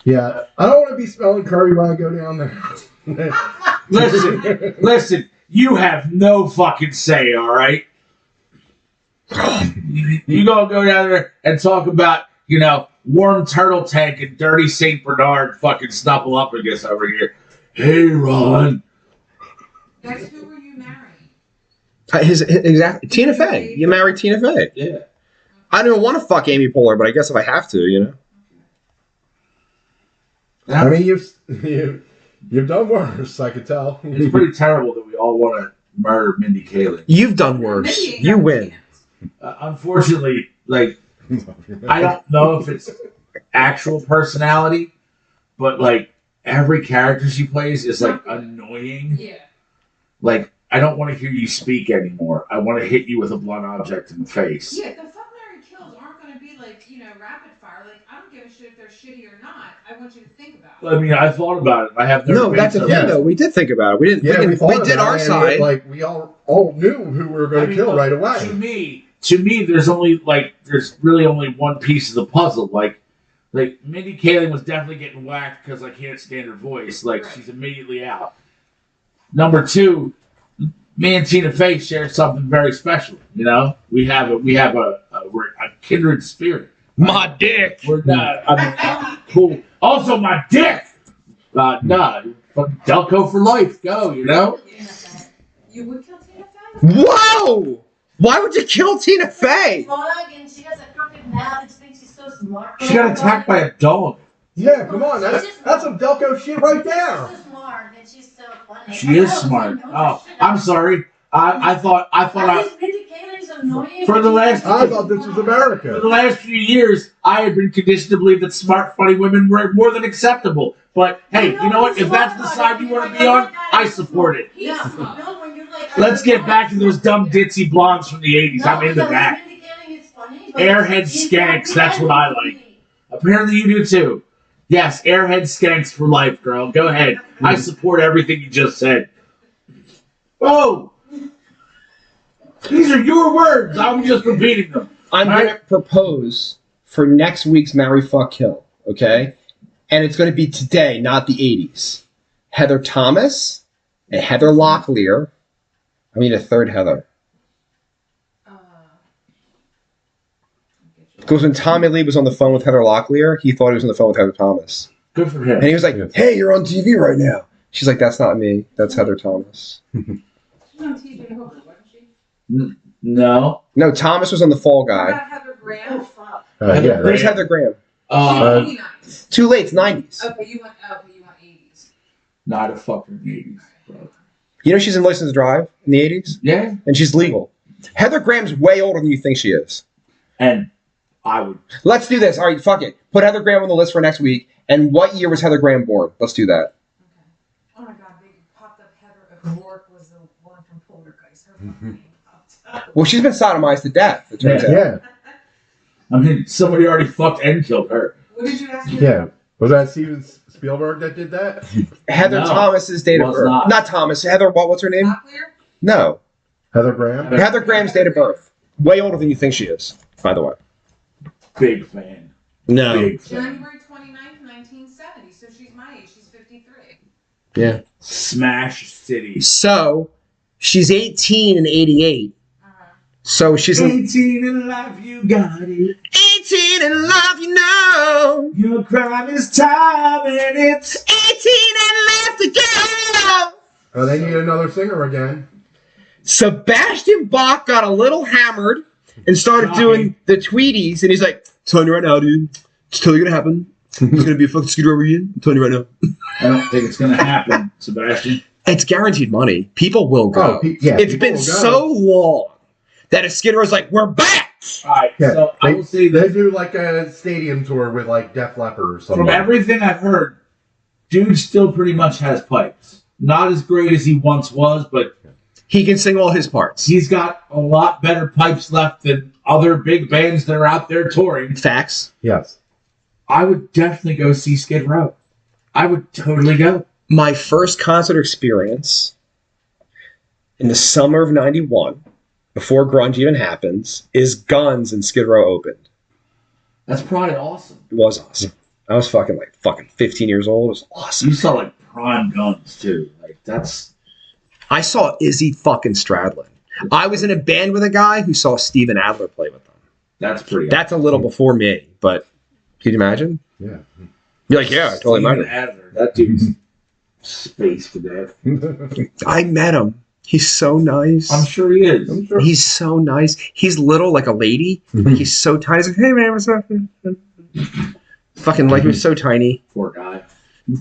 Yeah, I don't want to be smelling curry when I go down there. Listen, you have no fucking say, all right? You gonna go down there and talk about, warm turtle tank and dirty St. Bernard fucking Snuffleupagus over here. Hey, Ron. That's who were you marrying? Exactly. Tina Fey. You married Tina Fey. Yeah. I don't want to fuck Amy Poehler, but I guess if I have to, I mean, you've done worse, I could tell. It's pretty terrible that we all want to murder Mindy Kaling. You've done worse. Mindy ain't You got win. chance. Unfortunately, I don't know if it's actual personality, but every character she plays is annoying. Yeah. I don't want to hear you speak anymore. I want to hit you with a blunt object in the face. Yeah, the fuck, marry, kills aren't going to be rapid fire. I don't give a shit if they're shitty or not. I want you to think about it. I mean, I thought about it. I have never No, been that's the to- thing, though. We did think about it. We didn't. Yeah, we thought did about our it, and side. we all knew who we were going to kill look, right To away. me, to me, there's really only one piece of the puzzle. Like Mindy Kaling was definitely getting whacked because I can't stand her voice. Like, she's immediately out. Number two, me and Tina Fey share something very special. You know, we have a kindred spirit. My dick. We're not. I mean, cool. Also, my dick. Fucking Delco for life. Go. You know. You would kill Tina Fey? Whoa! Why would you kill Tina Fey? Smug and she has a crooked mouth and she thinks she's so smart. She got attacked by a dog. Yeah, come on. That's some Delco shit right there. She's so smart and she's so funny. She is smart. Oh, I'm sorry. I thought Mindy Kaling's annoying. for the last I thought this was for America. the last few years, I have been conditioned to believe that smart, funny women were more than acceptable. But hey, you know what? If that's the side you want to be on, I support it. Yeah. No, when you're like, Let's get back to those dumb ditzy blondes from the 80s. I'm into that. Mindy Kaling is funny, but Airhead she's skanks, that's what I like. funny. Apparently you do too. Yes, airhead skanks for life, girl. Go ahead. I support everything you just said. Oh! These are your words. I'm just repeating them. I'm going to propose for next week's Marry, Fuck, Kill, okay? And it's going to be today, not the 80s. Heather Thomas and Heather Locklear. I mean, a third Heather. Because when Tommy Lee was on the phone with Heather Locklear, he thought he was on the phone with Heather Thomas. Good for him. And he was like, hey, you're on TV right now. She's like, that's not me. That's Heather Thomas. She's on TV Hooker, wasn't she? No. No, Thomas was on The Fall What Guy. about Heather Graham? Oh, fuck. Yeah, Where's right. Heather Graham? She's 89s. Too late, it's 90s. Okay, you want 80s. Not a fucking 80s, bro. You know she's in License to Drive in the 80s? Yeah. And she's legal. Heather Graham's way older than you think she is. And I would. Let's do this. All right, fuck it. Put Heather Graham on the list for next week. And what year was Heather Graham born? Let's do that. Okay. Oh my god, they popped up Heather O'Rourke was the one from Poltergeist. Her fucking name popped up. Well, she's been sodomized to death, it turns out. Yeah, I mean, somebody already fucked and killed her. What did you ask me? yeah. Was that Steven Spielberg that did that? Heather No, Thomas's date of was birth. not. Not Thomas. Heather, what's her name? Locklear? No. Heather Graham? Heather Graham's date of birth. Way older than you think she is, by the way. Big fan. No. Big fan. January 29th, 1970. So she's my age. She's 53. Yeah. Smash City. So, she's 18 in 88. So she's 18 in life, you got it. 18 in love, you know. Your crime is time and it's 18 and left to go. Oh, they need another singer again. Sebastian Bach got a little hammered and started doing the Tweeties, and he's like, telling you right now, dude, it's totally gonna happen. It's gonna be a fucking Skid Row reunion. I'm telling you right now. I don't think it's gonna happen, Sebastian. It's guaranteed money. People will go. Yeah, It's people been will go. so long that a Skid Row's like, we're back. Alright, Yeah, so I will say they this. do like a stadium tour with like Def Leppard or something. From everything I've heard, dude still pretty much has pipes. Not as great as he once was, but He can sing all his parts. he's got a lot better pipes left than other big bands that are out there touring. Facts. Yes. I would definitely go see Skid Row. I would totally go. My first concert experience in the summer of 91, before grunge even happens, is Guns and Skid Row opened. That's probably awesome. It was awesome. I was fucking 15 years old. It was awesome. You saw like prime Guns too. Like that's I saw Izzy fucking Stradlin. I was in a band with a guy who saw Steven Adler play with them. that's pretty. That's a little before me, but can you imagine? Yeah. You're like, yeah, I totally Steven imagine. Adler, that dude's space cadet. I met him. He's so nice. I'm sure he is. I'm sure. He's so nice. He's little like a lady. But he's so tiny. He's like, hey man, what's up? Fucking like he was so tiny. Poor guy.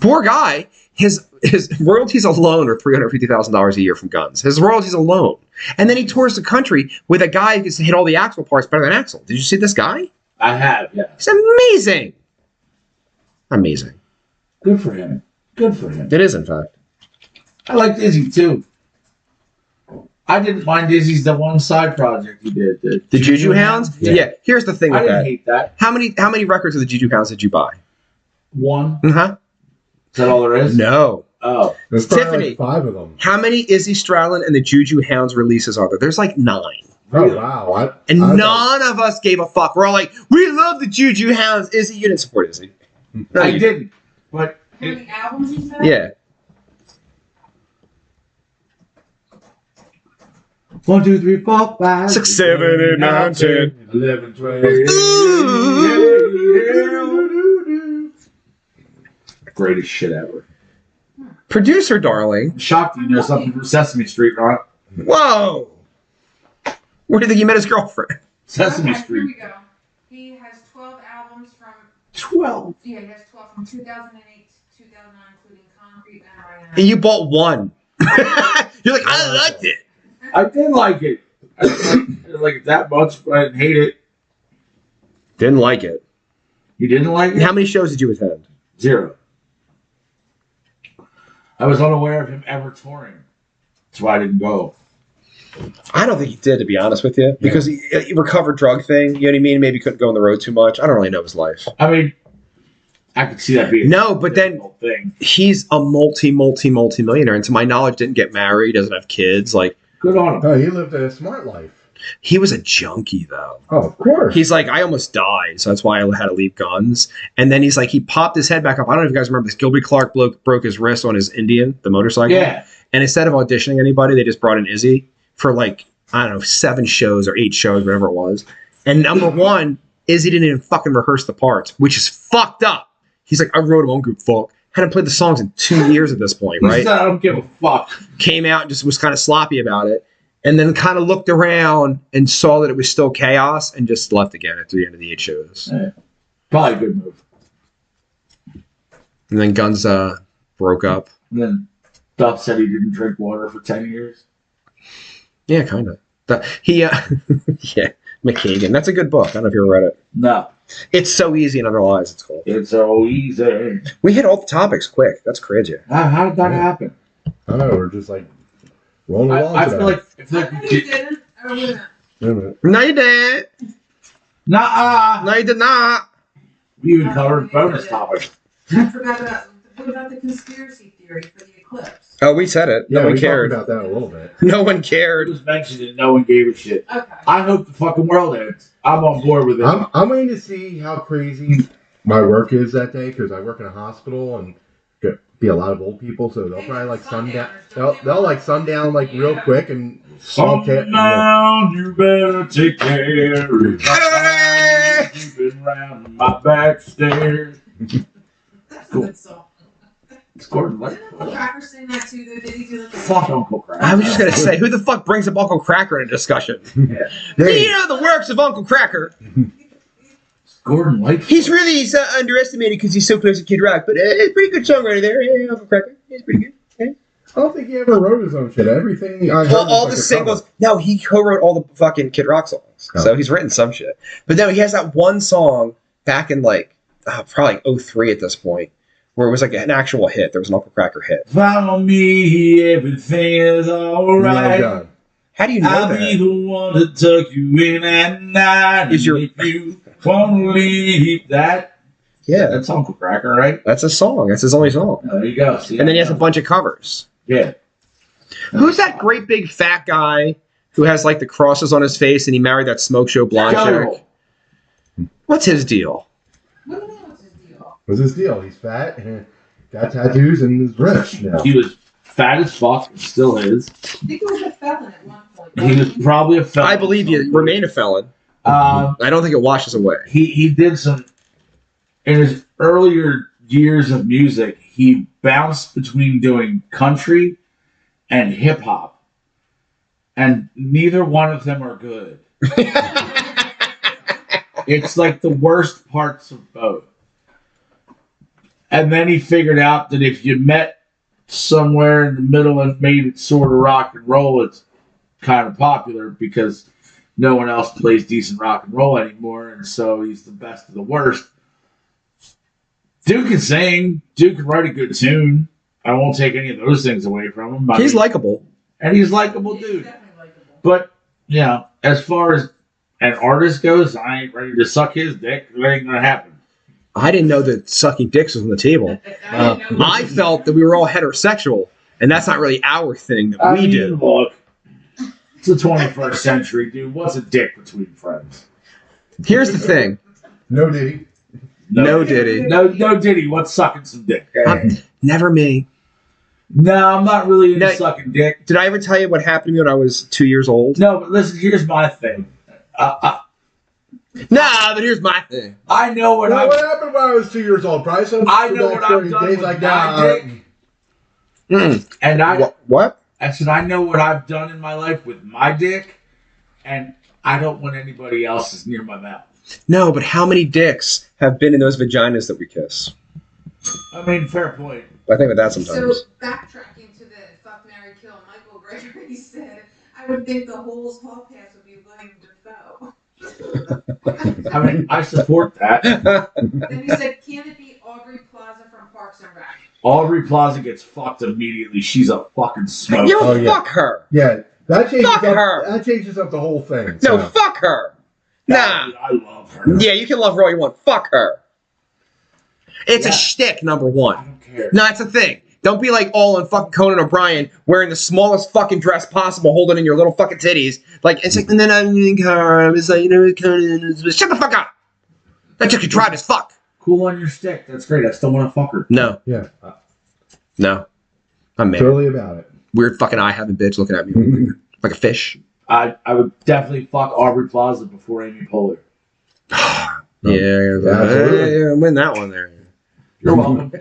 Poor guy. His royalties alone are $350,000 a year from Guns. His royalties alone. And then he tours the country with a guy who gets to hit all the Axl parts better than Axl. Did you see this guy? I have, yeah. He's amazing. Amazing. Good for him. Good for him. It is, in fact. I like Dizzy too. I didn't mind Dizzy's the one side project he did. The Juju Hounds? Yeah. Here's the thing I with didn't that. hate that. How many records of the Juju Hounds did you buy? One. Uh-huh. Is that all there is? No. Oh. There's probably Tiffany. like 5 of them. How many Izzy Stradlin and the Juju Hounds releases are there? There's like 9. Oh wow! And I none of us gave a fuck. We're all like, we love the Juju Hounds. Izzy, you didn't support Izzy. No, I you didn't. But How many albums you said? Yeah. 1, 2, 3, 4, 5, 6, 7, 8, 9, 10. 11, 12. Greatest shit ever. Producer, darling. I'm shocked you know something from Sesame Street, right? Whoa. Where do you think he met his girlfriend? Sesame Okay, Street. Here we go. He has 12 albums from. 12. Yeah, he has 12 from 2008 to 2009, including Concrete and Ryan. And you bought one. You're like, I liked it. I did like it. I didn't like it that much, but I didn't hate it. Didn't like it. You didn't like it? How many shows did you attend? 0. I was unaware of him ever touring. That's why I didn't go. I don't think he did, to be honest with you, because he recovered drug thing. You know what I mean? Maybe he couldn't go on the road too much. I don't really know his life. I mean, I could see that being No, but then thing. he's a multi-millionaire, and to my knowledge, didn't get married, doesn't have kids. Like, Good on him. Oh, he lived a smart life. he was a junkie, though. Oh, of course. He's like, I almost died, so that's why I had to leave guns. And then he's like, he popped his head back up. I don't know if you guys remember this. Gilby Clark broke his wrist on his Indian, the motorcycle. Yeah. And instead of auditioning anybody, they just brought in Izzy for like, I don't know, 7 shows or 8 shows, whatever it was. And number one, Izzy didn't even fucking rehearse the parts, which is fucked up. He's like, I wrote him on group fuck. Hadn't played the songs in 2 years at this point, He right? said, I don't give a fuck. Came out and just was kind of sloppy about it. And then kind of looked around and saw that it was still chaos and just left again at the end of the 8 shows. Yeah. Probably a good move. And then Guns broke up. And then Duff said he didn't drink water for 10 years. Yeah, kind of. Yeah, McKagan. That's a good book. I don't know if you ever read it. No. It's So Easy in Other Lives, it's called. It's so easy. We hit all the topics quick. That's crazy. How did that happen? I don't know. We're just like rolling along. I today. feel like if I that know you didn't. Oh, wait a minute. Wait a minute. No, you did. Nah, No, you did not. we even covered bonus topic. I forgot about what about the conspiracy theory for the eclipse? Oh, we said it. No Yeah, one we cared. talked about that a little bit. No one It cared. was mentioned and no one gave a shit. Okay. I hope the fucking world ends. I'm on board with it. I'm waiting to see how crazy my work is that day because I work in a hospital and could be a lot of old people, so they'll probably like sundown. They'll like sundown like real quick and all cat. Sundown, you better take care. You've been round my back stairs. That's a good song. It's Gordon Didn't Uncle Lightfoot. Cracker sing that too? Though? Did he do like a Fuck Uncle Cracker. I was just going to say, who the fuck brings up Uncle Cracker in a discussion? You know the works of Uncle Cracker. Gordon Lightfoot. He's really underestimated because he's so close to Kid Rock, but it's a pretty good songwriter there. Yeah, Uncle Cracker. It's pretty good. Yeah. I don't think he ever wrote his own shit. Everything I heard was All like the a singles. cover. No, he co-wrote all the fucking Kid Rock songs. Oh. So he's written some shit. But no, he has that one song back in like, probably 03 at this point, where it was like an actual hit. There was an Uncle Cracker hit. Follow me, everything is alright. Done. How do you know I'll be that? the one to tuck you in at night. Is your- If you want to leave that. Yeah, That's Uncle Cracker, right? that's a song. That's his only song. Oh, there you go. See, And then he has a bunch of covers. Yeah. Who's that great big fat guy who has like the crosses on his face and he married that smoke show blonde chick? What's his deal? What do you mean? What's his deal? What's his deal? He's fat, got tattoos, and is rich now. He was fat as fuck, and still is. I think he was a felon at one point. He was probably a felon. I believe you remain a felon. Um, I don't think it washes away. he did some in his earlier years of music. He bounced between doing country and hip hop, and neither one of them are good. It's like the worst parts of both. And then he figured out that if you met somewhere in the middle and made it sort of rock and roll, it's kind of popular because no one else plays decent rock and roll anymore, and so he's the best of the worst. Dude can sing. Dude can write a good tune. I won't take any of those things away from him. He's likable. and he's likable He's dude. definitely likable. But yeah, as far as an artist goes, I ain't ready to suck his dick. It ain't gonna happen. I didn't know that sucking dicks was on the table. I felt that we were all heterosexual, and that's not really our thing that we I mean, do. Look, It's the 21st century, dude. What's a dick between friends? Here's the thing. No Diddy. No Diddy. No Diddy. What's sucking some dick? Never me. No, I'm not really into No. sucking dick. Did I ever tell you what happened to me when I was 2 years old? No, but listen, here's my thing. Nah, but here's my thing. I know what Well, I've what happened when I was 2 years old? Probably some I know what I've backstory, done days with like my that. dick. And What? I said, I know what I've done in my life with my dick, and I don't want anybody else's near my mouth. No, but how many dicks have been in those vaginas that we kiss? I mean, fair point. I think of that So sometimes. backtracking to the fuck, marry, kill, Michael Gregory said, I would think the whole hall pass would be William Dafoe. I mean, I support that. Then he said, can it be Aubrey Plaza from Parks and Rec? Aubrey Plaza gets fucked immediately. She's a fucking smoke. Yo, Oh, yeah. fuck her. Yeah, that changes Fuck up. her. That changes up the whole thing. No, so. fuck her. Nah. I love her. Yeah, you can love her all you want. Fuck her. It's Yeah. a shtick, number I one. don't care. No, it's a thing. Don't be like all on fucking Conan O'Brien wearing the smallest fucking dress possible, holding in your little fucking titties. Like, it's like, and then I'm in her. It's like, Conan is. Shut the fuck up. That chick contrived as fuck. Cool on your stick. That's great. I still want to fuck her. No, Yeah, no. I'm mad. totally about it. Weird fucking eye having bitch looking at me like a fish. I would definitely fuck Aubrey Plaza before Amy Poehler. Yeah, win that one there. You're welcome.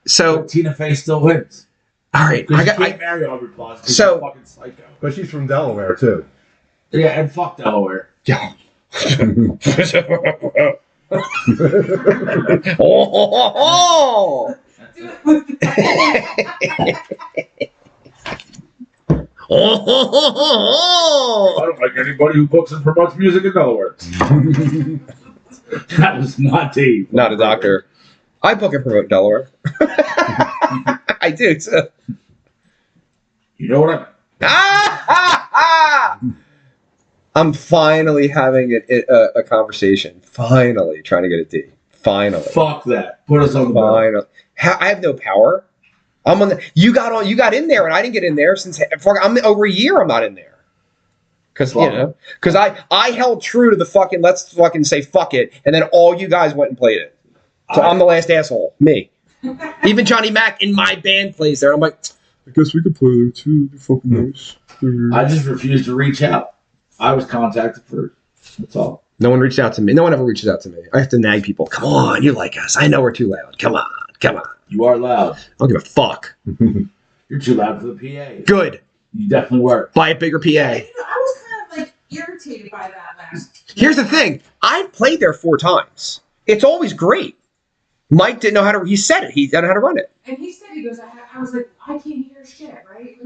So, But Tina Fey still wins. all right, Because I you got. can't marry Aubrey Plaza. 'Cause So- she's a fucking psycho. But she's from Delaware too. Yeah, and fuck Delaware. Oh, I don't like anybody who books and promotes music in Delaware. That was not Dave. Not a doctor. I book and promote Delaware. I do too. You know what I mean? I'm finally having a conversation. Finally trying to get a D. Finally. Fuck that. Put us on the board. Finally. I have no power. I'm on the. You got in there, and I didn't get in there since. I'm over a year. I'm not in there. Because I held true to the fucking let's fucking say fuck it, and then all you guys went and played it. So I'm the last asshole. Me. Even Johnny Mac in my band plays there. I'm like, I guess we could play there too. They're fucking nice. I just refused to reach out. I was contacted first. That's all. No one reached out to me. No one ever reaches out to me. I have to nag people. Come on, you like us. I know we're too loud. Come on. You are loud. I don't give a fuck. You're too loud for the PA. Good. You definitely were. Buy a bigger PA. I was kind of like irritated by that last. Here's the thing. I've played there 4 times. It's always great. Mike didn't know how to. He said it. He didn't know how to run it. And he said, he goes, I was like, I can't hear shit, right?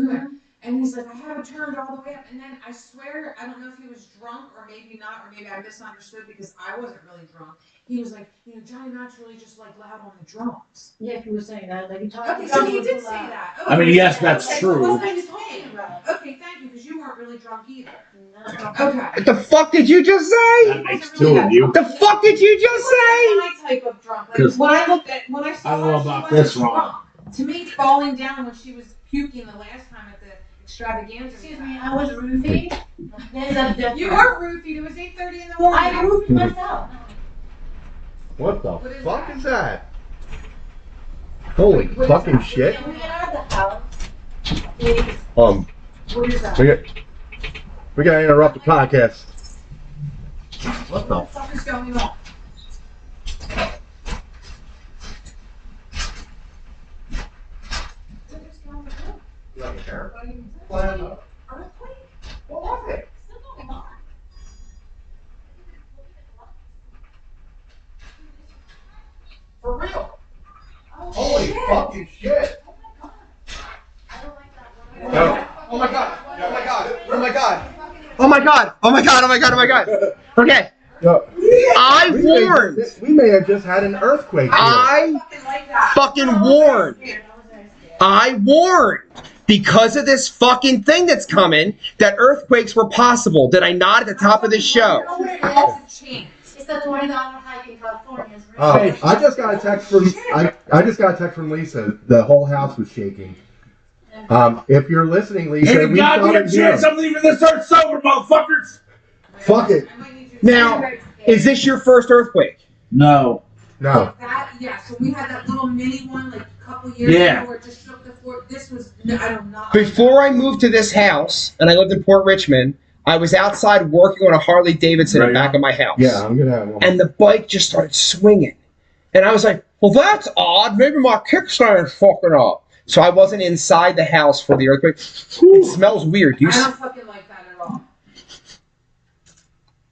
And he's like, I have it turned all the way up. And then I swear, I don't know if he was drunk or maybe not, or maybe I misunderstood because I wasn't really drunk. He was like, Johnny Matt's really just like loud on the drums. Yeah, he was saying that. Like, he talked Okay, so he did say that. I mean, yes, that's Okay, true. What was I talking about? Okay, thank you, because you weren't really drunk either. No. What Okay. the fuck did you just say? That makes 2 of you. The fuck did you just say? My type of drunk. Like, 'Cause when I looked at, when I saw I don't know her, she about wasn't this, Ron. drunk. To me, falling down when she was puking the last time at the extravaganza. Excuse me, I was roofied. There's a difference. You were roofied. It was 8:30 in the morning. I roofied myself. What the What is fuck that? is that? Holy What is fucking that? shit! Can we get out of the house? Please. What is that? We gotta interrupt the podcast. What the fuck is going on? What is going on? Earthquake? What was it? For real? Oh, Holy shit. fucking shit! I don't like that one. No. Oh my god. Oh my god. Oh my god. Oh my god. Oh my god. Oh my god. Oh my god. Okay. No. I We may- warned. We may have just had an earthquake here. I fucking like that. fucking warned. I warned. Because of this fucking thing that's coming, that earthquakes were possible. Did I not at the top of this show? It's the $20 hike in California. It's Oh, really I just got a text from I just got a text from Lisa. The whole house was shaking. If you're listening, Lisa, Hey, we thought goddamn it here. chance I'm leaving this earth sober, motherfuckers! Fuck it. I might need you to Now, say is this your first earthquake? No. No. that? Yeah. So we had that little mini one like a couple years Yeah. ago where it just shook the floor. This was I don't know. Before I moved to this house, and I lived in Port Richmond, I was outside working on a Harley Davidson in the Right. back of my house. Yeah, I'm gonna have one. And the bike just started swinging. And I was like, well, that's odd. Maybe my kickstand's fucking up. So I wasn't inside the house for the earthquake. It smells weird. I don't fucking like that at all.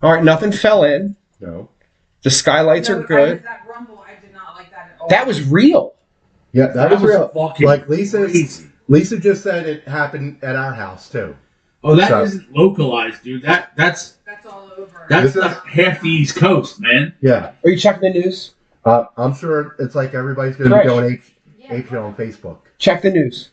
All right, nothing fell in. No. The skylights are good. That rumble, I did not like that at all. That was real. Yeah, that was real. fucking Like crazy. Lisa just said it happened at our house too. Oh, that So- not localized, dude. That's all over. that's This is- like half the East Coast, man. Yeah. Are you checking the news? I'm sure it's like everybody's gonna Right. be going ape on Facebook. Check the news.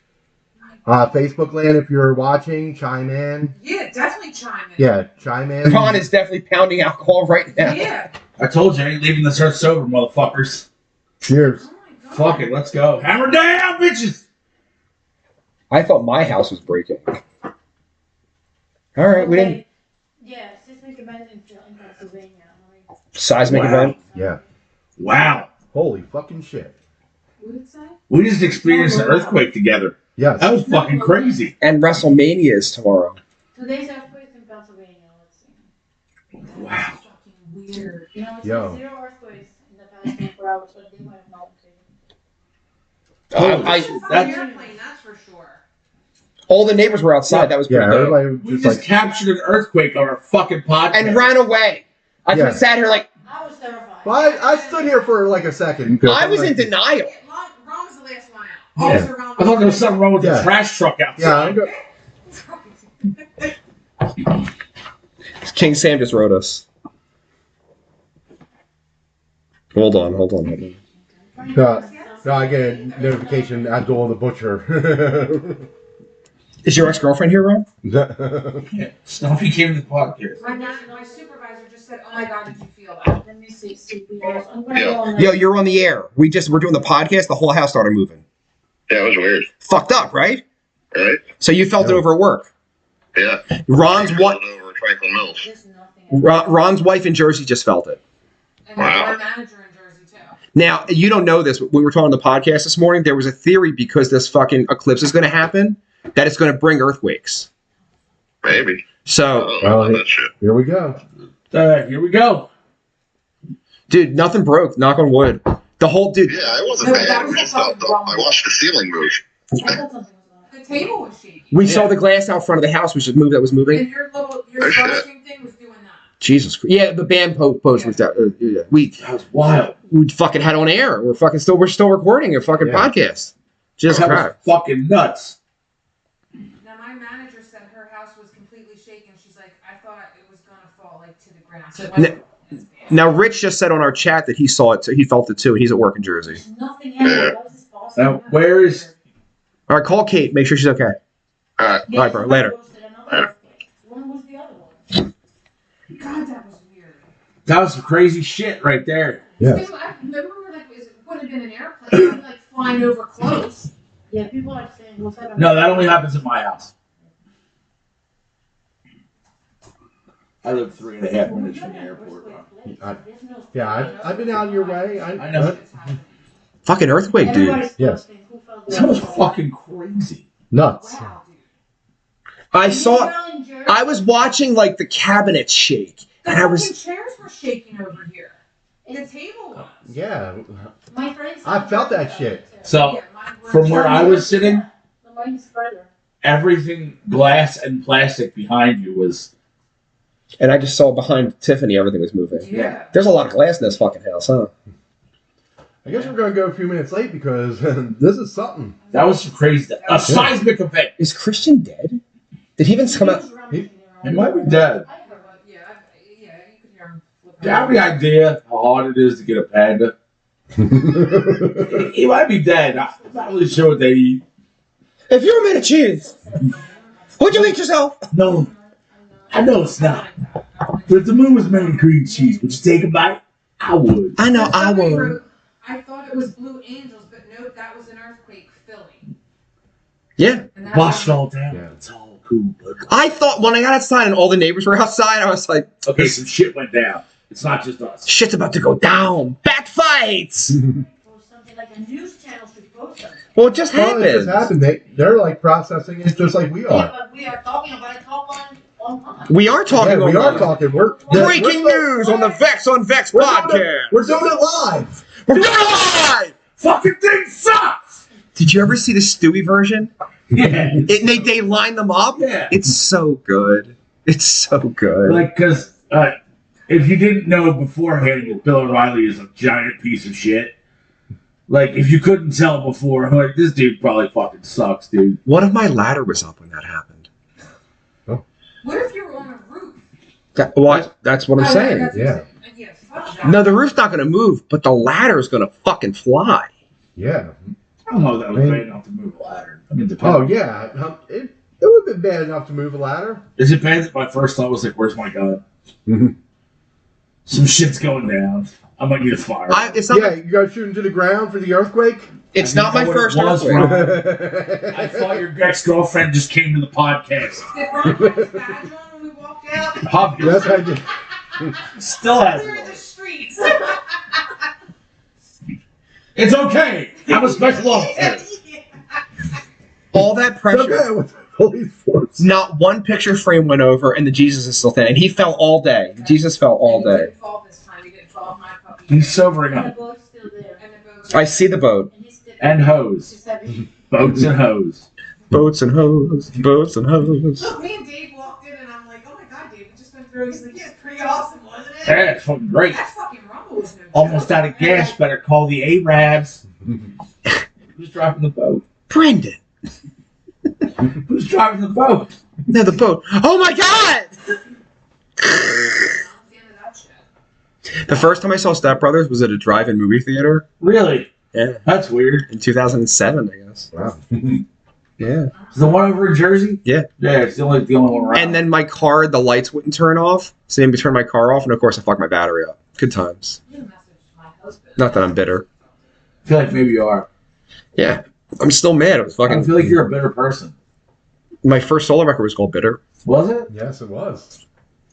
Facebook land, if you're watching, chime in. Yeah, definitely chime in. Yeah, chime in. Ron is definitely pounding alcohol right now. Yeah. I told you I ain't leaving this earth sober, motherfuckers. Cheers. Oh my God. Fuck it, let's go. Hammer down, bitches! I thought my house was breaking. All right, we didn't. Yeah, seismic event in Pennsylvania. Seismic Wow. event. Yeah. Wow. Holy fucking shit. What did it say? We just experienced an earthquake together. Yes. That was fucking crazy. And WrestleMania is tomorrow. Today's earthquake in Pennsylvania. Let's see. Wow. That's fucking weird. You know, it's Yo. 0 earthquakes in the past 24 hours, but they might have not. Holy From That's- an airplane, that's for sure. All the neighbors were outside. That was pretty Yeah, dope. everybody We just just like, captured an earthquake on our fucking podcast. And ran away. I Yeah. just sat here like I was terrified. well, I stood here for like a second. 'cause I I'm was like, in denial. Yeah, Ron was the last one out. Oh, Officer Ron I thought there was something wrong with Yeah. the trash truck Yeah, outside. King Sam just wrote us. Hold on. No, I get a notification. Abdul the Butcher. Is your ex-girlfriend here, Ron? Yeah. Stuffy came to the podcast. My supervisor just said, "Oh my God, did you feel that?" Let me see. I'm gonna go on Yo, you're on the air. We're doing the podcast. The whole house started moving. Yeah, it was weird. Fucked up, right? Right? So you felt it Yeah. over at work. Yeah. Ron's Rolled what? over Franklin Mills. There's nothing. Ron's wife in Jersey just felt it. And Wow. my manager in Jersey too. Now you don't know this, but we were talking on the podcast this morning. There was a theory because this fucking eclipse is going to happen that it's going to bring earthquakes. Maybe. So, I don't Well, know about that shit. Here we go. Here we go. dude, nothing broke. Knock on wood. The whole dude. Yeah, it wasn't No, bad. that It was was just fucking wrong. I watched the ceiling move. I thought something was The table was shaking. We Yeah. saw the glass out front of the house, which was moving. And your Oh, shit. starstream thing was doing that. Jesus Christ. Yeah, the band post was that. Yeah. We That was wild. fucking had on air. We're still recording a fucking Yeah. podcast. Jesus That Christ. was fucking nuts. Now my manager said her house was completely shaken. She's like, I thought it was gonna fall like to the ground. So it wasn't as bad. Now Rich just said on our chat that he saw it. He felt it too. He's at work in Jersey. There's nothing happening. How is this possible? Now, where is- All right, call Kate. Make sure she's okay. All right. Yeah, All right, bro, somebody later. posted another earthquake. When was the other one? God, that was weird. That was some crazy shit right there. Yes. I remember like it would have been an airplane like flying over close. Yeah, people are saying, what's that? No, that only happens at my house. I live 3.5 minutes from the airport. Yeah, I've been out of your way. I know. Fucking earthquake, dude. Everybody's Yes. posting who felt the That was earthquake. fucking crazy. Nuts. Wow, dude. I saw. You're in Jersey? I was watching like the cabinet shake, The and I fucking was. chairs were shaking over here. The table was. Yeah. My friends. I felt that shit. So, Yeah, mine were- from where I was sitting, Mine's further. everything glass and plastic behind you was. And I just saw behind Tiffany, everything was moving. Yeah. There's a lot of glass in this fucking house, huh? I guess we're going to go a few minutes late because this is something. That was some crazy. A seismic event. Is Christian dead? Did he even come out? He might be dead. Yeah, you could hear him flipping. Do you have any idea how hard it is to get a panda? He might be dead. I'm not really sure what they eat. If you're made of cheese, would you eat yourself? No, I know it's not. But if the moon was made of green cheese, would you take a bite? I would. I know I Somebody will. wrote, I thought it was Blue Angels, but no, that was an earthquake, Philly. Yeah. And that Wash it was- all down. Yeah. It's all cool. But... I thought when I got outside and all the neighbors were outside, I was like, Okay, some shit went down. It's not just us. shit's about to go down. Bat fights. Or something like a news channel should post something. Well, it just Well, it just happened. happened. They're like processing it just like we Yeah, are. but we are talking about it on We are talking. Yeah, we are online. talking. Breaking news on the Vex Podcast. We're doing it live. We're doing it live. Fucking thing sucks! Did you ever see the Stewie version? Yeah. They line them up. Yeah. It's so good. It's so good. Like, because if you didn't know beforehand that Bill O'Reilly is a giant piece of shit, like, if you couldn't tell before, like, this dude probably fucking sucks, dude. What if my ladder was up when that happened? What if you were on a roof? That's what I'm saying. Yeah. Yeah, fuck that. No, the roof's not going to move, but the ladder's going to fucking fly. Yeah. I don't know if that was bad enough to move a ladder. I mean, depends. Oh yeah. It would have been bad enough to move a ladder. Is it bad that my first thought was like, where's my gun? Mhm. Some shit's going down. I might need a fire. It's not. Yeah, you guys shooting to the ground for the earthquake? It's I not didn't my know what first it was, earthquake. Ron. I thought your ex-girlfriend just came to the podcast. Did Ron have his badge on when we walked out? Yes, I did. Still has We're in the it. streets. It's okay. I'm a special officer. All that pressure. Okay, with the police force. Not one picture frame went over, and the Jesus is still standing. And he fell all day. Jesus fell all And he day. didn't fall this time. He didn't fall off my puppy. He's sobering And the up. boat's still there. And the boats. I see the boat. And he's still And hose. She said, Boats and hose. Boats and hose. Boats and hose. So me and Dave walked in, and I'm like, "Oh my God, Dave, we just went through." He's like, "Yeah, it's pretty awesome, wasn't it?" Yeah, it's fucking great. That fucking rumble was no joke. Almost out of gas. Better call the Arabs. Who's driving the boat? Brendan. Who's driving the boat? No, the boat. Oh my God! That was the end of that shit. The first time I saw Step Brothers was at a drive-in movie theater. Really? Yeah. That's weird. In 2007, I guess. Wow. Yeah. Is the one over in Jersey? Yeah. Yeah, it's the only one around. And then my car, the lights wouldn't turn off. So they made me turn my car off, and of course I fucked my battery up. Good times. You messaged my husband. Not that I'm bitter. I feel like maybe you are. Yeah. I'm still mad. It was I fucking. feel like you're a bitter person. My first solo record was called Bitter. Was it? Yes, it was.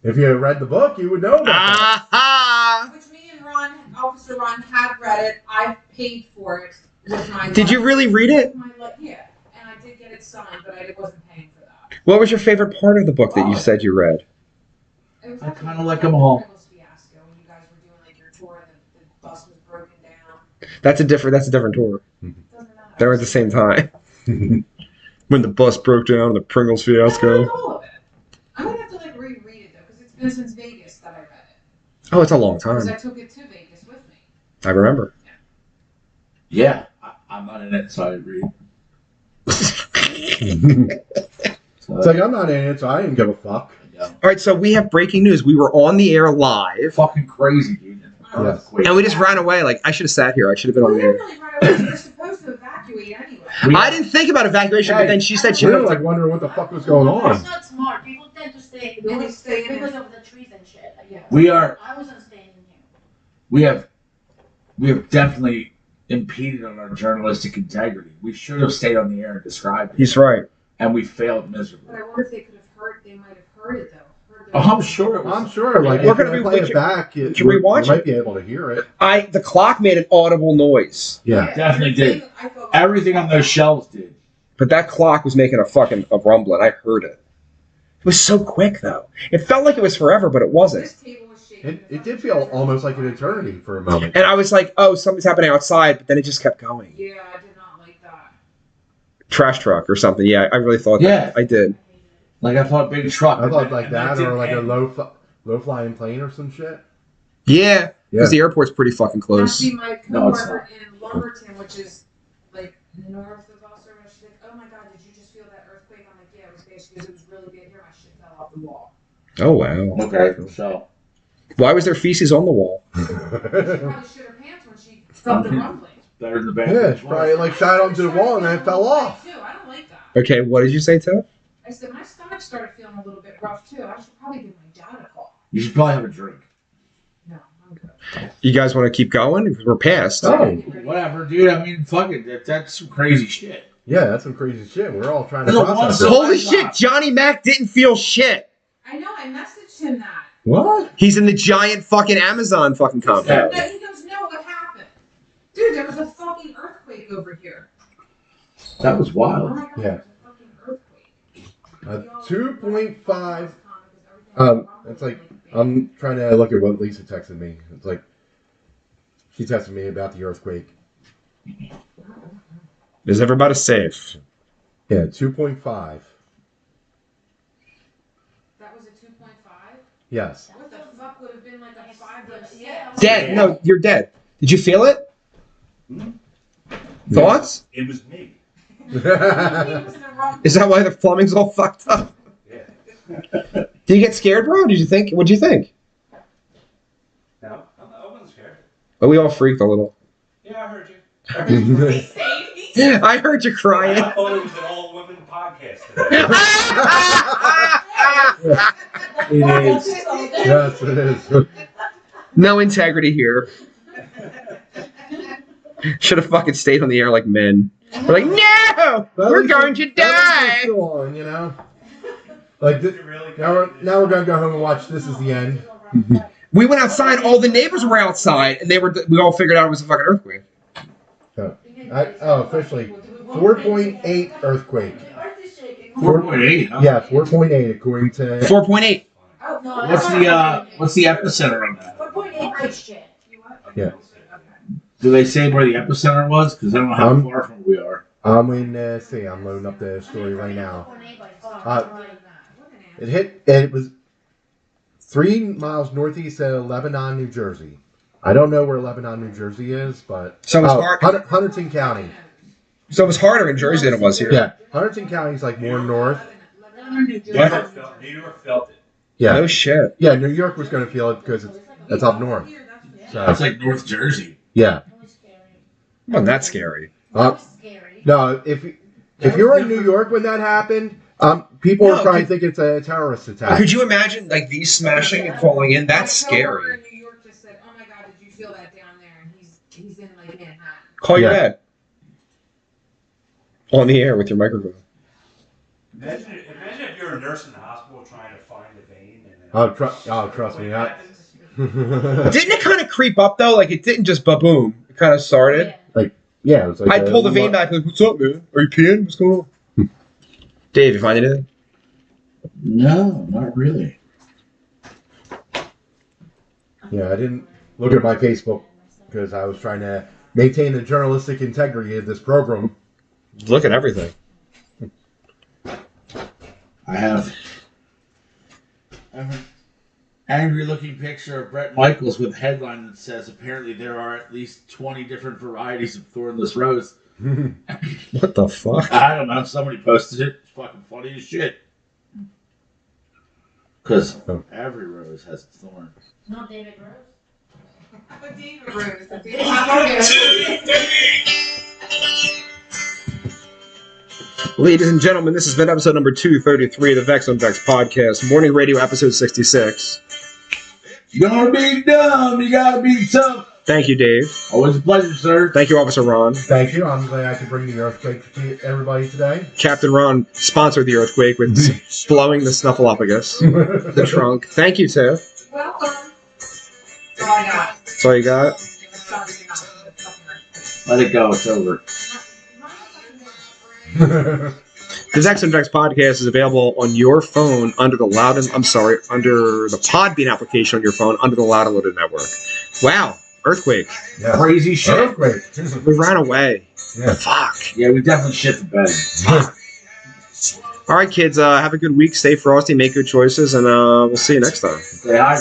If you had read the book, you would know about that. Aha! Which me and Ron, Officer Ron, have read it. I paid for it with my. Did you really read it? Yeah, and I did get it signed, but I wasn't paying for that. What was your favorite part of the book that you said you read? It was I actually kinda like 'em all. Pringles fiasco when you guys were doing like your tour and the bus was broken down. That's a different tour. Doesn't matter. They were at the same time. When the bus broke down and the Pringles I read fiasco. all of it. I'm gonna have to like reread it though, because it's been since Vegas that I read it. Oh, it's a long Because time. I took it to Vegas with me. I remember. Yeah. I'm not in it, so I agree. So, It's like, I'm not in it, so I didn't give a fuck. yeah. All right, so we have breaking news. We were on the air live, Fucking crazy, dude. Yes. and we just ran away. Like I should have sat here. I should have been Well, on the you're air. really right away. You're supposed to evacuate anyway. I didn't think about evacuation, but then she said she We were was like like, wondering what the fuck was going It's on. not smart. People tend to stay They would stay in because it. of the trees and shit. Like, Yeah. We are. I wasn't staying in here. We have definitely impeded on our journalistic integrity. We should have stayed on the air and described it, he's right. and we failed But miserably. I wonder if they could have heard. They might have heard it though. Heard Oh, I'm sure it was. I'm sure, like, We're if gonna you be- play we it can- back, we can rewatch you it. might be able to hear it. The clock made an audible noise, Yeah. Definitely did. I thought- Everything on those shelves did. but that clock was making a rumbling. I heard it. It was so quick though. It felt like it was forever, but it wasn't. This table was shaking. It did feel almost like an eternity for a moment. And I was like, oh, something's happening outside, but then it just kept going. Yeah, I did not like that. Trash truck or something. Yeah, I really thought Yeah. that. I did. Like I thought, big truck. I thought like And that, or didn't like a end. low flying plane or some shit. Yeah, Yeah. because the airport's pretty fucking Now, close. see, my No, it's coworker in Lumberton, which is like north of us, or she's like, "Oh my God, did you just feel that earthquake?" I'm like, "Yeah, it was bad." She goes, "It was really bad here. My shit fell off the wall." Oh wow. Okay, so Why was there feces on the wall? She probably shit her pants when she felt the rumbling. better than the Yeah, bathroom. it's probably like shot onto the wall and then it fell off. Too. I don't like that. Okay, what did you say, Tiff? I said my stomach started feeling a little bit rough too. I should probably give my dad a call. You should probably have a drink. No, I'm good. You guys want to keep going? Because we're past. Oh. Whatever, dude. I mean, fuck it. That's some crazy shit. Yeah, that's some crazy shit. We're all trying to No, process so- it. Holy shit, Johnny Mac didn't feel shit. I know, I messaged him that. What? He's in the giant fucking Amazon fucking compound. And he goes, no, what happened? Dude, there was a fucking earthquake over here. That was Oh wild. my God, Yeah. there was a fucking earthquake. 2.5. It's like, I'm trying to look at what Lisa texted me. It's like, she texted me about the earthquake. Is everybody safe? Yeah, 2.5. That was a 2.5? Yes. What the fuck would have been like a 5 or a 6? Yeah. Dead. No, you're dead. Did you feel it? Thoughts? It was me. Is that why the plumbing's all fucked up? Yeah. Did you get scared, bro? Did you think? What'd you think? No, I wasn't scared. Oh, we all freaked a little. Yeah, I heard you. I heard you crying. I thought it was an all-women podcast today. It is. Yes, it is. No integrity here. Should have fucking stayed on the air like men. We're like, no, we're going to die. Still on, you know. Like this, now we're gonna go home and watch This Is the End. We went outside. All the neighbors were outside, and we all figured out it was a fucking earthquake. Officially 4.8 earthquake. 4.8. Huh? Yeah, 4.8 according to. 4.8. Oh, no. What's the epicenter on that? 4.8 Christian. Yeah. Do they say where the epicenter was? Because I don't know how far from we are. I'm in. See, I'm loading up the story right now. It was 3 miles northeast of Lebanon, New Jersey. I don't know where Lebanon, New Jersey is, but So it's hard. Huntington County. So it was harder in Jersey than it was here. Yeah, Huntington County is like more north. New York felt it. Yeah, No shit. yeah. New York was going to feel it because it's up north. That's So like North Jersey. yeah. Wasn't that scary? No, if you were in New York when that happened, people No, are probably thinking it's a terrorist attack. Could you imagine like these smashing and falling in? That's My coworker scary. in New York just said, oh my God, did you feel that down there? And he's in like Manhattan. Call your Yeah. dad. On the air with your microphone. Imagine if you're a nurse in the hospital trying to find a vein. And then Trust me, that. Didn't it kind of creep up though? Like it didn't just ba-boom. It kind of started. Yeah, it was like I'd pull the vein back like, what's up, man? Are you peeing? What's going on? Dave, you find anything? No, not really. Yeah, I didn't look at my Facebook because I was trying to maintain the journalistic integrity of this program. Look at everything. I have an angry-looking picture of Bret Michaels with a headline that says, apparently there are at least 20 different varieties of thornless rose. What the fuck? I don't know. Somebody posted it. It's fucking funny as shit. Because every rose has its thorn. Not David Rose. But David Rose, the big Ladies and gentlemen, this has been episode number 233 of the Vex Podcast, morning radio episode 66. You gotta be dumb. You gotta be tough. Thank you, Dave. Always a pleasure, sir. Thank you, Officer Ron. Thank you. I'm glad I could bring the earthquake to everybody today. Captain Ron sponsored the earthquake with blowing the snuffleupagus, the trunk. Thank you, Tiff. Welcome. That's all I got. That's all you got? Sorry, you're not. It's fucking earthquake. Let it go. It's over. The Vex Podcast is available on your phone under the under the Podbean application on your phone under the Loud and Loaded network. Wow, earthquake. Yeah. Crazy shit. Earthquake. We ran away. Yeah. Fuck. Yeah, we definitely shit the bed. All right, kids, have a good week. Stay frosty, make good choices, and we'll see you next time. Stay hydrated.